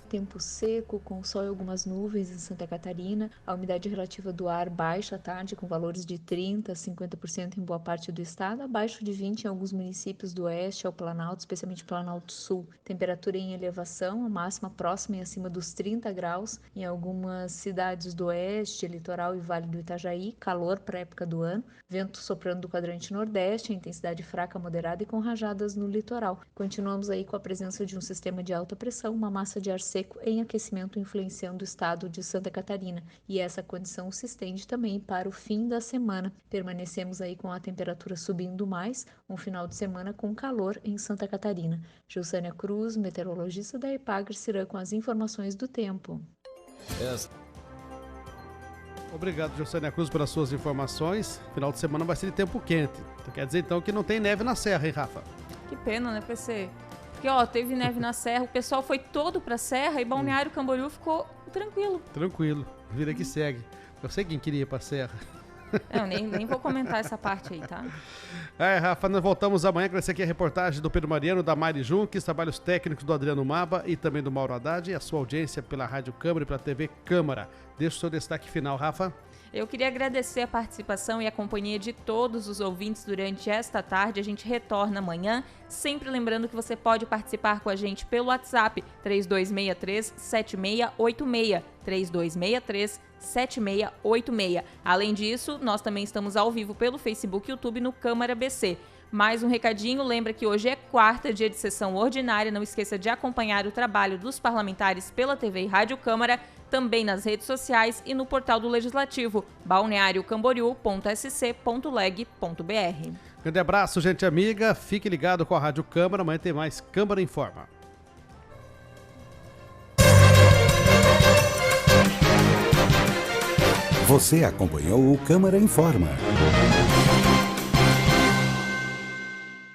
Tempo seco, com sol e algumas nuvens em Santa Catarina. A umidade relativa do ar baixa à tarde, com valores de 30% a 50% em boa parte do estado, abaixo de 20% em alguns municípios do oeste ao Planalto, especialmente Planalto Sul. Temperatura em elevação, a máxima próxima e acima dos 30 graus em algumas cidades do oeste, litoral e Vale do Itajaí, calor para a época do ano. Vento soprando do quadrante nordeste, intensidade fraca, moderada e com rajadas no litoral. Continuamos aí com a presença de um sistema de alta pressão, uma massa de ar seco em aquecimento influenciando o estado de Santa Catarina, e essa condição se estende também para o fim da semana. Permanecemos aí com a temperatura subindo mais, um final de semana com calor em Santa Catarina. Gilsânia Cruz, meteorologista da Epagre Cirã, com as informações do tempo. Obrigado, Gilsânia Cruz, pelas suas informações. Final de semana vai ser de tempo quente. Quer dizer então que não tem neve na serra, hein, Rafa? Que pena, né, PC? Porque, ó, teve neve na serra, o pessoal foi todo pra serra e Balneário Camboriú ficou tranquilo. Tranquilo, vida que segue. Eu sei quem queria ir pra serra. Eu nem vou comentar essa parte aí, tá? Rafa, nós voltamos amanhã com essa aqui a reportagem do Pedro Mariano, da Mari Junques, trabalhos técnicos do Adriano Maba e também do Mauro Haddad, e a sua audiência pela Rádio Câmara e pela TV Câmara. Deixa o seu destaque final, Rafa. Eu queria agradecer a participação e a companhia de todos os ouvintes durante esta tarde. A gente retorna amanhã, sempre lembrando que você pode participar com a gente pelo WhatsApp 3263-7686, 3263-7686. Além disso, nós também estamos ao vivo pelo Facebook e YouTube no Câmara BC. Mais um recadinho, lembra que hoje é quarta, dia de sessão ordinária. Não esqueça de acompanhar o trabalho dos parlamentares pela TV e Rádio Câmara, também nas redes sociais e no portal do Legislativo, balneariocamboriú.sc.leg.br. Grande abraço, gente amiga. Fique ligado com a Rádio Câmara. Amanhã tem mais Câmara Informa. Você acompanhou o Câmara Informa.